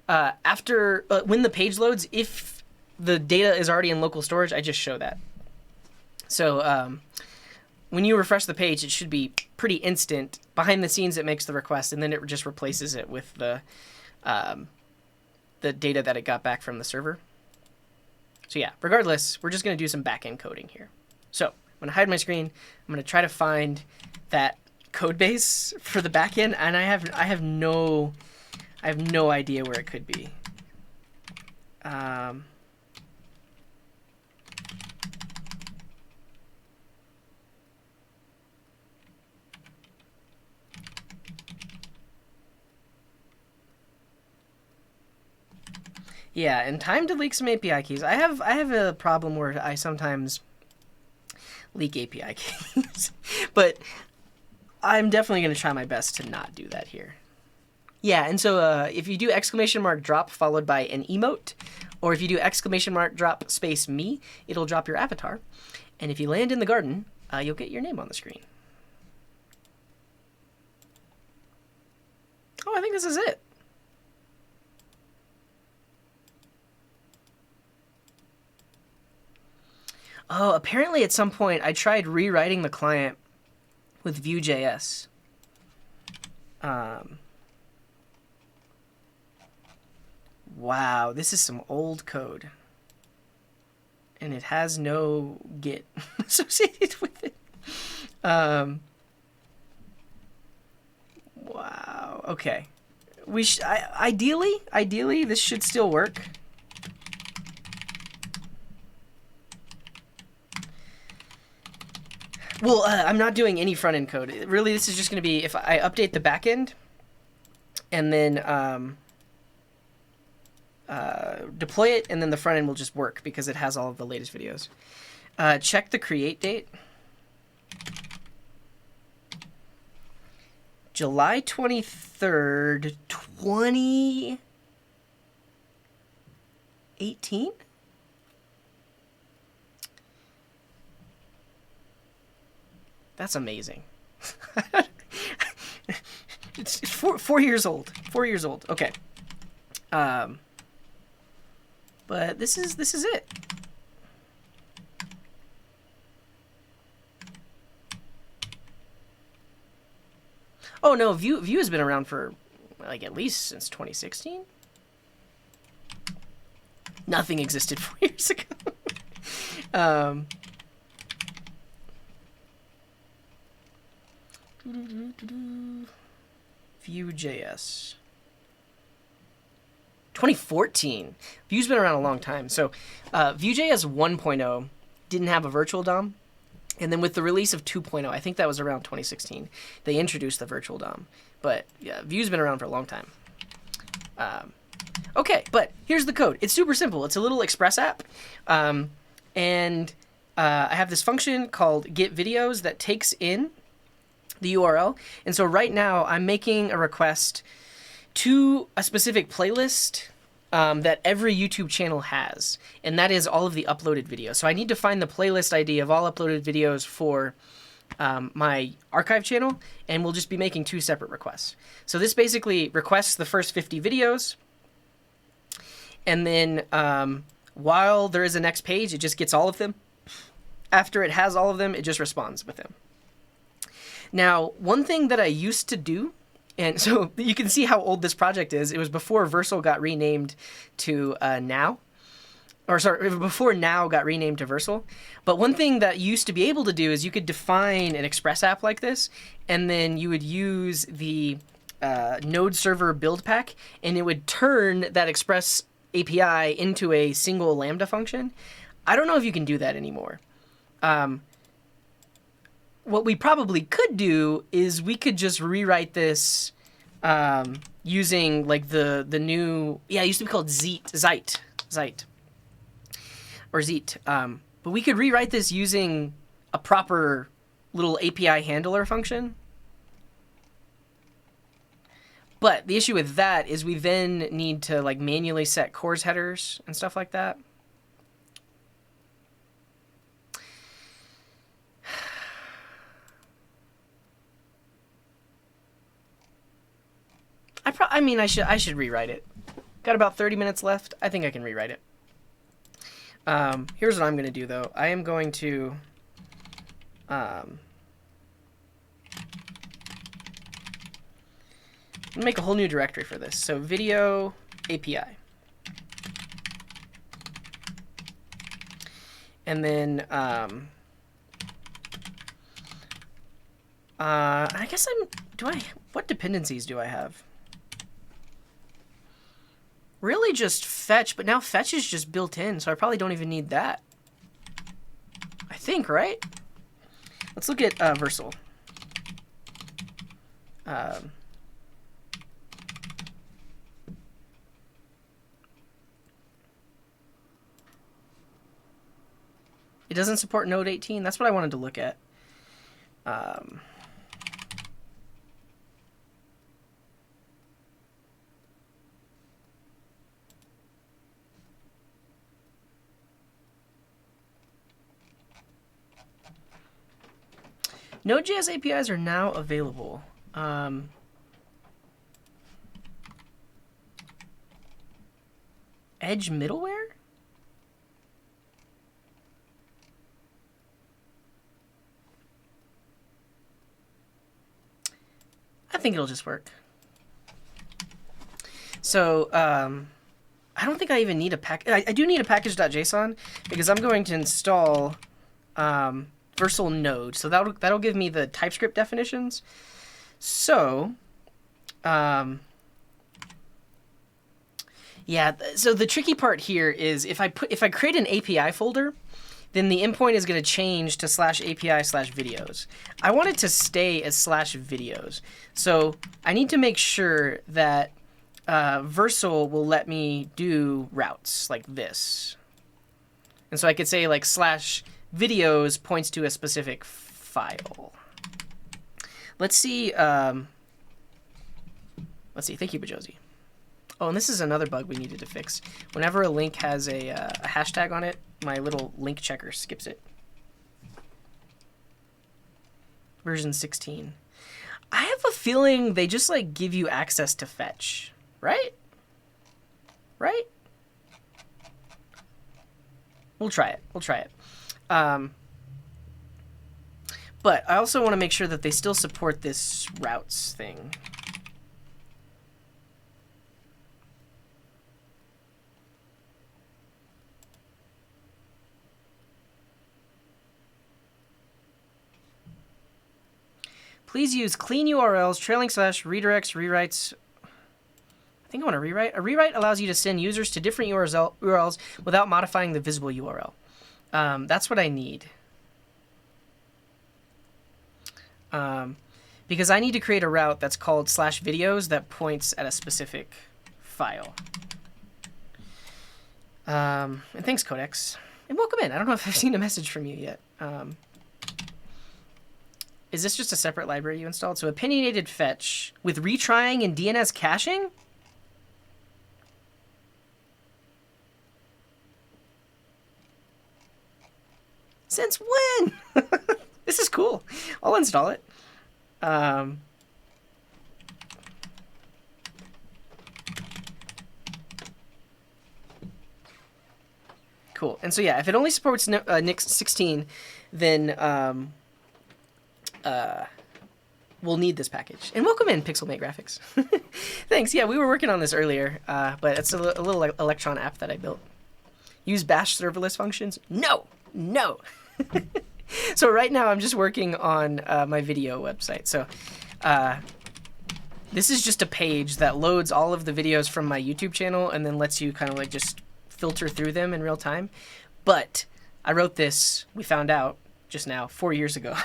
after when the page loads, if the data is already in local storage, I just show that. So when you refresh the page, it should be pretty instant. Behind the scenes, it makes the request, and then it just replaces it with the data that it got back from the server. So yeah, regardless, we're just going to do some back-end coding here. So I'm going to hide my screen. I'm going to try to find that code base for the back-end, and I have no idea where it could be. Yeah, and time to leak some API keys. I have a problem where I sometimes leak API keys, but I'm definitely going to try my best to not do that here. Yeah, and so if you do !drop followed by an emote, or if you do !drop space me, it'll drop your avatar. And if you land in the garden, you'll get your name on the screen. Oh, I think this is it. Oh, apparently at some point I tried rewriting the client with Vue.js. Wow, this is some old code. And it has no Git associated with it. Wow, okay. Ideally, this should still work. Well, I'm not doing any front-end code. Really, this is just going to be if I update the backend and then deploy it, and then the front end will just work because it has all of the latest videos. Check the create date. July 23rd, 2018? That's amazing. It's 4 years old. 4 years old. Okay. But this is it. Oh no, Vue has been around for like at least since 2016. Nothing existed 4 years ago. Vue.js. 2014. Vue's been around a long time. So Vue.js 1.0 didn't have a virtual DOM. And then with the release of 2.0, I think that was around 2016, they introduced the virtual DOM. But yeah, Vue's been around for a long time. Okay, but here's the code. It's super simple. It's a little Express app. And I have this function called get videos that takes in the URL. And so right now I'm making a request to a specific playlist that every YouTube channel has. And that is all of the uploaded videos. So I need to find the playlist ID of all uploaded videos for my archive channel, and we'll just be making 2 separate requests. So this basically requests the first 50 videos, and then while there is a next page, it just gets all of them. After it has all of them, it just responds with them. Now, one thing that I used to do, and so you can see how old this project is. It was before Versal got renamed to Now. Or sorry, before Now got renamed to Versal. But one thing that you used to be able to do is you could define an Express app like this, and then you would use the Node server build pack, and it would turn that Express API into a single Lambda function. I don't know if you can do that anymore. what we probably could do is we could just rewrite this using like the new, yeah, it used to be called Zeit, or Zeet. But we could rewrite this using a proper little API handler function. But the issue with that is we then need to like manually set CORS headers and stuff like that. I should rewrite it. Got about 30 minutes left. I think I can rewrite it. Here's what I'm going to do, though. I am going to make a whole new directory for this. So video API. And then I guess what dependencies do I have? Really just fetch, but now fetch is just built in, so I probably don't even need that. I think, right? Let's look at Versal. It doesn't support Node 18. That's what I wanted to look at. Node.js APIs are now available. Edge middleware? I think it'll just work. So, I don't think I even need a package. I do need a package.json because I'm going to install Versal Node. So that'll give me the TypeScript definitions. So, yeah. So the tricky part here is if I create an API folder, then the endpoint is going to change to /API/videos. I want it to stay as /videos. So I need to make sure that Versal will let me do routes like this. And so I could say like /videos points to a specific file. Let's see. Thank you, Bajosi. Oh, and this is another bug we needed to fix. Whenever a link has a hashtag on it, my little link checker skips it. Version 16. I have a feeling they just like give you access to fetch, right? Right? We'll try it. But I also want to make sure that they still support this routes thing. Please use clean URLs, trailing slash, redirects, rewrites. I think I want to rewrite. A rewrite allows you to send users to different URLs without modifying the visible URL. That's what I need. Because I need to create a route that's called /videos that points at a specific file. And thanks, Codex. And welcome in. I don't know if I've seen a message from you yet. Is this just a separate library you installed? So opinionated fetch with retrying and DNS caching? Since when? This is cool. I'll install it. Cool. And so, yeah, if it only supports NIX 16, then we'll need this package. And welcome in, Pixelmate Graphics. Thanks. Yeah, we were working on this earlier, but it's a little Electron app that I built. Use bash serverless functions? No. So right now I'm just working on my video website. So this is just a page that loads all of the videos from my YouTube channel and then lets you kind of like just filter through them in real time. But I wrote this, we found out just now, 4 years ago.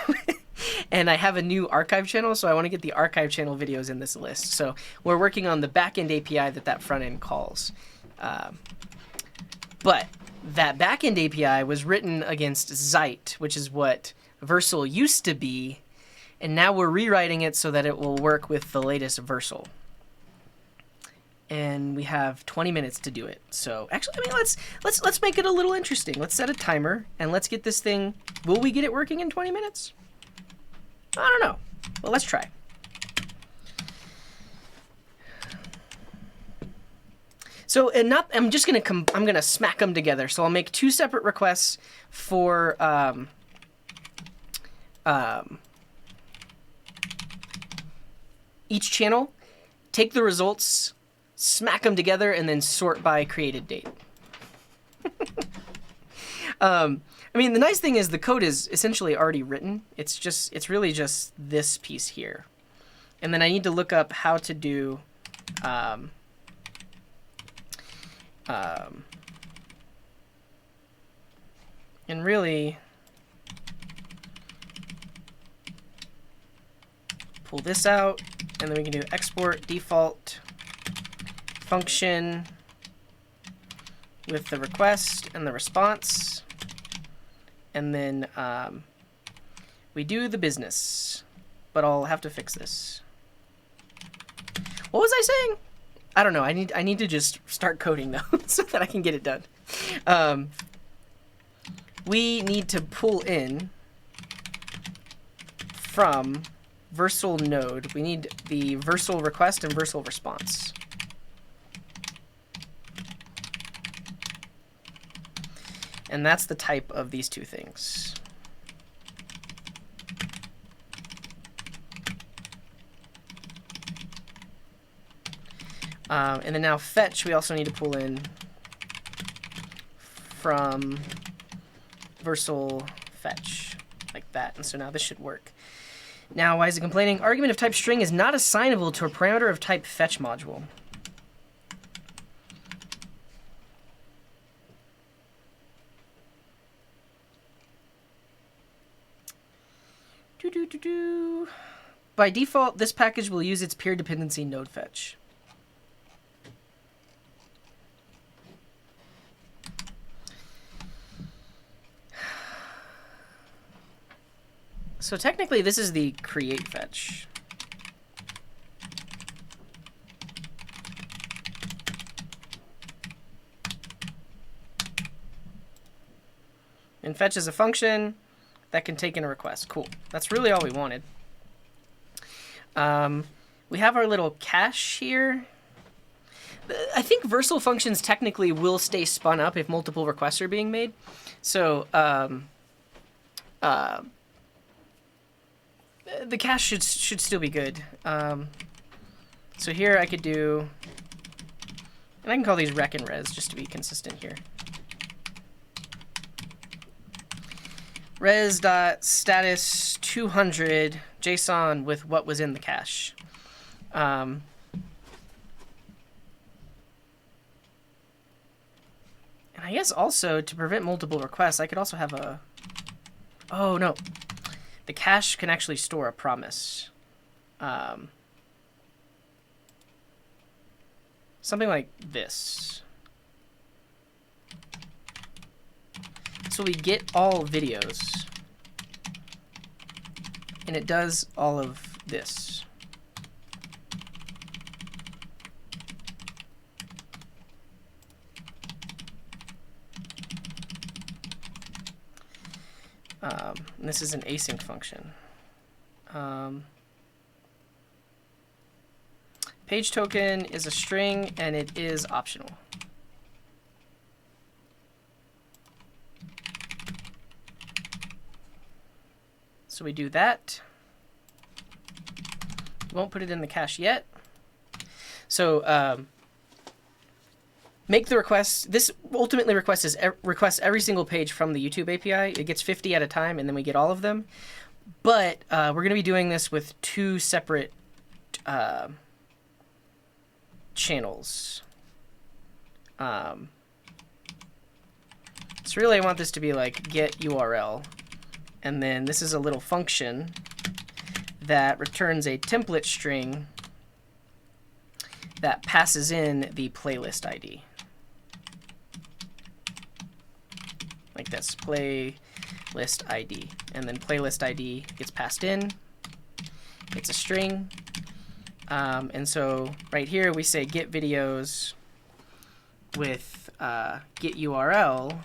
And I have a new archive channel, so I want to get the archive channel videos in this list. So we're working on the backend API that front end calls. But that backend API was written against Zeit, which is what Vercel used to be, and now we're rewriting it so that it will work with the latest Vercel. And we have 20 minutes to do it. So actually, I mean, let's make it a little interesting. Let's set a timer and let's get this thing. Will we get it working in 20 minutes? I don't know. Well, let's try. So, I'm just gonna I'm gonna smack them together. So I'll make 2 separate requests for each channel. Take the results, smack them together, and then sort by created date. I mean, the nice thing is the code is essentially already written. It's really just this piece here. And then I need to look up how to do and really pull this out, and then we can do export default function with the request and the response, and then we do the business, but I'll have to fix this. What was I saying? I don't know. I need to just start coding though, so that I can get it done. We need to pull in from Vercel node. We need the Vercel request and Vercel response. And that's the type of these 2 things. And then now fetch, we also need to pull in from Vercel fetch, like that. And so now this should work. Now, why is it complaining? Argument of type string is not assignable to a parameter of type fetch module. By default, this package will use its peer dependency node fetch. So technically, this is the create fetch. And fetch is a function that can take in a request. Cool. That's really all we wanted. We have our little cache here. I think Vercel functions technically will stay spun up if multiple requests are being made. So the cache should still be good. So here I could do, and I can call these rec and res just to be consistent here. Res.status 200 JSON with what was in the cache. And I guess also to prevent multiple requests, I could also have a, oh no, the cache can actually store a promise. Something like this. So we get all videos, and it does all of this. And this is an async function. Page token is a string, and it is optional. So we do that. Won't put it in the cache yet. So make the request. This ultimately requests every single page from the YouTube API. It gets 50 at a time, and then we get all of them. But we're going to be doing this with 2 separate channels. So really I want this to be like get URL, And then this is a little function that returns a template string that passes in the playlist ID. Like this, playlist ID. And then playlist ID gets passed in. It's a string. And so right here we say get videos with get URL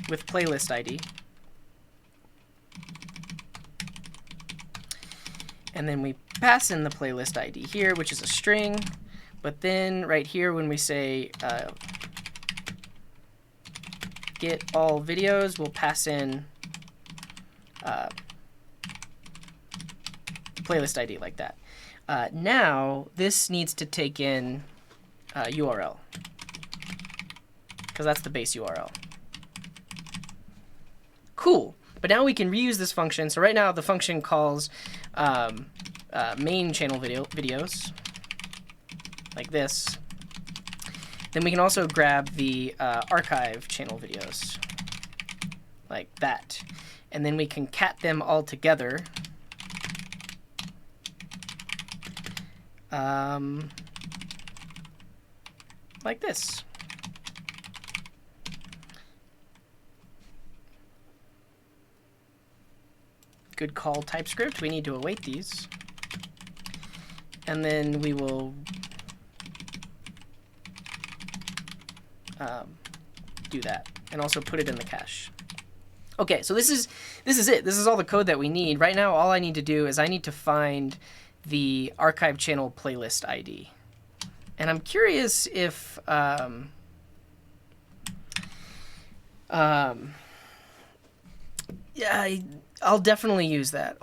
with playlist ID. And then we pass in the playlist ID here, which is a string. But then right here when we say get all videos, we'll pass in playlist ID like that. Now this needs to take in URL, because that's the base URL. Cool. But now we can reuse this function. So right now the function calls main channel videos like this. Then we can also grab the archive channel videos like that. And then we can cat them all together. Like this. Good call, TypeScript. We need to await these. And then we will do that and also put it in the cache. Okay, so this is it. This is all the code that we need. Right now, all I need to do is I need to find the archive channel playlist ID. And I'm curious if yeah, I'll definitely use that.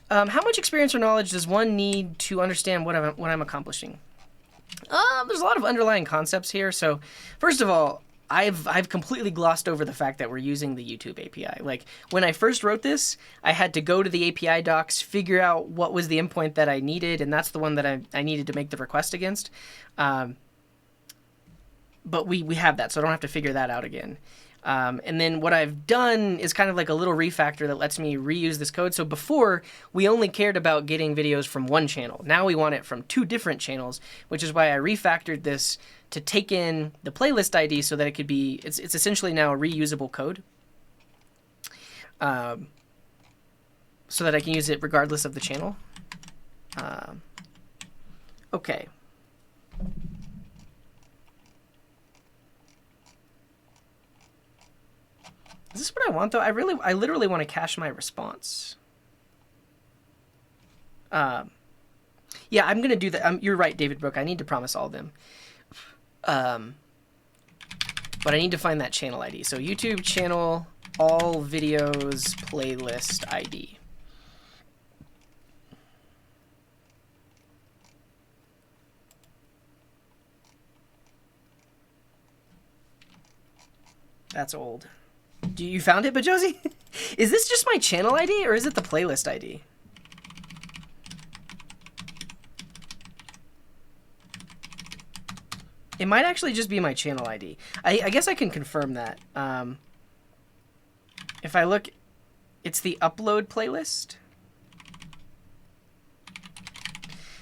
How much experience or knowledge does one need to understand what I'm accomplishing? There's a lot of underlying concepts here. So first of all, I've completely glossed over the fact that we're using the YouTube API. Like when I first wrote this, I had to go to the API docs, figure out what was the endpoint that I needed, and that's the one that I needed to make the request against. But we have that, so I don't have to figure that out again. And then what I've done is kind of like a little refactor that lets me reuse this code. So before, we only cared about getting videos from one channel. Now we want it from 2 different channels, which is why I refactored this to take in the playlist ID so that it could be, it's essentially now a reusable code. So that I can use it regardless of the channel. Okay. Is this what I want though? I literally want to cache my response. Yeah, I'm gonna do that. You're right, David Brooke. I need to promise all of them. But I need to find that channel ID. So YouTube channel all videos playlist ID. That's old. You found it, Bajosi? Is this just my channel ID or is it the playlist ID? It might actually just be my channel ID. I guess I can confirm that. If I look, it's the upload playlist.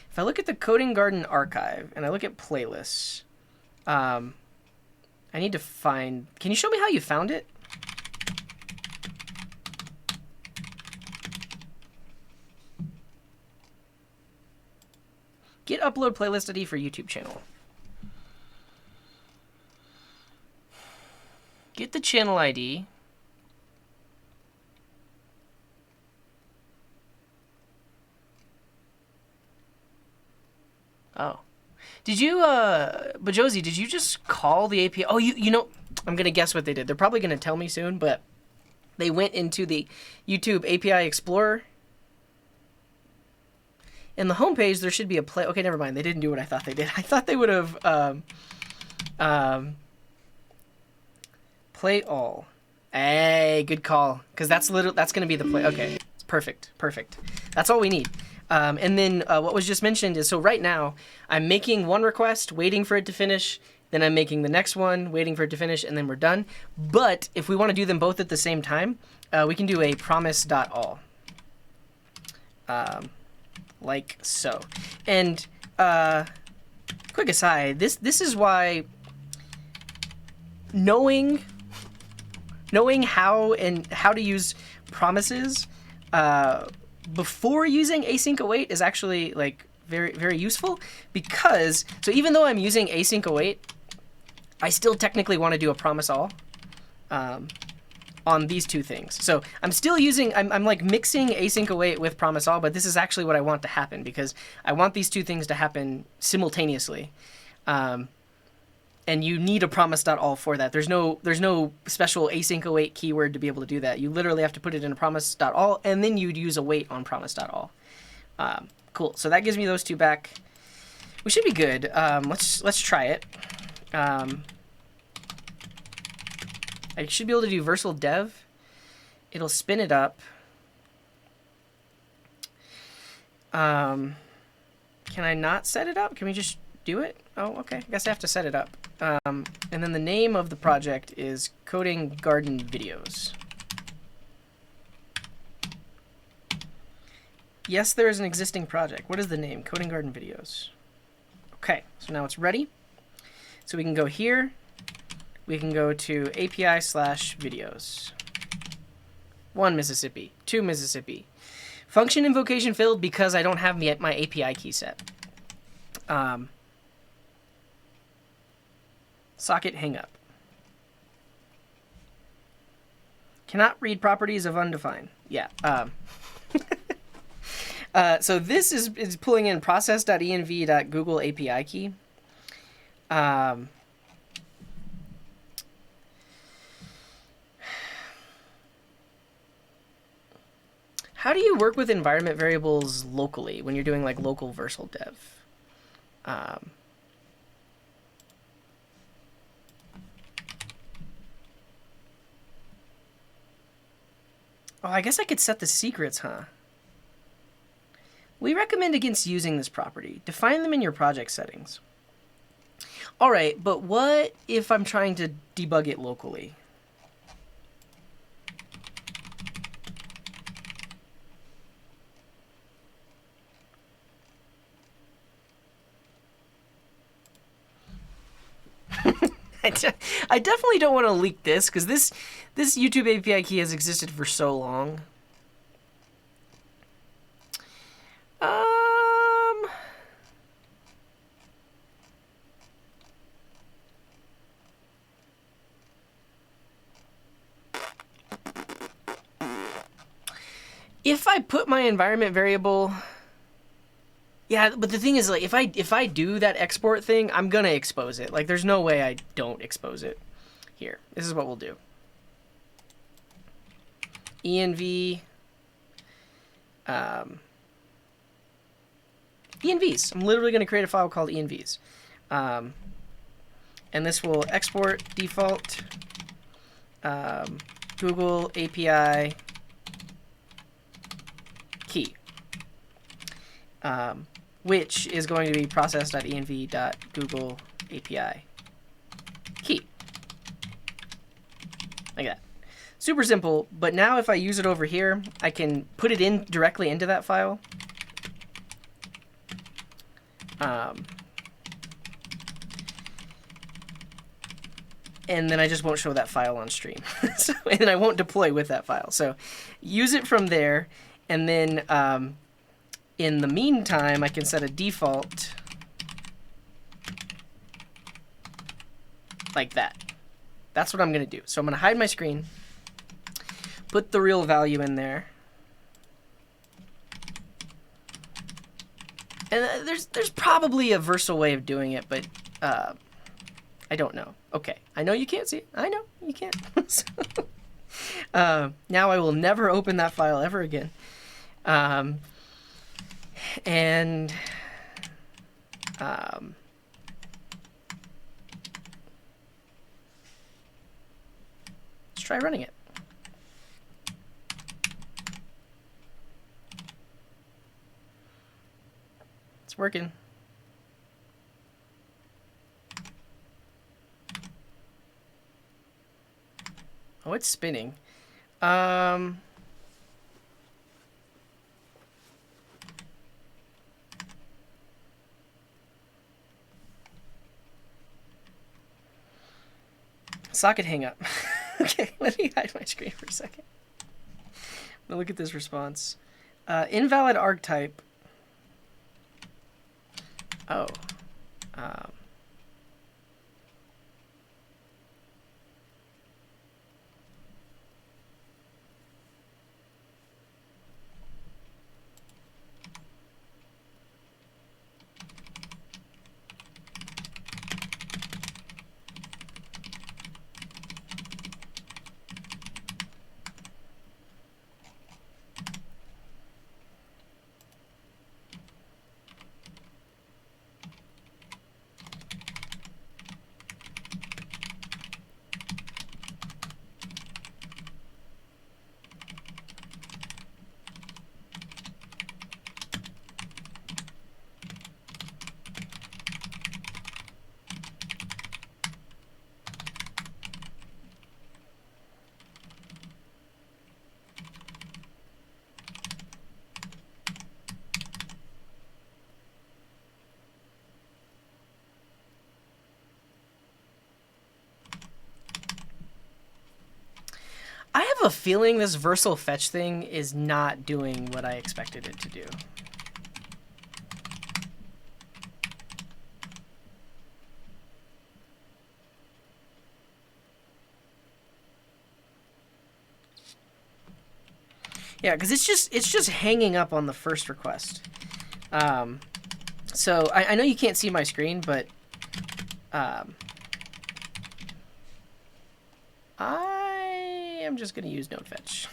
If I look at the Coding Garden archive and I look at playlists, I need to find... Can you show me how you found it? Get upload playlist ID for YouTube channel. Get the channel ID. Oh. Did you, Bajosi, did you just call the API? Oh, you know, I'm going to guess what they did. They're probably going to tell me soon, but they went into the YouTube API Explorer. In the homepage, there should be a play. Okay, never mind. They didn't do what I thought they did. I thought they would have play all. Hey, good call. Because that's going to be the play. Okay, perfect. That's all we need. And then what was just mentioned is, so right now, I'm making one request, waiting for it to finish, then I'm making the next one, waiting for it to finish, and then we're done. But if we want to do them both at the same time, we can do a promise.all. Like so. And quick aside, this is why knowing how to use promises before using async await is actually like very, very useful, because so even though I'm using async await, I still technically want to do a promise all on these two things. So I'm still using, I'm like mixing async await with promise all, but this is actually what I want to happen, because I want these two things to happen simultaneously. And you need a promise.all for that. There's no special async await keyword to be able to do that. You literally have to put it in a promise.all, and then you'd use await on promise.all. Cool. So that gives me those two back. We should be good. Let's try it. I should be able to do versal dev. It'll spin it up. Can I not set it up? Can we just do it? Oh, okay. I guess I have to set it up. And then the name of the project is Coding Garden Videos. Yes, there is an existing project. What is the name? Coding Garden Videos. Okay, so now it's ready. So we can go here. We can go to API/videos. 1 Mississippi, 2 Mississippi. Function invocation failed because I don't have my API key set. Socket hang up. Cannot read properties of undefined. Yeah. So this is pulling in process.env.google API key. How do you work with environment variables locally when you're doing like local versal dev? Oh, I guess I could set the secrets, huh? We recommend against using this property. Define them in your project settings. All right, but what if I'm trying to debug it locally? I definitely don't want to leak this, because this YouTube API key has existed for so long. If I put my environment variable, yeah, but the thing is, like, if I do that export thing, I'm gonna expose it. Like, there's no way I don't expose it. Here, this is what we'll do. env, envs. I'm literally gonna create a file called envs, and this will export default Google API key, which is going to be process.env.google API key. Like that. Super simple, but now if I use it over here, I can put it in directly into that file. And then I just won't show that file on stream. So, and then I won't deploy with that file. So use it from there, and then in the meantime, I can set a default like that. That's what I'm going to do. So I'm going to hide my screen, put the real value in there. And there's probably a versal way of doing it, but I don't know. Okay, I know you can't see it. I know you can't. So, now I will never open that file ever again. And let's try running it. It's working. Oh, it's spinning. Um... Socket hang up. Okay, let me hide my screen for a second. I'm gonna look at this response. Invalid archetype. Oh. Um. I have a feeling this versal fetch thing is not doing what I expected it to do. Yeah, because it's just hanging up on the first request. So I know you can't see my screen, but I am just going to use node fetch.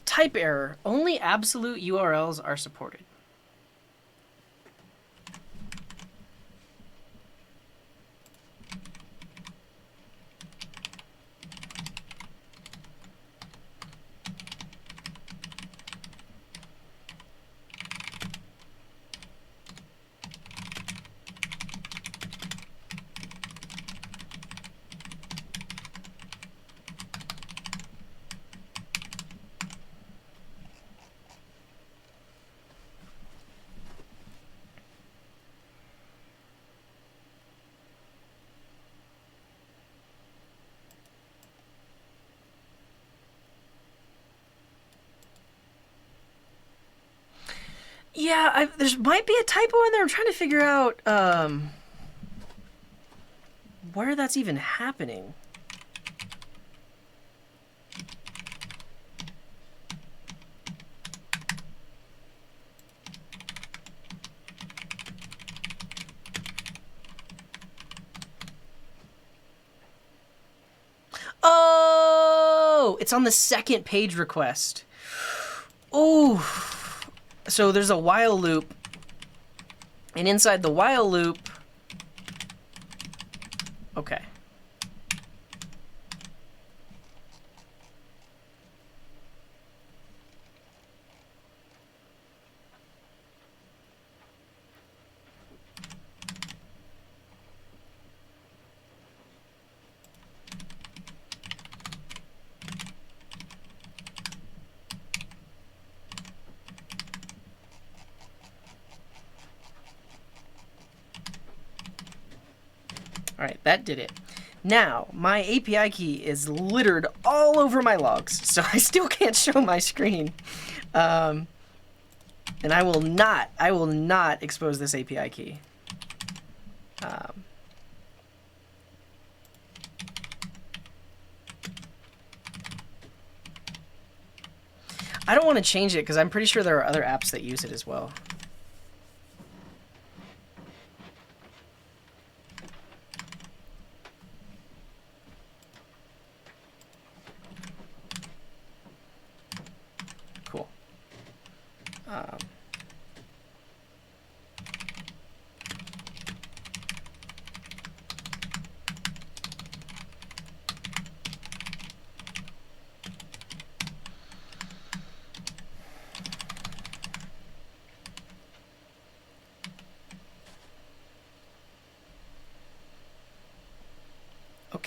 Type error. Only absolute URLs are supported. Yeah, there might be a typo in there. I'm trying to figure out where that's even happening. Oh, it's on the second page request. Oh, so there's a while loop, and inside the while loop, okay. All right, that did it. Now, my API key is littered all over my logs, so I still can't show my screen. And I will not expose this API key. I don't want to change it because I'm pretty sure there are other apps that use it as well.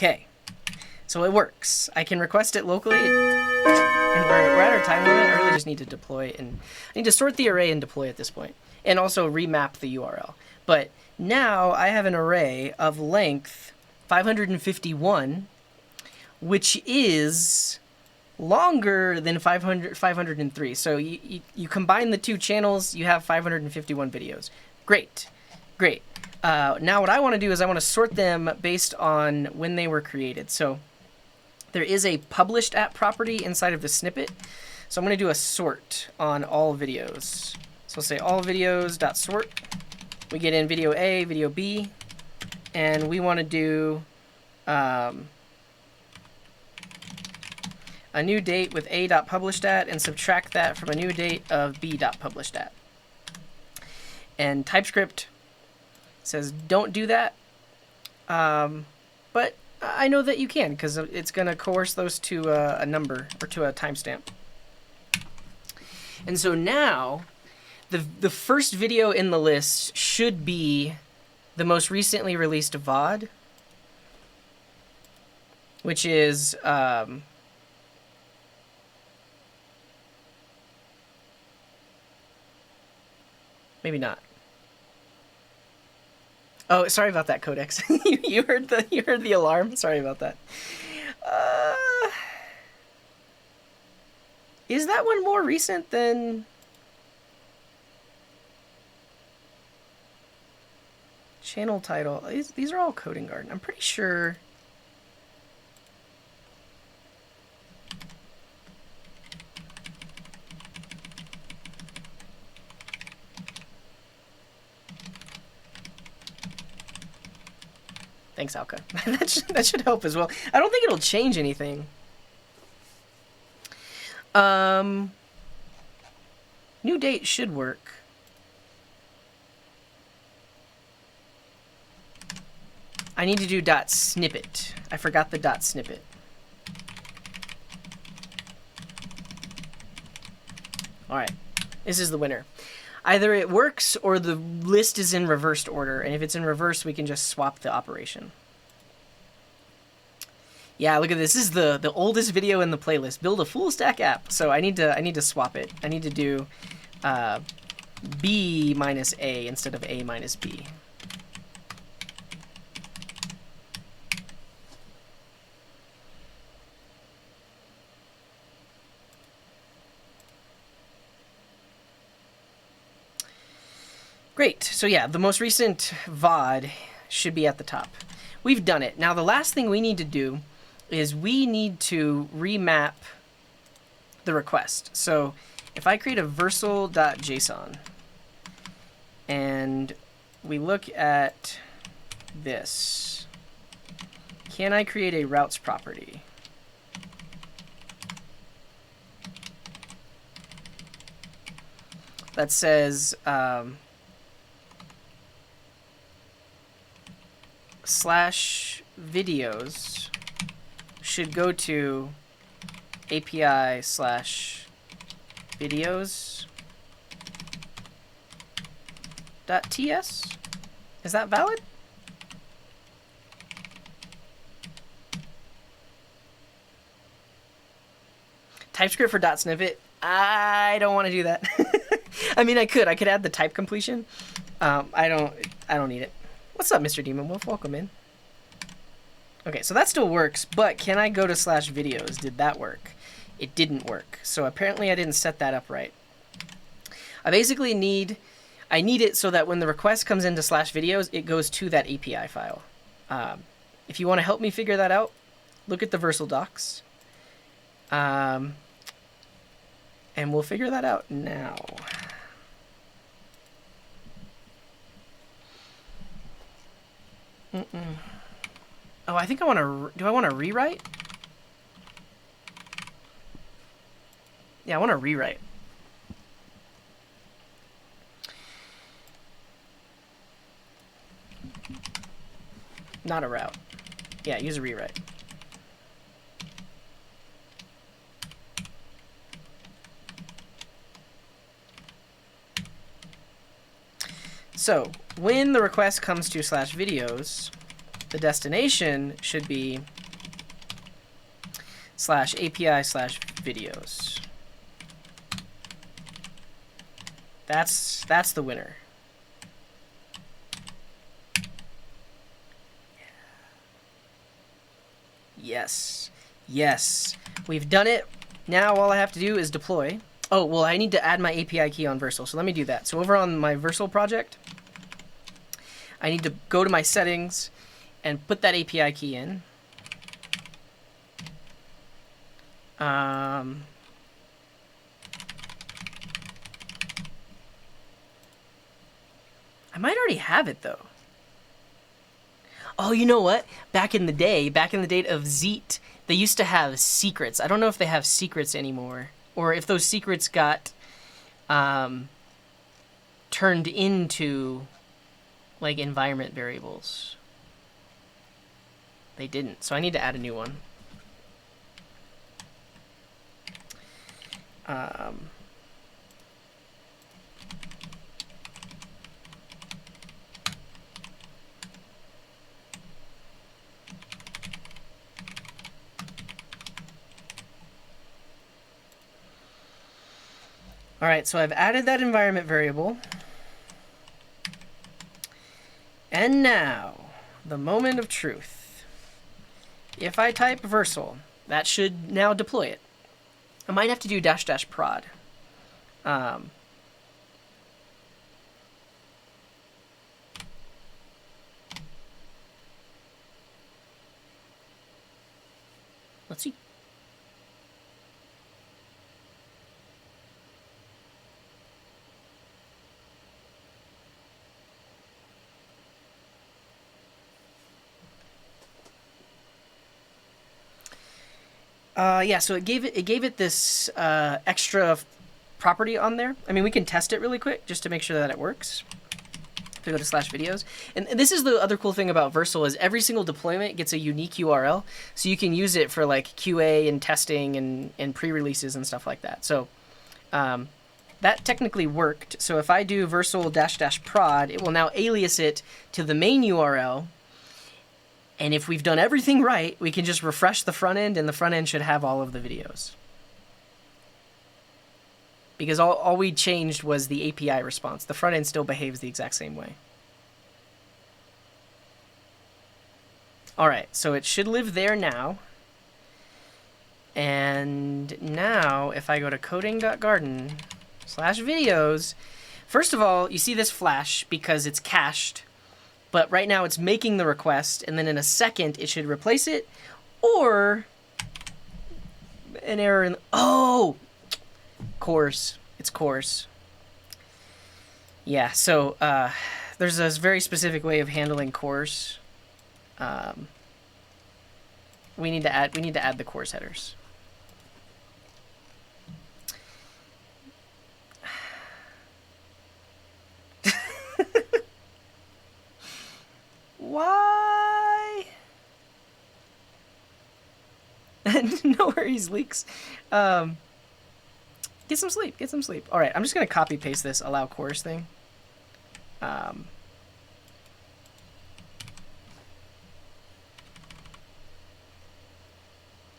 Okay. So it works. I can request it locally, and we're at our time limit. I really just need to deploy, and I need to sort the array and deploy at this point, and also remap the URL. But now I have an array of length 551, which is longer than 503. So you combine the two channels, you have 551 videos. Great, great. Now what I want to do is I want to sort them based on when they were created. So there is a published at property inside of the snippet. So I'm going to do a sort on all videos. So I'll say all videos.sort. We get in video A, video B, and we want to do a new date with a.published@, and subtract that from a new date of b.published@. And TypeScript says don't do that, but I know that you can, because it's going to coerce those to a number, or to a timestamp. And so now, the first video in the list should be the most recently released VOD, which is maybe not. Oh, sorry about that, Codex. you heard the alarm. Sorry about that. Is that one more recent than channel title? These are all Coding Garden. I'm pretty sure. Thanks, Alka. that should help as well. I don't think it'll change anything. New date should work. I need to do .snippet. I forgot the .snippet. All right, this is the winner. Either it works or the list is in reversed order, and if it's in reverse, we can just swap the operation. Yeah, look at this. This is the oldest video in the playlist. Build a full stack app. So I need to swap it. I need to do B minus A instead of A minus B. Great. So yeah, the most recent VOD should be at the top. We've done it. Now the last thing we need to do is we need to remap the request. So if I create a versal.json and we look at this, can I create a routes property? That says slash videos should go to API slash videos .ts. Is that valid? TypeScript for .snippet? I don't want to do that. I mean, I could add the type completion. I don't need it. What's up, Mr. Demon Wolf? Welcome in. Okay, so that still works, but can I go to slash videos? Did that work? It didn't work. So apparently I didn't set that up right. I basically need it so that when the request comes into slash videos, it goes to that API file. If you want to help me figure that out, look at the Versal docs. And we'll figure that out now. Oh, I think I want to... Do I want to rewrite? Yeah, I want to rewrite. Not a route. Yeah, use a rewrite. So, when the request comes to slash videos, the destination should be /API/videos. That's the winner. Yes. Yes. We've done it. Now all I have to do is deploy. Oh, well, I need to add my API key on Versal, so let me do that. So over on my Versal project, I need to go to my settings and put that API key in. I might already have it, though. Oh, you know what? Back in the day of Zeet, they used to have secrets. I don't know if they have secrets anymore, or if those secrets got turned into like environment variables. They didn't, so I need to add a new one. All right, so I've added that environment variable. And now, the moment of truth. If I type Versal, that should now deploy it. I might have to do --prod. Let's see. Yeah, so it gave it this extra property on there. I mean, we can test it really quick just to make sure that it works. If we go to /videos, and this is the other cool thing about Versal is every single deployment gets a unique URL, so you can use it for like QA and testing and pre-releases and stuff like that. So that technically worked. So if I do Versal --prod, it will now alias it to the main URL. And if we've done everything right, we can just refresh the front end, and the front end should have all of the videos. Because all we changed was the API response. The front end still behaves the exact same way. All right, so it should live there now. And now, if I go to coding.garden/videos, first of all, you see this flash because it's cached. But right now it's making the request, and then in a second it should replace it, or an error in... Oh! Course. It's course. Yeah, so there's a very specific way of handling course. We need to add the course headers. Why? No worries, leaks. Get some sleep. Get some sleep. All right, I'm just gonna copy paste this allow course thing.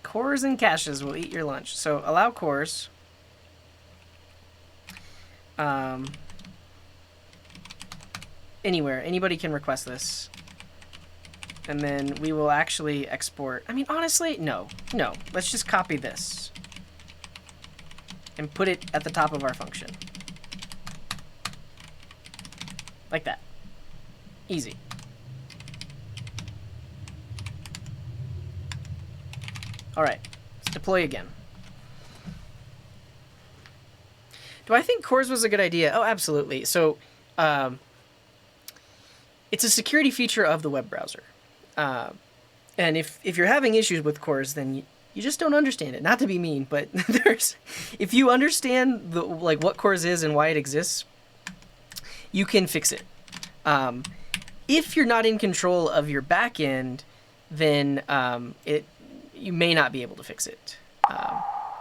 Cores and caches will eat your lunch. So allow cores. Anywhere. Anybody can request this. And then we will actually export. I mean, honestly, no. No. Let's just copy this. And put it at the top of our function. Like that. Easy. All right. Let's deploy again. Do I think cores was a good idea? Oh, absolutely. So, it's a security feature of the web browser. And if you're having issues with cores, then you just don't understand it. Not to be mean, but if you understand what cores is and why it exists, you can fix it. If you're not in control of your backend, then you may not be able to fix it.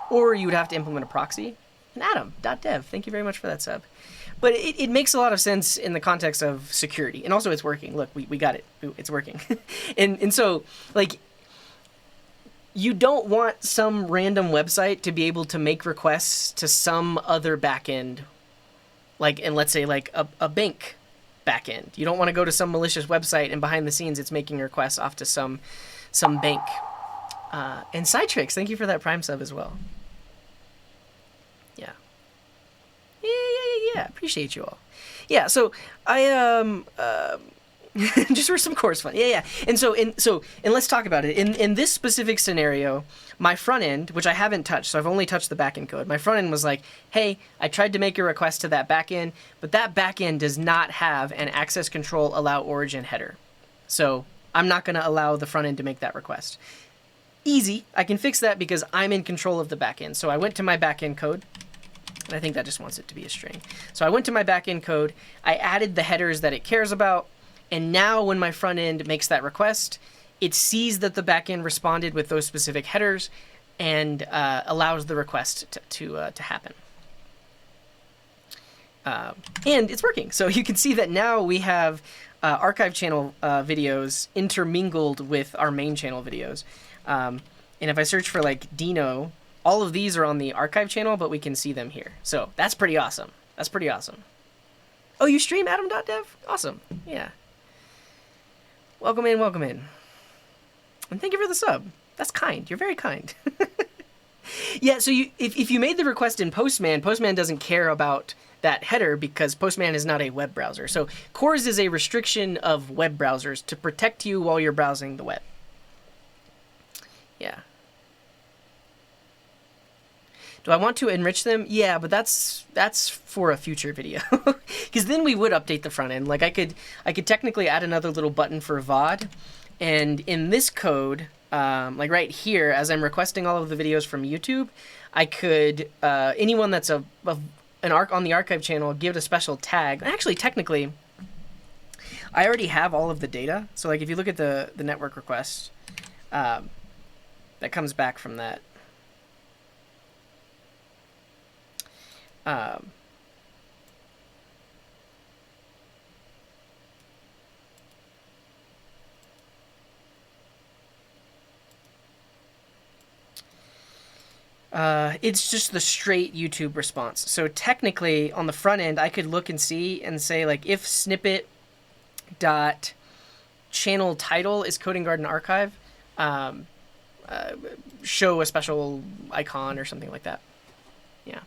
Or you would have to implement a proxy. And Adam.dev, thank you very much for that sub. But it makes a lot of sense in the context of security. And also it's working. Look, we got it. It's working. and so, like, you don't want some random website to be able to make requests to some other backend, like, and let's say like a bank backend. You don't want to go to some malicious website and behind the scenes it's making requests off to some bank. And Citrix, thank you for that Prime sub as well. Yeah. Yeah. Appreciate you all. Yeah, so I just for some course fun. Yeah. And let's talk about it. In this specific scenario, my front end, which I haven't touched, so I've only touched the backend code. My front end was like, hey, I tried to make a request to that backend, but that backend does not have an access control allow origin header. So I'm not going to allow the front end to make that request. Easy. I can fix that because I'm in control of the backend. So I went to my backend code, and I think that just wants it to be a string. So I went to my backend code, I added the headers that it cares about, and now when my front end makes that request, it sees that the backend responded with those specific headers and allows the request to happen. And it's working. So you can see that now we have archive channel videos intermingled with our main channel videos. And if I search for like Dino, all of these are on the archive channel, but we can see them here. So that's pretty awesome. Oh, you stream Adam.dev? Awesome. Yeah. Welcome in. And thank you for the sub. That's kind. You're very kind. Yeah, so if you made the request in Postman, Postman doesn't care about that header because Postman is not a web browser. So CORS is a restriction of web browsers to protect you while you're browsing the web. Yeah. Do I want to enrich them? Yeah, but that's for a future video. Because then we would update the front end. Like I could technically add another little button for VOD. And in this code, like right here, as I'm requesting all of the videos from YouTube, I could, anyone that's on the archive channel, give it a special tag. Actually, technically, I already have all of the data. So like if you look at the network request, that comes back from that. It's just the straight YouTube response. So technically, on the front end, I could look and see and say, like, if snippet dot channel title is Coding Garden Archive, show a special icon or something like that. Yeah.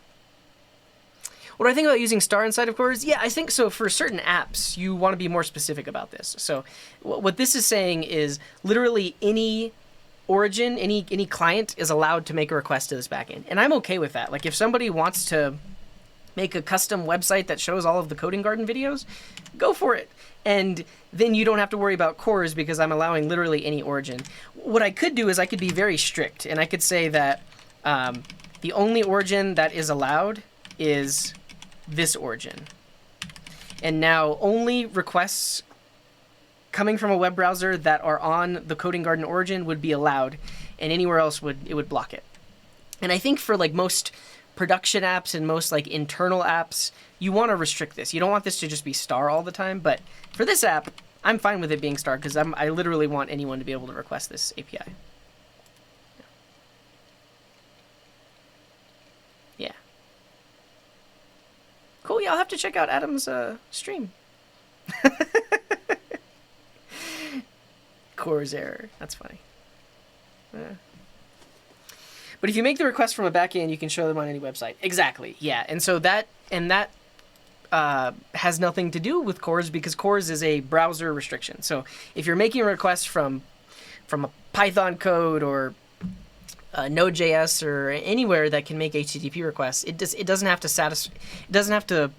What do I think about using star inside of CORS? Yeah, I think so. For certain apps, you want to be more specific about this. So what this is saying is literally any origin, any client is allowed to make a request to this backend. And I'm okay with that. Like if somebody wants to make a custom website that shows all of the Coding Garden videos, go for it. And then you don't have to worry about CORS because I'm allowing literally any origin. What I could do is I could be very strict and I could say that the only origin that is allowed is this origin. And now only requests coming from a web browser that are on the Coding Garden origin would be allowed, and anywhere else it would block it. And I think for like most production apps and most like internal apps, you want to restrict this. You don't want this to just be star all the time, but for this app, I'm fine with it being star because I literally want anyone to be able to request this API. Yeah. Cool, yeah, I'll have to check out Adam's stream. CORS error. That's funny. But if you make the request from a backend, you can show them on any website. Exactly, yeah. And so that has nothing to do with CORS because CORS is a browser restriction. So if you're making a request from a Python code or Node.js or anywhere that can make HTTP requests, it doesn't have to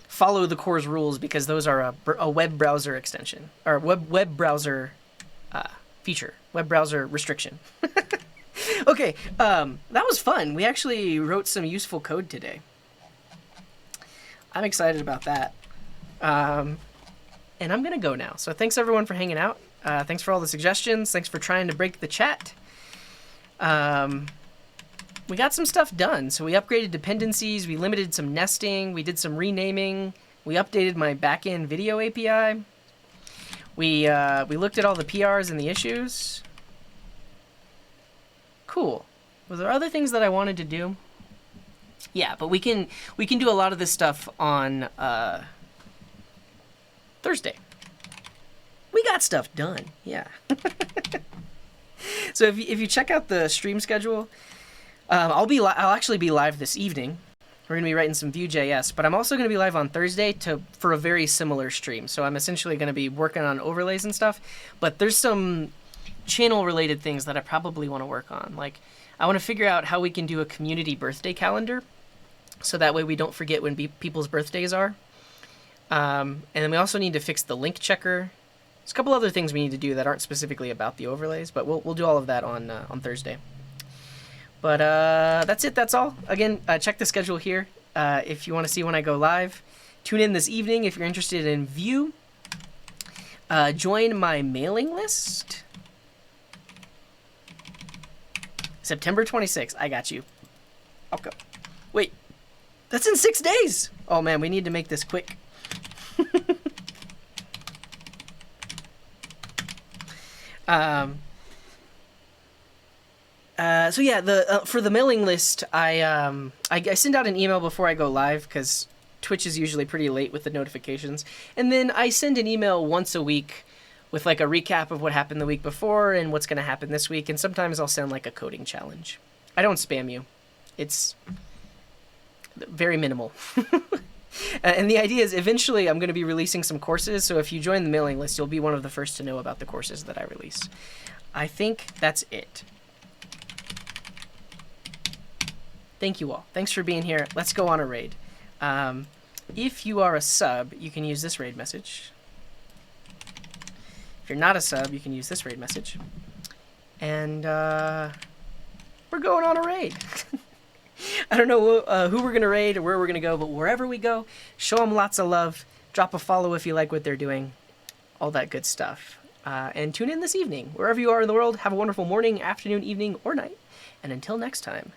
follow the CORS rules because those are a web browser extension or web browser feature, web browser restriction. Okay, that was fun. We actually wrote some useful code today. I'm excited about that. And I'm gonna go now. So thanks everyone for hanging out. Thanks for all the suggestions. Thanks for trying to break the chat. we got some stuff done. So we upgraded dependencies, we limited some nesting, we did some renaming, we updated my backend video API. We looked at all the PRs and the issues. Cool. Were there other things that I wanted to do? Yeah, but we can do a lot of this stuff on Thursday. We got stuff done. Yeah. So if you check out the stream schedule, I'll actually be live this evening. We're gonna be writing some Vue.js, but I'm also gonna be live on Thursday for a very similar stream. So I'm essentially gonna be working on overlays and stuff. But there's some channel related things that I probably want to work on. Like I want to figure out how we can do a community birthday calendar, so that way we don't forget when people's birthdays are. And then we also need to fix the link checker. There's a couple other things we need to do that aren't specifically about the overlays, but we'll do all of that on Thursday. But that's it. That's all. Again, check the schedule here if you want to see when I go live. Tune in this evening if you're interested in Vue. Join my mailing list. September 26th. I got you. Okay. Wait. That's in 6 days. Oh man, we need to make this quick. So yeah, for the mailing list, I send out an email before I go live because Twitch is usually pretty late with the notifications, and then I send an email once a week with like a recap of what happened the week before and what's going to happen this week, and sometimes I'll send like a coding challenge. I don't spam you. It's very minimal. And the idea is eventually I'm going to be releasing some courses, so if you join the mailing list, you'll be one of the first to know about the courses that I release. I think that's it. Thank you all. Thanks for being here. Let's go on a raid. If you are a sub, you can use this raid message. If you're not a sub, you can use this raid message. And we're going on a raid. I don't know who we're going to raid or where we're going to go, but wherever we go, show them lots of love. Drop a follow if you like what they're doing. All that good stuff. And tune in this evening. Wherever you are in the world, have a wonderful morning, afternoon, evening, or night. And until next time.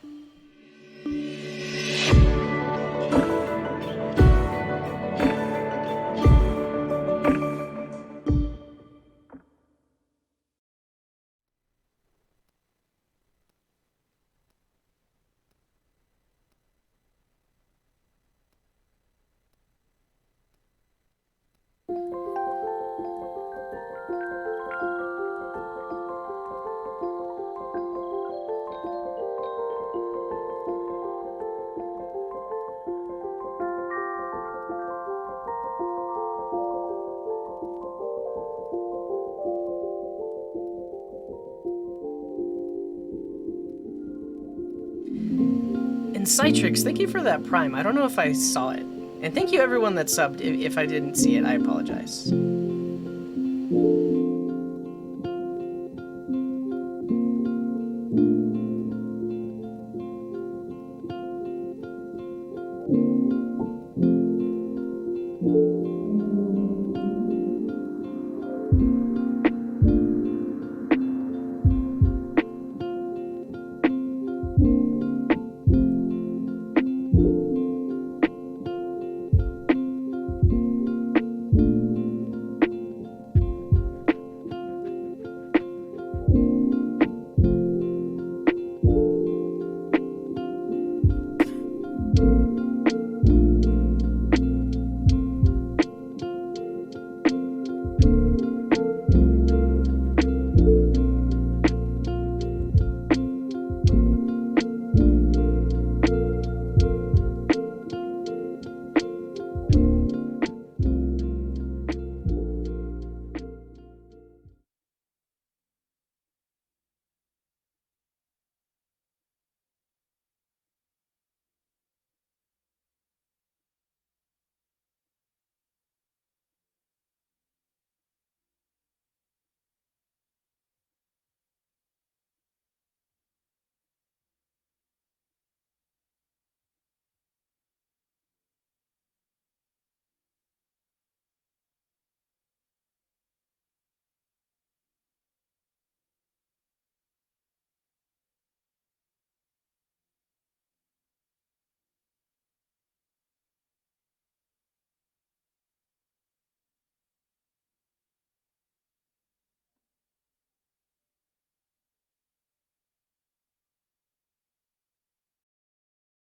And Citrix, thank you for that Prime. I don't know if I saw it. And thank you everyone that subbed. If I didn't see it, I apologize.